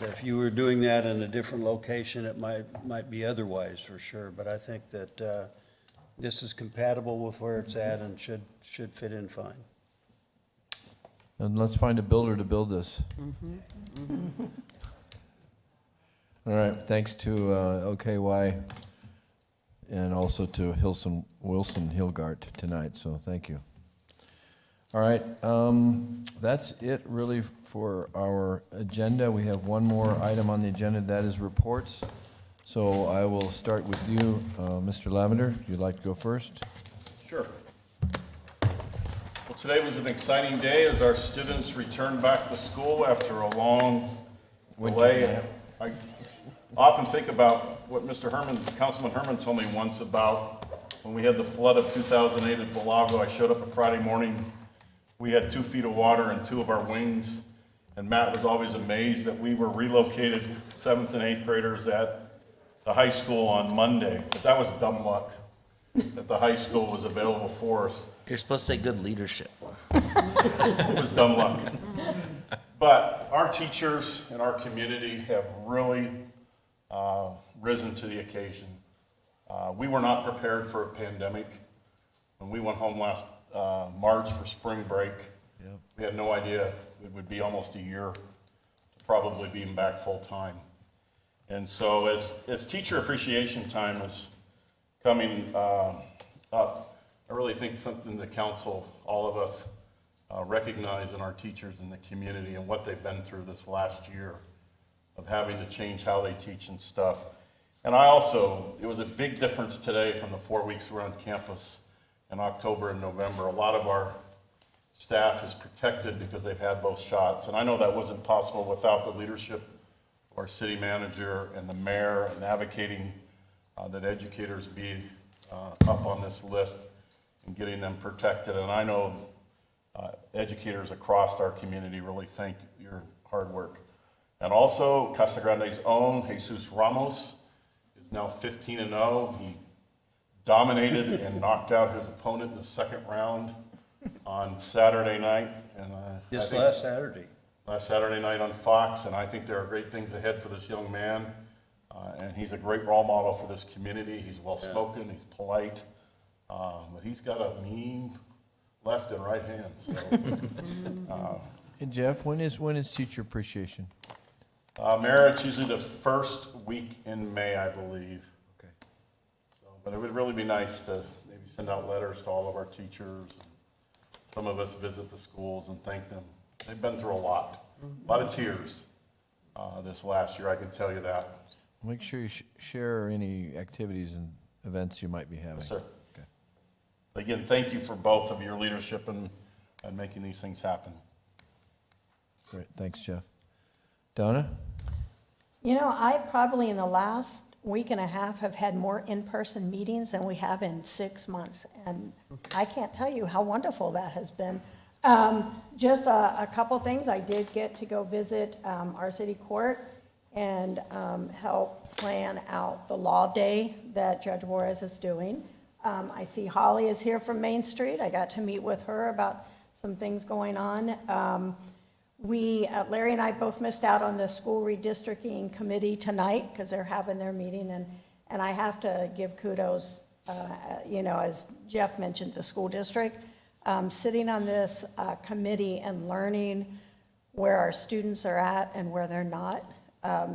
if you were doing that in a different location, it might be otherwise for sure. But I think that this is compatible with where it's at and should fit in fine. And let's find a builder to build this. All right, thanks to LKY and also to Wilson Hilgart tonight, so thank you. All right, that's it really for our agenda. We have one more item on the agenda, that is reports. So I will start with you, Mr. Lavender, if you'd like to go first. Sure. Well, today was an exciting day as our students returned back to school after a long delay. I often think about what Councilman Herman told me once about when we had the flood of 2008 at Belago. I showed up a Friday morning. We had 2 feet of water in 2 of our wings, and Matt was always amazed that we were relocated 7th and 8th graders at the high school on Monday. But that was dumb luck, that the high school was available for us. You're supposed to say good leadership. It was dumb luck. But our teachers and our community have really risen to the occasion. We were not prepared for a pandemic. When we went home last March for spring break, we had no idea it would be almost a year to probably being back full-time. And so as Teacher Appreciation Time is coming up, I really think something the council, all of us, recognize in our teachers in the community and what they've been through this last year of having to change how they teach and stuff. And it was a big difference today from the 4 weeks we were on campus in October and November. A lot of our staff is protected because they've had both shots. And I know that wasn't possible without the leadership of our city manager and the mayor and advocating that educators be up on this list and getting them protected. And I know educators across our community really thank your hard work. And also, Casa Grande's own Jesus Ramos is now 15-0. He dominated and knocked out his opponent in the second round on Saturday night. And Just last Saturday. Last Saturday night on Fox, and I think there are great things ahead for this young man. And he's a great role model for this community. He's well-spoken, he's polite, but he's got a mean left and right hand. So, Hey, Jeff, when is Teacher Appreciation? Mayor, it's usually the first week in May, I believe. Okay. So, but it would really be nice to maybe send out letters to all of our teachers. Some of us visit the schools and thank them. They've been through a lot of tears this last year, I can tell you that. Make sure you share any activities and events you might be having. Yes, sir. Okay. Again, thank you for both of your leadership and making these things happen. Great, thanks, Jeff. Donna? You know, I probably in the last week and a half have had more in-person meetings than we have in 6 months. And I can't tell you how wonderful that has been. Just a couple things. I did get to go visit our city court and help plan out the law day that Judge Juarez is doing. I see Holly is here from Main Street. I got to meet with her about some things going on. Larry and I both missed out on the school redistricting committee tonight because they're having their meeting, and I have to give kudos, as Jeff mentioned, the school district. Sitting on this committee and learning where our students are at and where they're not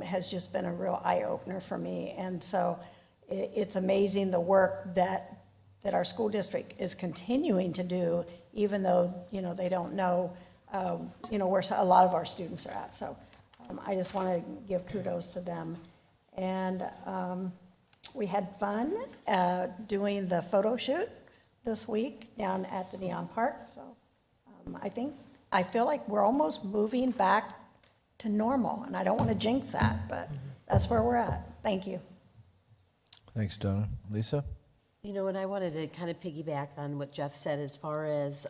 has just been a real eye-opener for me. And so it's amazing the work that our school district is continuing to do, even though, they don't know where a lot of our students are at. So I just want to give kudos to them. And we had fun doing the photo shoot this week down at the Neon Park. So I feel like we're almost moving back to normal, and I don't want to jinx that, but that's where we're at. Thank you. Thanks, Donna. Lisa? And I wanted to kind of piggyback on what Jeff said as far as,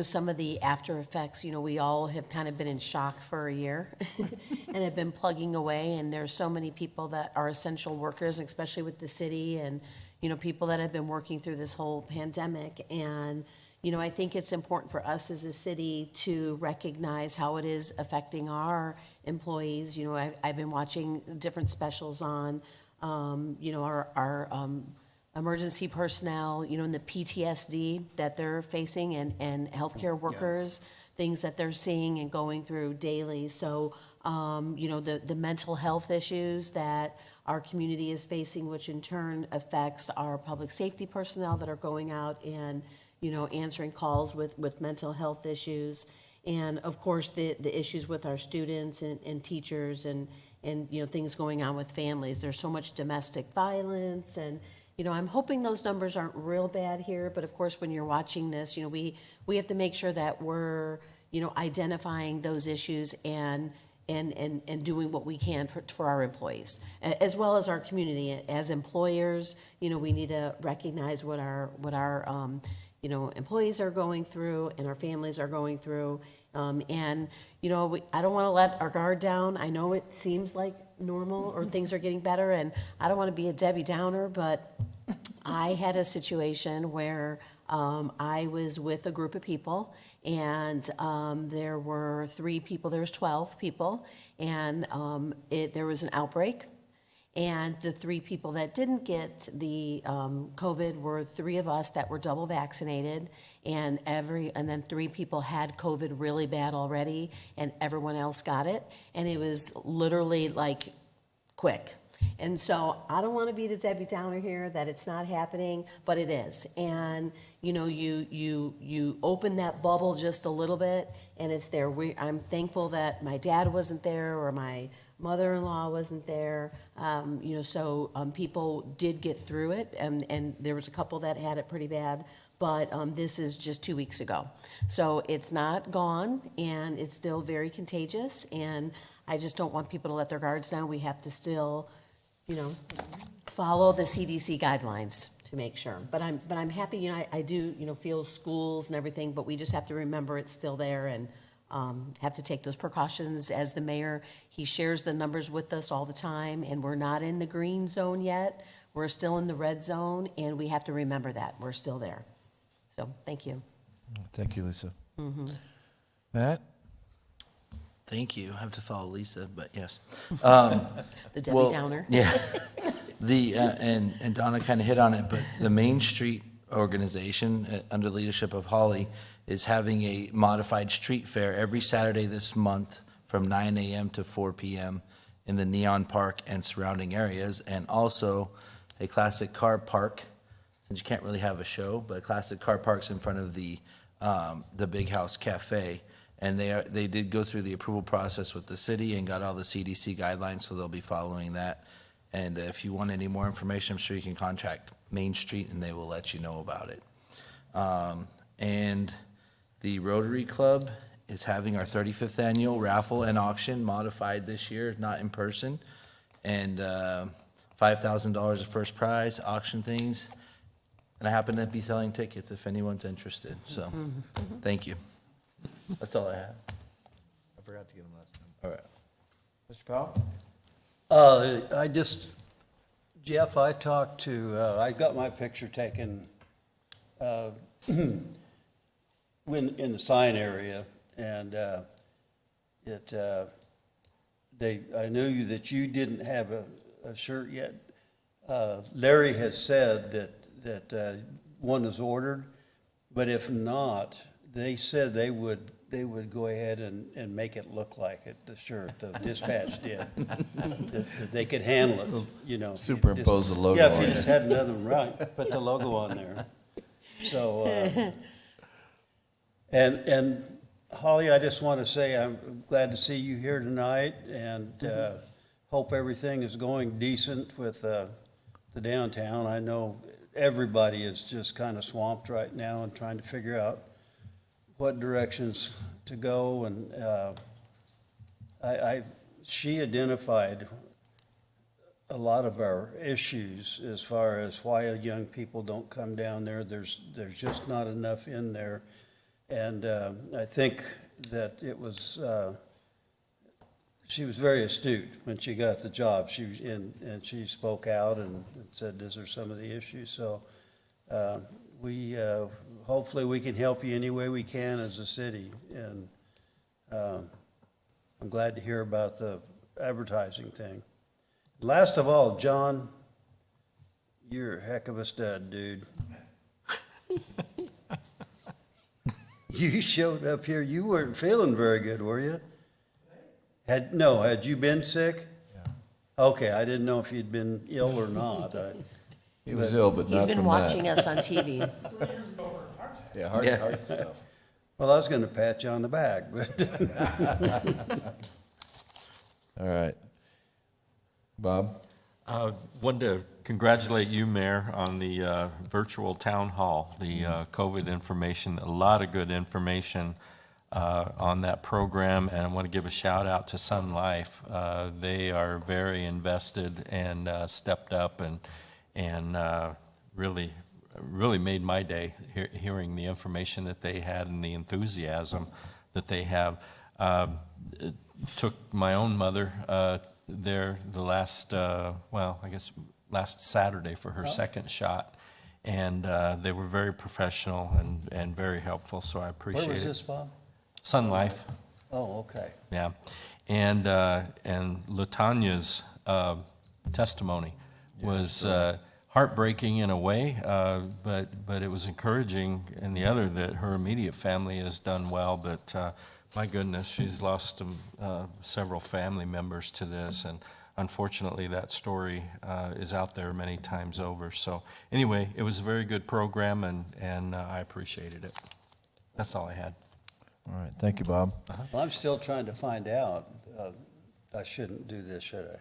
some of the after effects. We all have kind of been in shock for a year and have been plugging away, and there's so many people that are essential workers, especially with the city, and, people that have been working through this whole pandemic. And, I think it's important for us as a city to recognize how it is affecting our employees. I've been watching different specials on, our emergency personnel, and the PTSD that they're facing, and healthcare workers, things that they're seeing and going through daily. So, the mental health issues that our community is facing, which in turn affects our public safety personnel that are going out and, answering calls with mental health issues. And of course, the issues with our students and teachers and things going on with families. There's so much domestic violence, and, I'm hoping those numbers aren't real bad here, but of course, when you're watching this, we have to make sure that we're, identifying those issues and doing what we can for our employees, as well as our community. As employers, we need to recognize what our employees are going through and our families are going through. I don't want to let our guard down. I know it seems like normal or things are getting better, and I don't want to be a Debbie Downer, but I had a situation where I was with a group of people, and there were 3 people, there was 12 people, and there was an outbreak. And the 3 people that didn't get the COVID were 3 of us that were double vaccinated, and then 3 people had COVID really bad already, and everyone else got it. And it was literally like quick. And so I don't want to be the Debbie Downer here that it's not happening, but it is. And you open that bubble just a little bit, and it's there. I'm thankful that my dad wasn't there or my mother-in-law wasn't there, so people did get through it, and there was a couple that had it pretty bad, but this is just 2 weeks ago. So it's not gone, and it's still very contagious, and I just don't want people to let their guards down. We have to still follow the CDC guidelines to make sure. But I'm happy, I do, feel schools and everything, but we just have to remember it's still there and have to take those precautions. As the mayor, he shares the numbers with us all the time, and we're not in the green zone yet. We're still in the red zone, and we have to remember that. We're still there. So, thank you. Thank you, Lisa. Matt? Thank you. I have to follow Lisa, but yes. The Debbie Well, Downer. Yeah. And Donna kind of hit on it, but the Main Street organization, under leadership of Holly, is having a modified street fair every Saturday this month from 9 a.m. to 4 p.m. in the Neon Park and surrounding areas, and also a classic car park, since you can't really have a show, but classic car parks in front of the Big House Cafe. And they did go through the approval process with the city and got all the CDC guidelines, so they'll be following that. And if you want any more information, I'm sure you can contact Main Street and they will let you know about it. And the Rotary Club is having our 35th annual raffle and auction modified this year, not in person. And $5,000 of first prize, auction things. And I happen to be selling tickets if anyone's interested, so, thank you. That's all I have. I forgot to get them last time. All right. Mr. Powell? Jeff, I talked to, I got my picture taken when, in the sign area, and I knew that you didn't have a shirt yet. Larry has said that one is ordered, but if not, they said they would go ahead and make it look like it, the shirt, the dispatch did. That they could handle it, Superimpose the logo Yeah, if on you it. just had another, right, put the logo on there. So, and Holly, I just want to say I'm glad to see you here tonight, and hope everything is going decent with the downtown. I know everybody is just kind of swamped right now and trying to figure out what directions to go, and she identified a lot of our issues as far as why young people don't come down there. There's just not enough in there, and I think that it was she was very astute when she got the job. And she spoke out and said these are some of the issues. So we hopefully we can help you any way we can as a city, and I'm glad to hear about the advertising thing. Last of all, John, you're a heck of a stud, dude. You showed up here, you weren't feeling very good, were you? Had you been sick? Yeah. Okay, I didn't know if you'd been ill or not. He was ill, but He's not been from watching that. us on TV. Yeah, heart stuff. Well, I was gonna pat you on the back, but. All right. Bob? Wanted to congratulate you, Mayor, on the virtual town hall, the COVID information, a lot of good information on that program, and I want to give a shout out to Sun Life. They are very invested and stepped up and really made my day hearing the information that they had and the enthusiasm that they have. It took my own mother there the last, last Saturday for her second shot. And they were very professional and very helpful, so I appreciate it. Where was this, Bob? Sun Life. Oh, okay. Yeah. And LaTanya's testimony was heartbreaking in a way, but it was encouraging in the other that her immediate family has done well, but my goodness, she's lost several family members to this, and unfortunately that story is out there many times over. So anyway, it was a very good program, and I appreciated it. That's all I had. All right, thank you, Bob. Well, I'm still trying to find out. I shouldn't do this, should I?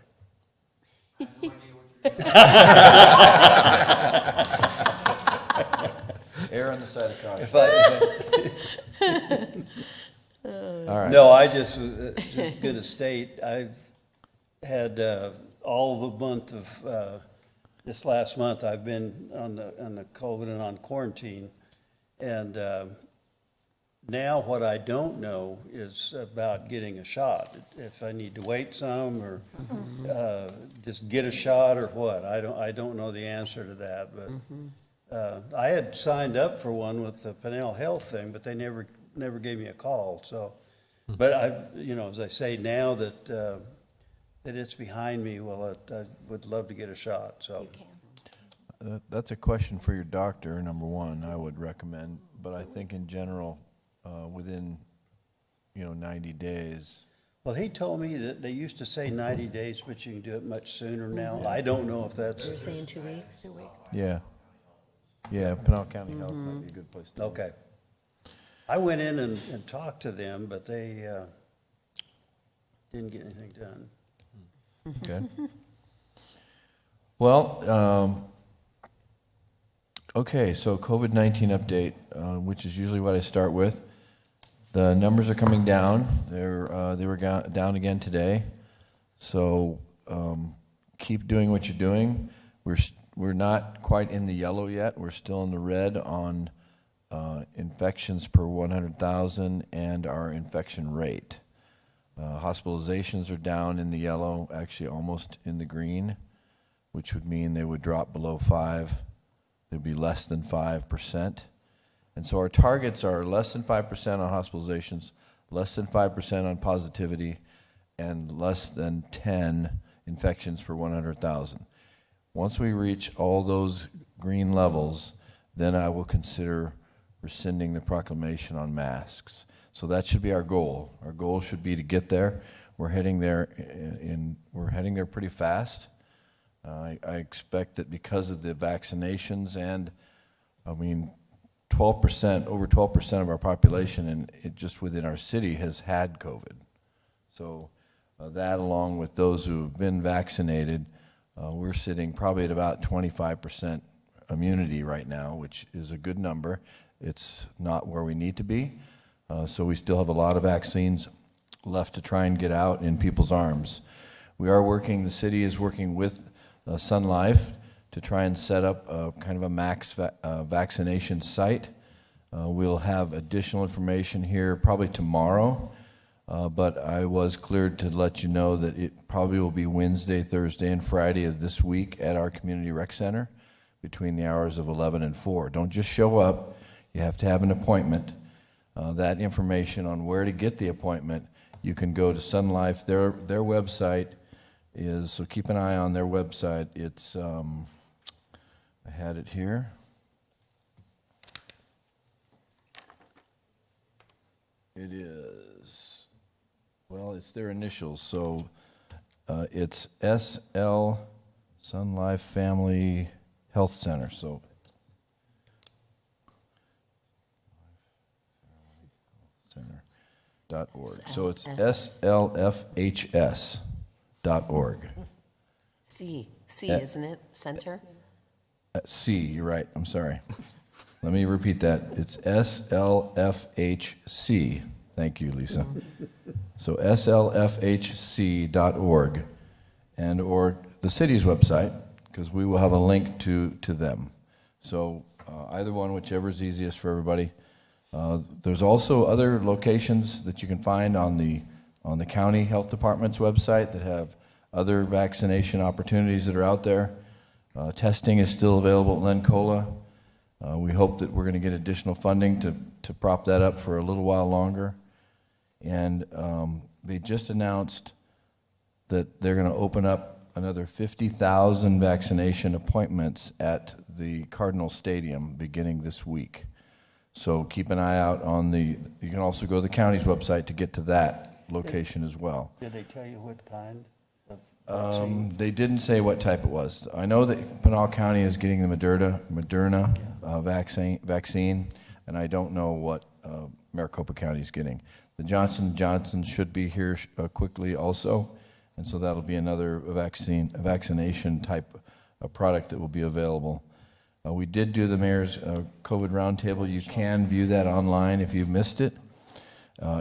Err on the side of caution. All right. No, I just was gonna state, I've had all the month of, this last month, I've been on the COVID and on quarantine. And now what I don't know is about getting a shot. If I need to wait some or just get a shot or what. I don't know the answer to that, but I had signed up for one with the Pinell Health thing, but they never gave me a call, so. But as I say, now that it's behind me, well, I would love to get a shot, so. That's a question for your doctor, number one, I would recommend, but I think in general, within, 90 days. Well, he told me that they used to say 90 days, but you can do it much sooner now. I don't know if that's. You're saying 2 weeks? 2 weeks. Yeah. Yeah, Pinell County Health might be a good place to. Okay. I went in and talked to them, but they didn't get anything done. Okay. Well, okay, so COVID-19 update, which is usually what I start with. The numbers are coming down. They were down again today. So keep doing what you're doing. We're not quite in the yellow yet. We're still in the red on infections per 100,000 and our infection rate. Hospitalizations are down in the yellow, actually almost in the green, which would mean they would drop below 5. They'd be less than 5%. And so our targets are less than 5% on hospitalizations, less than 5% on positivity, and less than 10 infections per 100,000. Once we reach all those green levels, then I will consider rescinding the proclamation on masks. So that should be our goal. Our goal should be to get there. We're heading there pretty fast. I expect that because of the vaccinations and, 12%, over 12% of our population and just within our city has had COVID. So that along with those who have been vaccinated, we're sitting probably at about 25% immunity right now, which is a good number. It's not where we need to be. So we still have a lot of vaccines left to try and get out in people's arms. The city is working with Sun Life to try and set up a kind of a max vaccination site. We'll have additional information here probably tomorrow, but I was cleared to let you know that it probably will be Wednesday, Thursday, and Friday of this week at our community rec center between the hours of 11 and 4. Don't just show up. You have to have an appointment. That information on where to get the appointment, you can go to Sun Life. Their website is, so keep an eye on their website. It's, I had it here. It is, well, it's their initials, so it's SL, Sun Life Family Health Center, so. Center.org. So it's slfhs.org. C, isn't it? Center? C, you're right, I'm sorry. Let me repeat that. It's slfhc. Thank you, Lisa. So slfhc.org or the city's website, because we will have a link to them. So either one, whichever is easiest for everybody. There's also other locations that you can find on the county health department's website that have other vaccination opportunities that are out there. Testing is still available at Lencola. We hope that we're going to get additional funding to prop that up for a little while longer. And they just announced that they're going to open up another 50,000 vaccination appointments at the Cardinal Stadium beginning this week. So keep an eye out you can also go to the county's website to get to that location as well. Did they tell you what kind of vaccine? They didn't say what type it was. I know that Pinal County is getting the Moderna vaccine, and I don't know what Maricopa County is getting. The Johnson & Johnson should be here quickly also, and so that'll be another vaccination type of product that will be available. We did do the mayor's COVID roundtable. You can view that online if you missed it.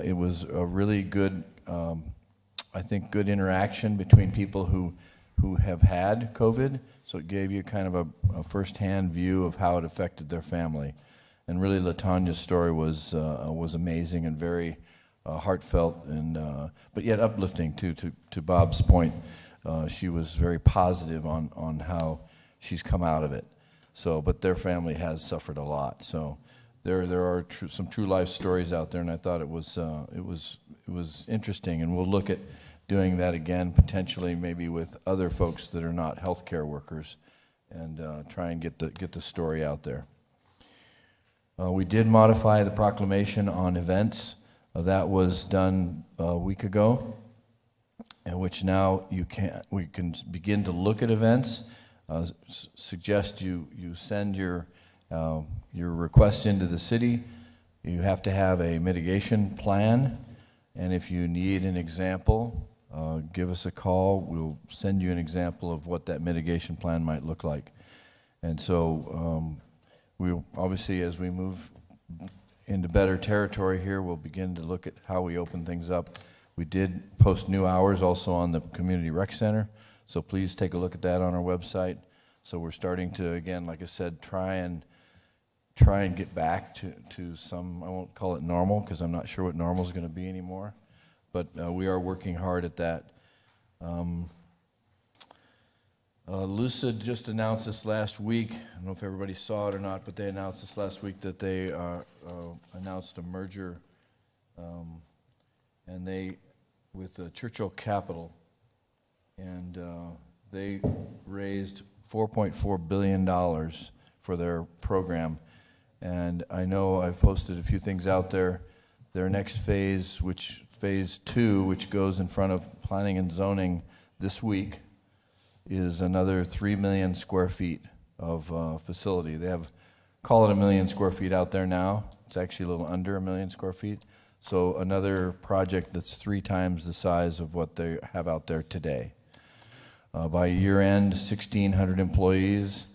It was a really good, I think, good interaction between people who who have had COVID, so it gave you kind of a firsthand view of how it affected their family. And really, LaTanya's story was amazing and very heartfelt, and but yet uplifting too. To Bob's point, she was very positive on how she's come out of it. So, but their family has suffered a lot. So, there are some true life stories out there, and I thought it was interesting. And we'll look at doing that again, potentially maybe with other folks that are not healthcare workers, and try and get the story out there. We did modify the proclamation on events. That was done a week ago, in which now we can begin to look at events. Suggest you send your requests into the city. You have to have a mitigation plan, and if you need an example, give us a call. We'll send you an example of what that mitigation plan might look like. And so we'll obviously, as we move into better territory here, we'll begin to look at how we open things up. We did post new hours also on the Community Rec Center, so please take a look at that on our website. So we're starting to, again, like I said, try and get back to some, I won't call it normal, because I'm not sure what normal is going to be anymore, but we are working hard at that. Lucid just announced this last week. I don't know if everybody saw it or not, but they announced this last week that they announced a merger, and they with Churchill Capital, and they raised $4.4 billion for their program. And I know I've posted a few things out there. Their next phase, phase 2, which goes in front of planning and zoning this week, is another 3 million square feet of facility. They have, call it 1 million square feet out there now. It's actually a little under 1 million square feet. So another project that's 3 times the size of what they have out there today. By year end, 1,600 employees.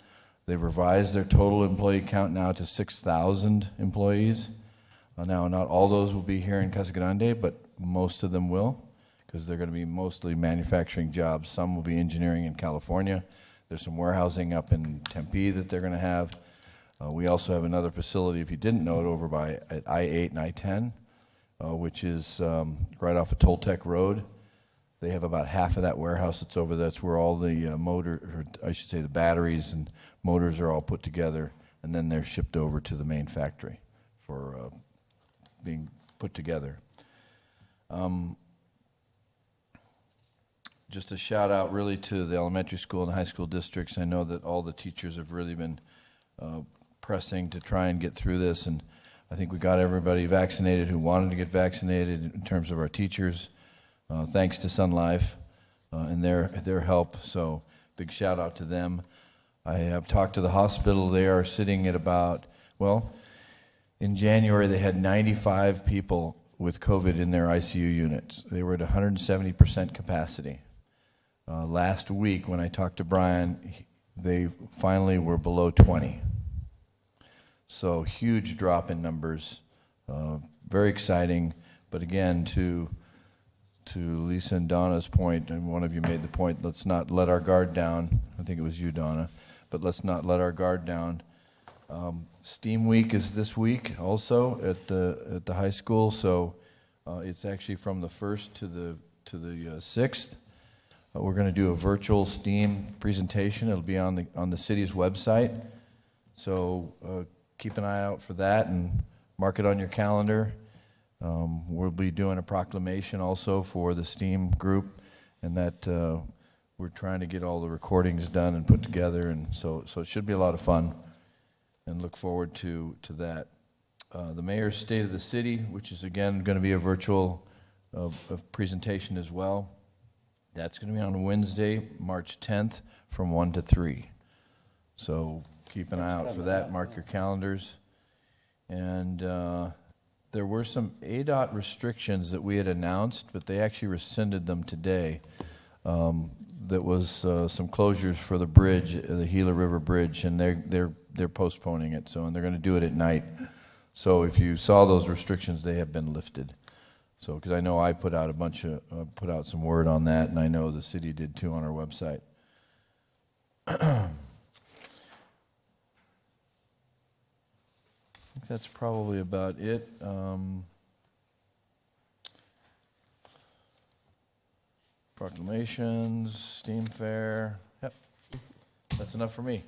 They've revised their total employee count now to 6,000 employees. Now, not all those will be here in Casa Grande, but most of them will, because they're going to be mostly manufacturing jobs. Some will be engineering in California. There's some warehousing up in Tempe that they're going to have. We also have another facility, if you didn't know it, over by at I-8 and I-10, which is right off of Toltec Road. They have about half of that warehouse that's over there. That's where all the the batteries and motors are all put together, and then they're shipped over to the main factory for being put together. Just a shout out really to the elementary school and high school districts. I know that all the teachers have really been pressing to try and get through this, and I think we got everybody vaccinated who wanted to get vaccinated in terms of our teachers. Thanks to Sun Life and their help, so big shout out to them. I have talked to the hospital. They are sitting at about, well, in January they had 95 people with COVID in their ICU units. They were at 170% capacity. Last week when I talked to Brian, they finally were below 20. So huge drop in numbers, very exciting, but again, to Lisa and Donna's point, and one of you made the point, let's not let our guard down. I think it was you, Donna, but let's not let our guard down. STEAM Week is this week also at the high school, so it's actually from the 1st to the 6th. We're going to do a virtual STEAM presentation. It'll be on the city's website, so keep an eye out for that and mark it on your calendar. We'll be doing a proclamation also for the STEAM group, and that we're trying to get all the recordings done and put together, and so it should be a lot of fun, and look forward to that. The Mayor's State of the City, which is again going to be a virtual presentation as well. That's going to be on Wednesday, March 10th from 1 to 3. So keep an eye out for that, mark your calendars. And there were some ADOT restrictions that we had announced, but they actually rescinded them today. That was some closures for the bridge, the Gila River Bridge, and they're postponing it. So, and they're going to do it at night. So if you saw those restrictions, they have been lifted. So, because I know I put out some word on that, and I know the city did too on our website. I think that's probably about it. Proclamations, Steam Fair, yep, that's enough for me.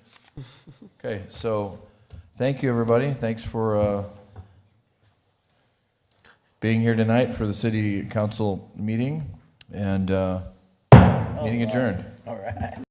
Okay, so, thank you, everybody, thanks for being here tonight for the city council meeting, and meeting adjourned. All right.